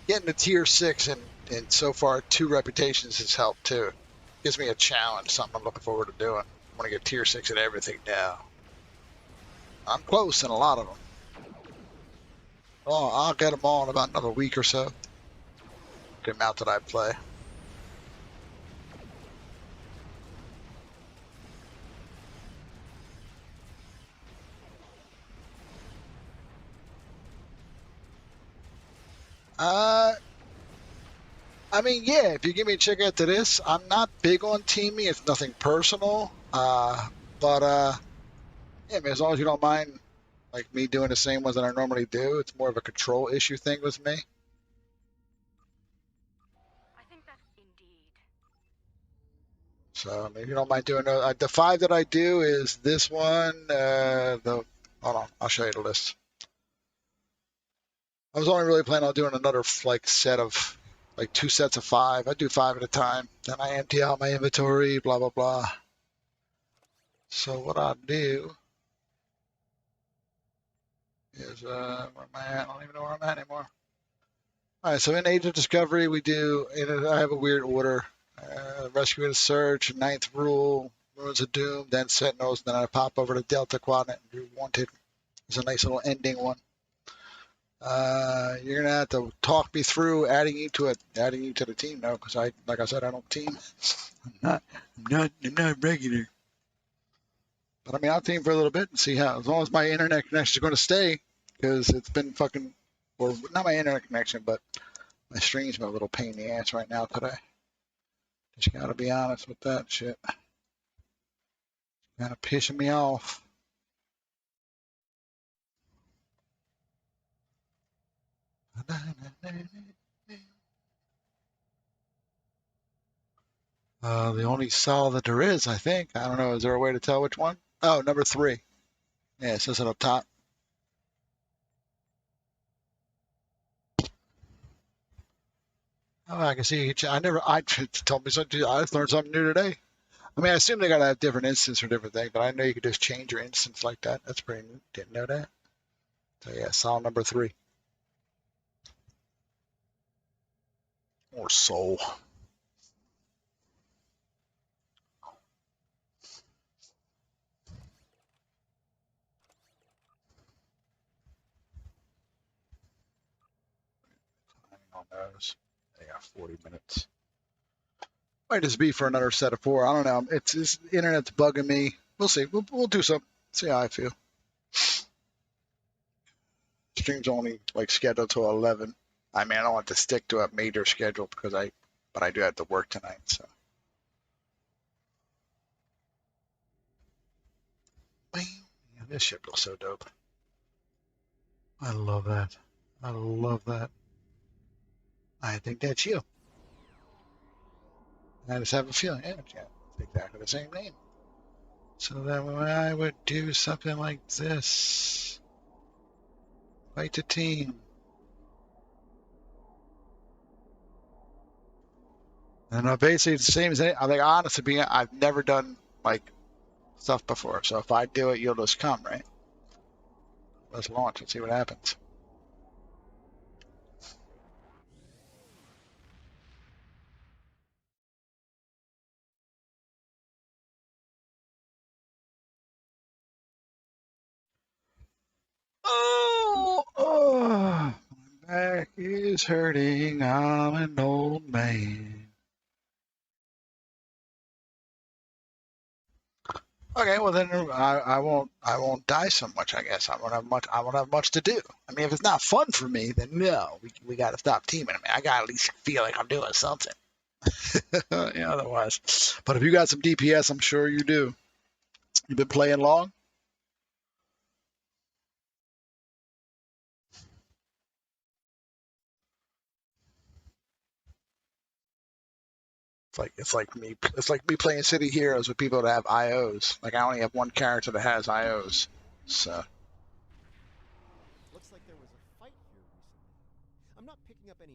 Speaker 7: Getting to tier 6 and so far 2 reputations has helped too. Gives me a challenge, something I'm looking forward to doing. I want to get tier 6 at everything now. I'm close in a lot of them. Oh, I'll get them all in about another week or so. The amount that I play. I mean, yeah, if you give me a check after this, I'm not big on teaming. It's nothing personal. Yeah, man, as long as you don't mind, like me doing the same ones that I normally do, it's more of a control issue thing with me.
Speaker 2: I think that's indeed.
Speaker 7: So, I mean, if you don't mind doing the 5 that I do is this one. Hold on, I'll show you the list. I was only really planning on doing another like set of like 2 sets of 5. I do 5 at a time. Then I empty out my inventory, blah blah blah. So what I do is where am I at? I don't even know where I'm at anymore. All right, so in Age of Discovery, I have a weird order. Rescue and Search, Ninth Rule, Ruins of Doom, then Sentinels, then I pop over to Delta Quadrant and do Wanted. It's a nice little ending one. You're gonna have to talk me through adding you to the team now, because like I said, I don't team. I'm not regular. But I mean, I'll team for a little bit and see how. As long as my internet connection is going to stay, because it's been fucking, or not my internet connection, but my stream's been a little pain in the ass right now today. Just gotta be honest with that shit. Kinda pissing me off. The only saw that there is, I think. I don't know. Is there a way to tell which one? Oh, number 3. Yeah, it says it up top. Oh, I can see. I told me something. I learned something new today. I mean, I assume they gotta have different instances for different things, but I know you could just change your instance like that. That's pretty neat. Didn't know that. So yeah, saw number 3. Or soul. On those. They got 40 minutes. Might just be for another set of 4. I don't know. It's the internet's bugging me. We'll see. We'll do something. See how I feel. Stream's only like scheduled till 11. I mean, I don't want to stick to a major schedule but I do have to work tonight. So. Man, this ship looks so dope. I love that. I love that. I think that's you. I just have a feeling. Yeah, it's exactly the same name. So then I would do something like this. Fight the team. And basically it's the same as I think honestly being I've never done like stuff before. So if I do it, you'll just come, right? Let's launch and see what happens. Oh, my back is hurting. I'm an old man. Okay, well then I won't die so much. I guess I won't have much to do. I mean, if it's not fun for me, then no, we got to stop teaming. I mean, I got to at least feel like I'm doing something. Yeah, otherwise. But if you got some DPS, I'm sure you do. You've been playing long. It's like me playing City Heroes with people that have IOs. Like I only have one character that has IOs. So
Speaker 4: Looks like there was a fight here recently. I'm not picking up any.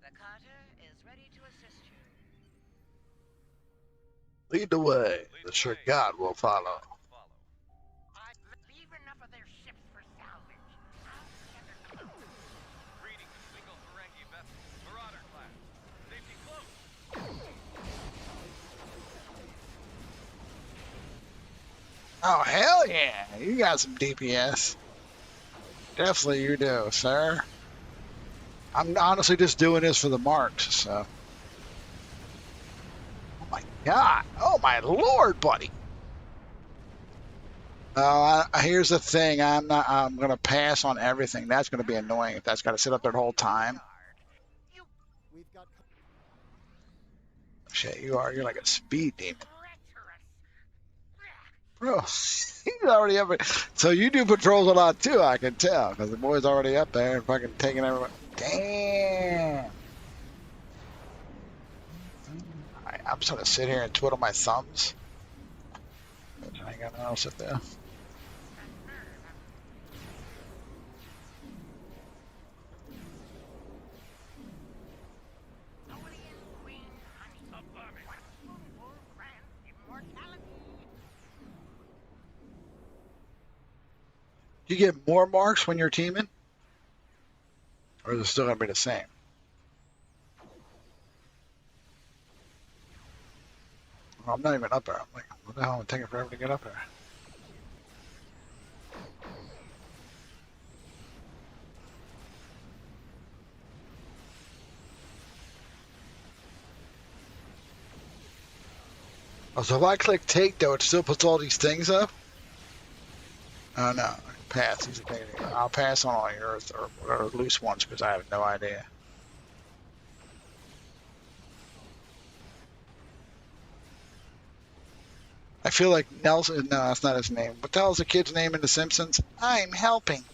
Speaker 8: The Carter is ready to assist you.
Speaker 7: lead the way. The sure God will follow.
Speaker 8: Leave enough of their ships for salvage. I'll get her close.
Speaker 3: Greetings, single Ferengi vessel, Marauder class. Safety close.
Speaker 7: Oh hell yeah! You got some DPS. Definitely you do, sir. I'm honestly just doing this for the marks. So. Oh my God! Oh my Lord, buddy! Here's the thing. I'm gonna pass on everything. That's gonna be annoying if that's got to sit up there the whole time.
Speaker 4: We've got.
Speaker 7: Shit, you're like a speed demon,
Speaker 8: Treacherous.
Speaker 7: bro. He's already up there. So you do patrols a lot too, I can tell, because the boy's already up there and fucking taking everyone. Damn. I'm just gonna sit here and twiddle my thumbs. I ain't got nothing else up there. Do you get more marks when you're teaming? Or is it still going to be the same? Well, I'm not even up there. I'm like, what the hell? I'm taking forever to get up there. Oh, so if I click take, though, it still puts all these things up? Oh, no. Pass. I'll pass on all yours or loose ones because I have no idea. I feel like Nelson. No, that's not his name. What the hell's the kid's name in The Simpsons? I'm helping.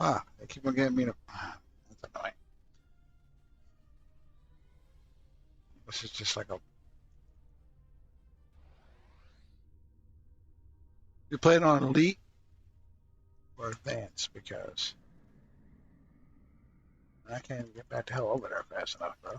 Speaker 7: Ah, they keep on getting me to. That's annoying. This is just like a. You playing on Elite or Advanced? Because I can't even get back the hell over there fast enough, bro.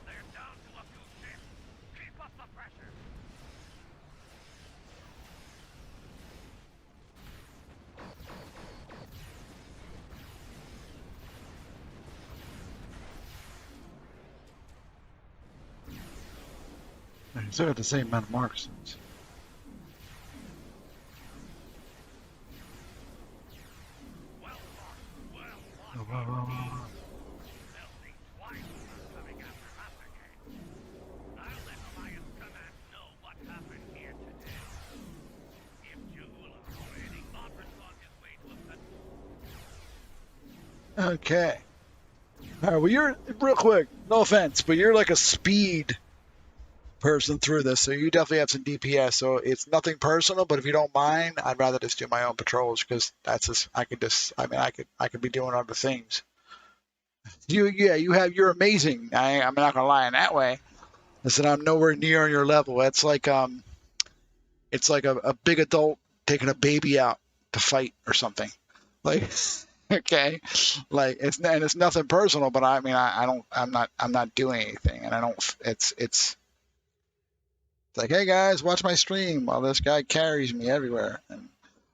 Speaker 3: They're down to a few ships. Keep up the pressure.
Speaker 7: You still got the same amount of marks.
Speaker 3: Well fought. Well fought.
Speaker 7: Oh, wow, wow, wow.
Speaker 3: They'll think twice before coming after us again. I'll let Alliance Command know what happened here today. If Jula or any Opera's on his way to a
Speaker 7: Okay. All right. Well, you're real quick. No offense, but you're like a speed person through this, so you definitely have some DPS. So it's nothing personal, but if you don't mind, I'd rather just do my own patrols because that's just I could just. I mean, I could be doing other things. You're amazing. I'm not gonna lie in that way.
Speaker 1: I said, I'm nowhere near your level. It's like a big adult taking a baby out to fight or something. Like, okay, like it's nothing personal, but I mean, I'm not doing anything, and I don't. It's like, hey guys, watch my stream while this guy carries me everywhere. And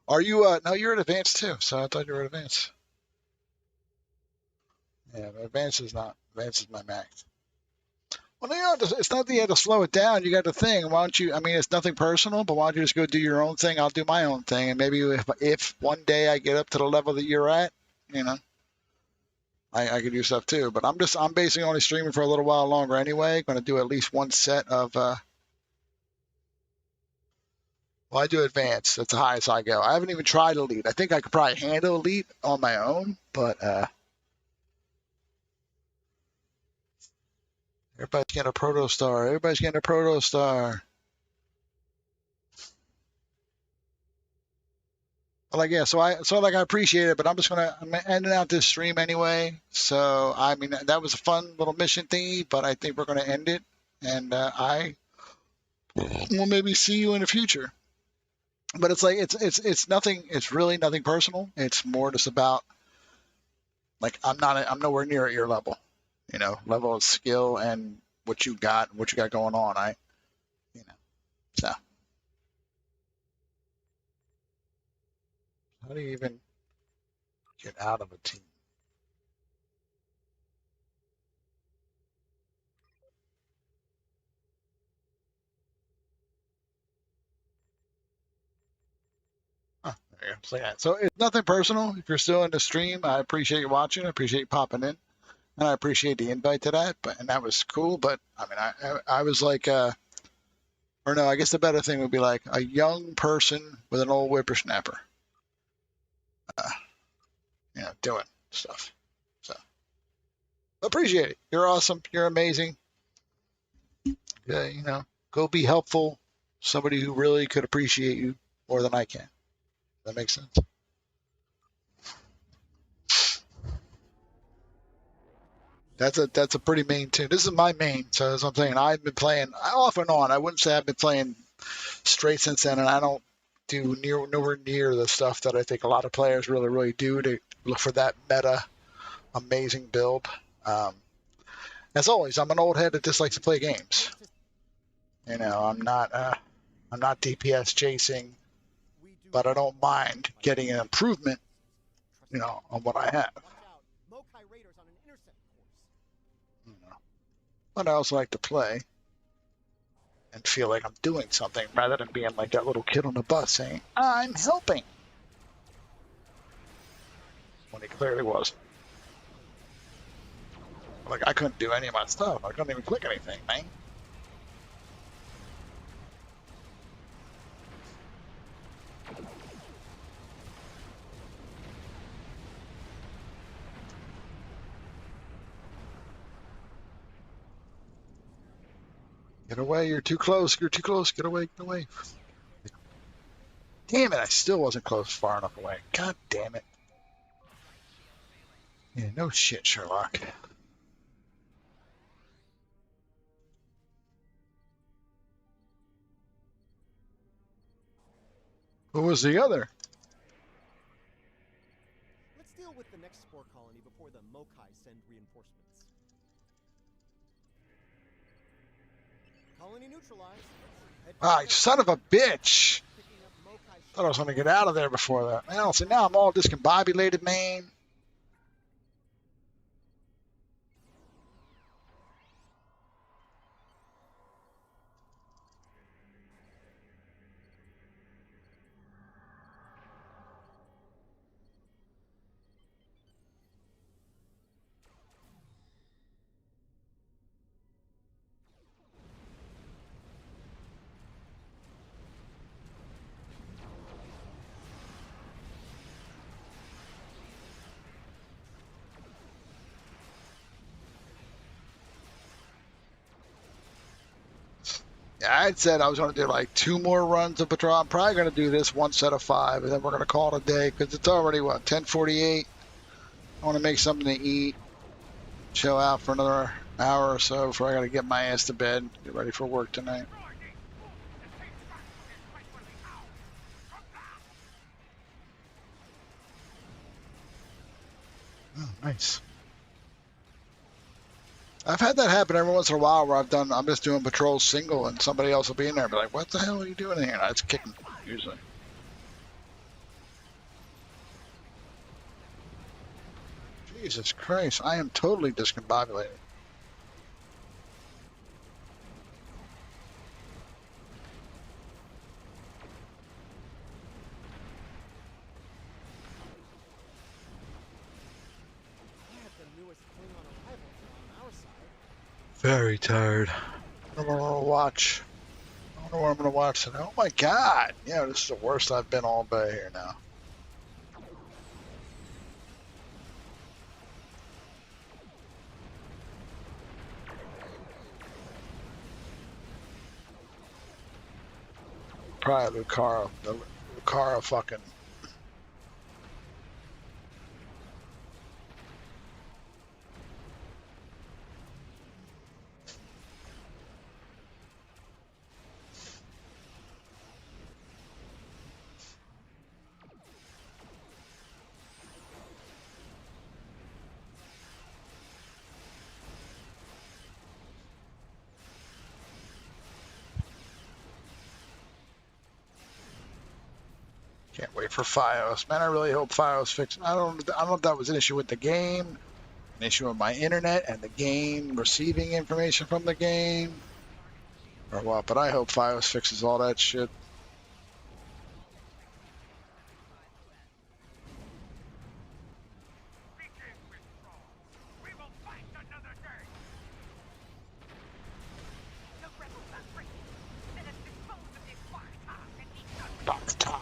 Speaker 1: are you? No, you're at advanced too. So I thought you were at advanced. Yeah, but advanced is not. Advanced is my max. Well, no, it's not that you have to slow it down. You got the thing. Why don't you? I mean, it's nothing personal, but why don't you just go do your own thing? I'll do my own thing, and maybe if one day I get up to the level that you're at, you know, I could do stuff too. But I'm basically only streaming for a little while longer anyway. Going to do at least one set of. Well, I do advanced. That's the highest I go. I haven't even tried elite. I think I could probably handle elite on my own, but everybody's getting a proto star. Everybody's getting a proto star. Like, yeah, so I appreciate it, but I'm ending out this stream anyway. So I mean, that was a fun little mission thingy, but I think we're gonna end it, and I will maybe see you in the future. But it's like it's nothing. It's really nothing personal. It's more just about like I'm nowhere near at your level, you know, level of skill and what you got going on. You know, so how do you even get out of a team? Huh, there you go. So, yeah. So it's nothing personal. If you're still in the stream, I appreciate you watching. I appreciate you popping in, and I appreciate the invite to that. And that was cool. But I mean, I was like, or no, I guess the better thing would be like a young person with an old whippersnapper, you know, doing stuff. So appreciate it. You're awesome. You're amazing. Yeah, you know, go be helpful. Somebody who really could appreciate you more than I can. That makes sense. That's a pretty main tune. This is my main, so as I'm saying, I've been playing off and on. I wouldn't say I've been playing straight since then, and I don't do nowhere near the stuff that I think a lot of players really do to look for that meta amazing build. As always, I'm an old head that just likes to play games. You know, I'm not DPS chasing, but I don't mind getting an improvement, you know, on what I have. You know. But I also like to play and feel like I'm doing something rather than being like that little kid on the bus saying, I'm helping. When he clearly was. Like, I couldn't do any of my stuff. I couldn't even click anything, man. Get away, you're too close, you're too close, get away, get away. Damn it, I still wasn't close far enough away. God damn it. Yeah, no shit, Sherlock. Who was the other?
Speaker 4: Let's deal with the next spore colony before the Mokai send reinforcements. Colony neutralized.
Speaker 1: Ah, you son of a bitch! Thought I was going to get out of there before that. Well, see, now I'm all discombobulated, man. Yeah, I'd said I was going to do like 2 more runs of patrol. I'm probably going to do this 1 set of 5, and then we're going to call it a day because it's already, what, 10:48? I want to make something to eat, chill out for another
Speaker 7: hour or so before I gotta get my ass to bed, get ready for work tonight. Oh, nice. I've had that happen every once in a while where I'm just doing patrol single and somebody else will be in there and be like, what the hell are you doing in here? And I just kick them, usually. Jesus Christ, I am totally discombobulated.
Speaker 4: I have the newest Klingon arrival on our side.
Speaker 7: Very tired. I don't know what to watch. I don't know what I'm going to watch today. Oh my God. Yeah, this is the worst I've been all day here now. Probably Lucara. The Lucara fucking. Can't wait for Fios. Man, I really hope Fios fixes. I don't know if that was an issue with the game, an issue with my internet and the game receiving information from the game, or what, but I hope Fios fixes all that shit.
Speaker 3: We will fight another day.
Speaker 8: The rebels are free. Let us dispose of this Bartok and eat nothing.
Speaker 7: Doctor.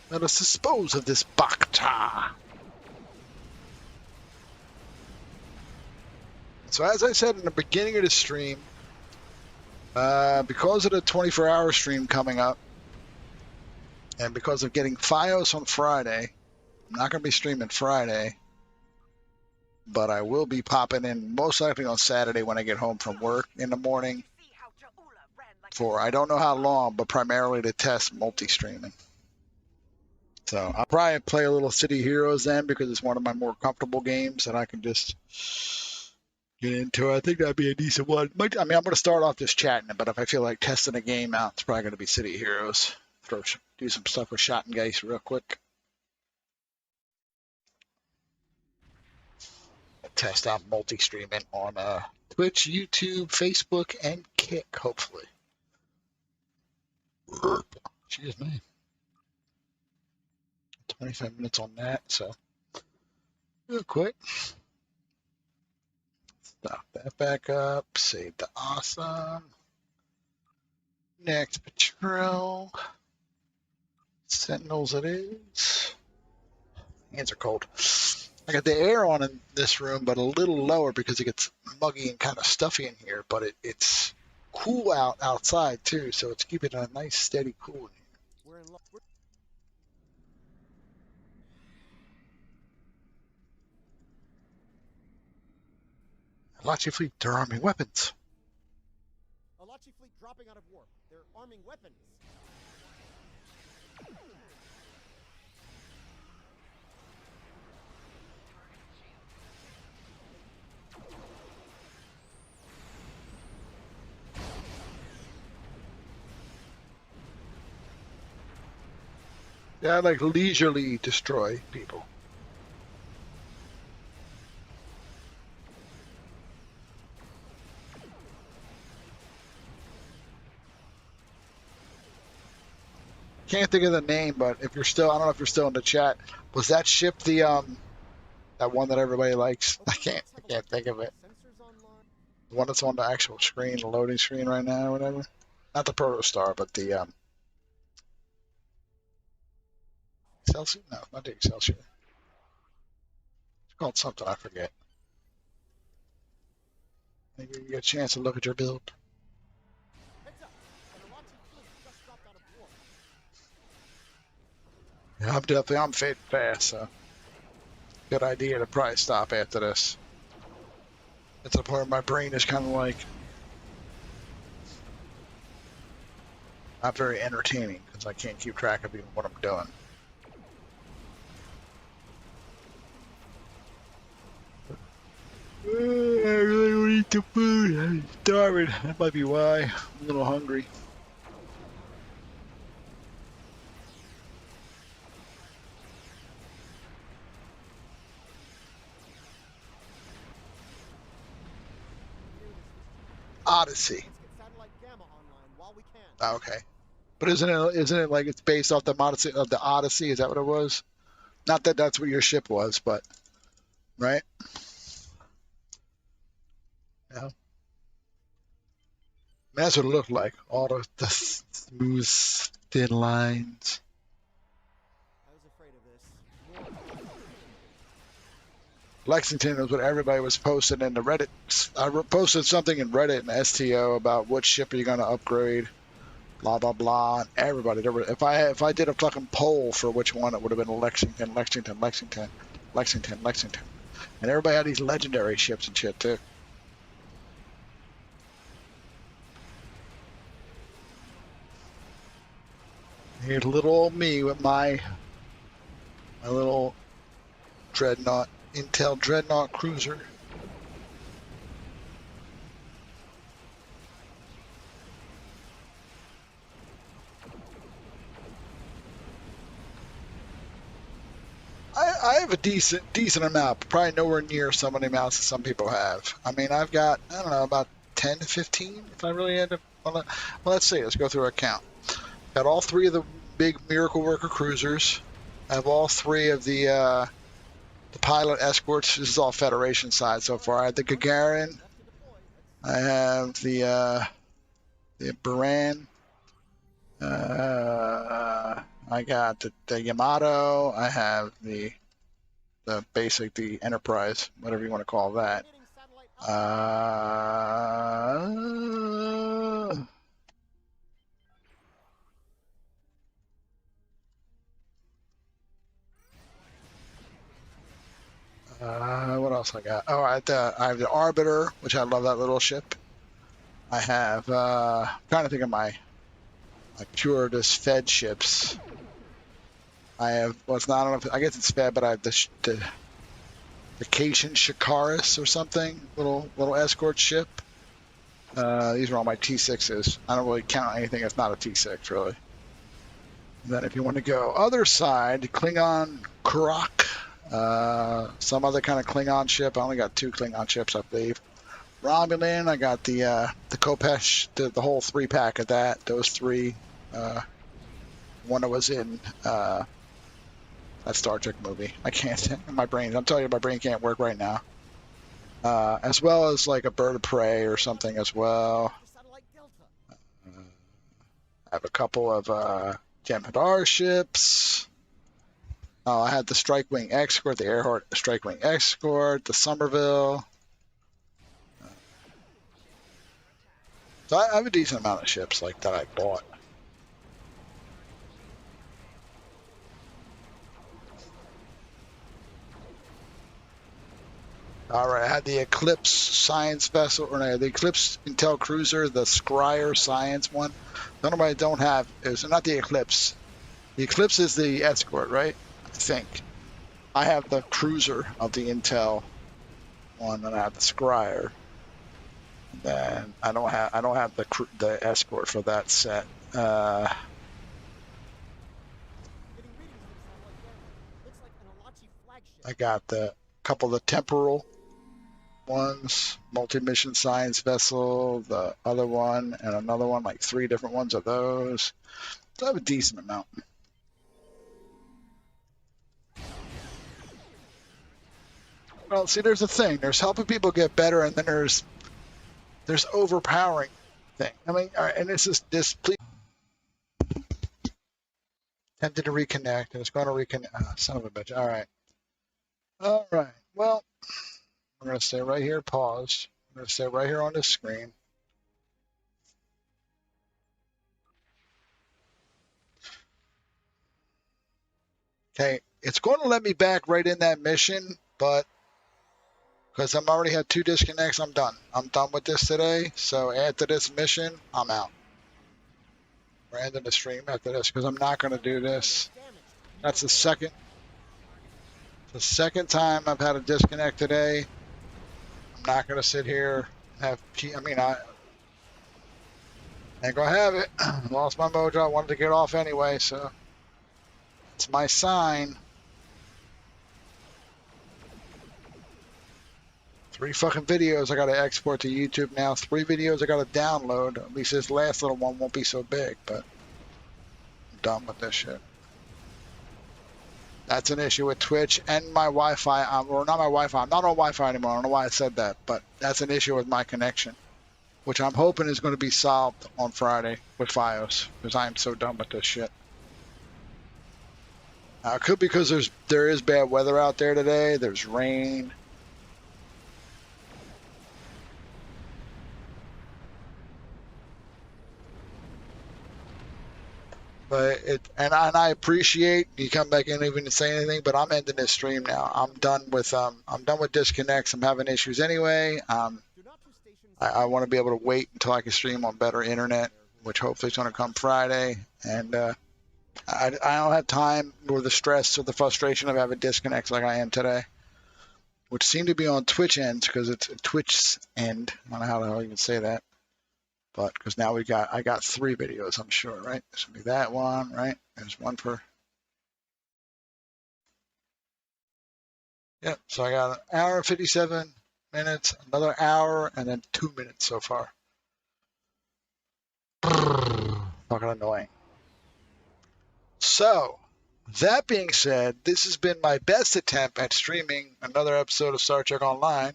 Speaker 7: Let us dispose of this Bacta. So as I said in the beginning of the stream, because of the 24-hour stream coming up, and because of getting Fios on Friday, I'm not going to be streaming Friday, but I will be popping in most likely on Saturday when I get home from work in the morning
Speaker 8: See how Ja'ula ran like
Speaker 7: for I don't know how long, but primarily to test multi-streaming. So I'll probably play a little City Heroes then because it's one of my more comfortable games that I can just get into. I think that'd be a decent one. I mean, I'm going to start off just chatting, but if I feel like testing a game out, it's probably going to be City Heroes. Do some stuff with Shot and Geist real quick. Test out multi-streaming on Twitch, YouTube, Facebook, and Kick, hopefully. Excuse me. 25 minutes on that, so real quick. Stop that back up. Save the awesome. Next patrol. Sentinels it is. Hands are cold. I got the air on in this room, but a little lower because it gets muggy and kind of stuffy in here. But it's cool outside too, so it's keeping a nice steady cool in here.
Speaker 4: We're in luck.
Speaker 7: Alachi fleet, they're arming weapons.
Speaker 4: Alachi fleet dropping out of warp. They're arming weapons.
Speaker 7: Yeah, I like leisurely destroy people. Can't think of the name, but if you're still, I don't know if you're still in the chat. Was that ship the that one that everybody likes? I can't think of it.
Speaker 4: Sensors online.
Speaker 7: The one that's on the actual screen, the loading screen right now, or whatever. Not the Protostar, but the Excelsior. No, not the Excelsior. It's called something I forget. Maybe you get a chance to look at your build.
Speaker 4: Heads up. An Alachi fleet just dropped out of warp.
Speaker 7: Yeah, I'm fading fast, so good idea to probably stop after this. It's a part of my brain is kind of like not very entertaining because I can't keep track of even what I'm doing. I really want to eat the food. I'm starving. That might be why. I'm a little hungry. Odyssey.
Speaker 4: Let's get satellite Gamma online while we can.
Speaker 7: Oh, okay. But isn't it like it's based off the Odyssey? Is that what it was? Not that that's what your ship was, but right? Yeah. I mean, that's what it looked like. All the smooth, thin lines.
Speaker 4: I was afraid of this.
Speaker 7: Lexington is what everybody was posting in the Reddit. I posted something in Reddit and STO about what ship are you going to upgrade, blah blah blah. And everybody, if I did a fucking poll for which one, it would have been Lexington, Lexington, Lexington, Lexington, Lexington, and everybody had these legendary ships and shit too. Here's little old me with my little dreadnought, Intel dreadnought cruiser. I have a decent amount, probably nowhere near some of the amounts that some people have. I mean, I've got, I don't know, about 10 to 15 if I really end up on it. Well, let's see. Let's go through our count. Got all three of the big Miracle Worker cruisers. I have all three of the pilot escorts. This is all Federation side so far. I have the Gagarin. I have the Buran. I got the Yamato. I have the basic, the Enterprise, whatever you want to call that. What else I got? Oh, I have the Arbiter, which I love that little ship. I have I'm trying to think of my pure just fed ships. I have it's not, I don't know if, I guess it's fed, but I have the Vacation Shikaris or something, little escort ship. These are all my T6s. I don't really count anything that's not a T6 really. And then if you want to go other side, Klingon Kurak, some other kind of Klingon ship. I only got 2 Klingon ships, I believe. Romulan, I got the Kopesh, the whole 3-pack of that. Those 3. One that was in that Star Trek movie. I can't. My brain. I'm telling you, my brain can't work right now. As well as like a Bird of Prey or something as well. I have a couple of Jem'Hadar ships. Oh, I had the Strike Wing Escort, the Earhart Strike Wing Escort, the Somerville. So I have a decent amount of ships like that I bought. All right, I had the Eclipse Science Vessel, or no, the Eclipse Intel Cruiser, the Scryer Science one. The only one I don't have is not the Eclipse. The Eclipse is the escort, right? I think. I have the cruiser of the Intel one, and I have the Scryer. And then I don't have the escort for that set. I got the couple of the temporal ones, multi-mission science vessel, the other one, and another one, like 3 different ones of those. So I have a decent amount. Well, see, there's a thing. There's helping people get better, and then there's overpowering thing. I mean, all right, and this. Please, tempted to reconnect, and it's going to reconnect. Oh, son of a bitch. All right. Well, we're going to stay right here. Paused. I'm going to stay right here on this screen. Okay, it's going to let me back right in that mission, but because I'm already had 2 disconnects, I'm done. I'm done with this today. So after this mission, I'm out. We're ending the stream after this because I'm not going to do this. That's the second time I've had a disconnect today. I'm not going to sit here and have. I ain't gonna have it. Lost my mojo. I wanted to get off anyway, so it's my sign. 3 fucking videos I gotta export to YouTube now. 3 videos I gotta download. At least this last little one won't be so big, but I'm done with this shit. That's an issue with Twitch and my Wi-Fi. Or not my Wi-Fi. I'm not on Wi-Fi anymore. I don't know why I said that, but that's an issue with my connection, which I'm hoping is going to be solved on Friday with Fios, because I am so done with this shit. It could be because there is bad weather out there today. There's rain. But I appreciate you come back in even to say anything, but I'm ending this stream now. I'm done with disconnects. I'm having issues anyway. I want to be able to wait until I can stream on better internet, which hopefully is going to come Friday. And I don't have time or the stress or the frustration of having disconnects like I am today, which seem to be on Twitch ends because it's Twitch's end. I don't know how the hell you can say that. But because now I got 3 videos, I'm sure, right? This will be that one, right? There's one for. Yep. So I got an hour and 57 minutes, another hour, and then 2 minutes so far. Fucking annoying. So, that being said, this has been my best attempt at streaming another episode of Star Trek Online.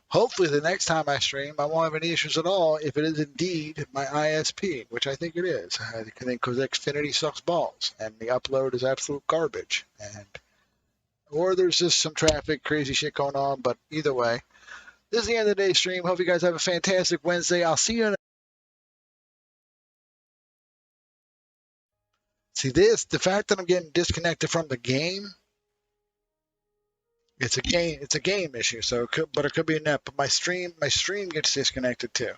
Speaker 7: Hopefully the next time I stream, I won't have any issues at all if it is indeed my ISP, which I think it is. I think because Xfinity sucks balls and the upload is absolute garbage. Or there's just some traffic, crazy shit going on, but either way. This is the end of the day stream. Hope you guys have a fantastic Wednesday. I'll see you in See this, the fact that I'm getting disconnected from the game, it's a game issue. So it could be a net, but my stream gets disconnected too.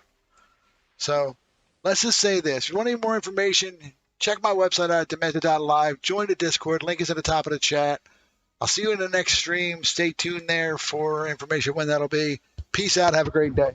Speaker 7: So let's just say this. If you want any more information, check my website out at demented.live. Join the Discord. Link is at the top of the chat. I'll see you in the next stream. Stay tuned there for information when that'll be. Peace out. Have a great day.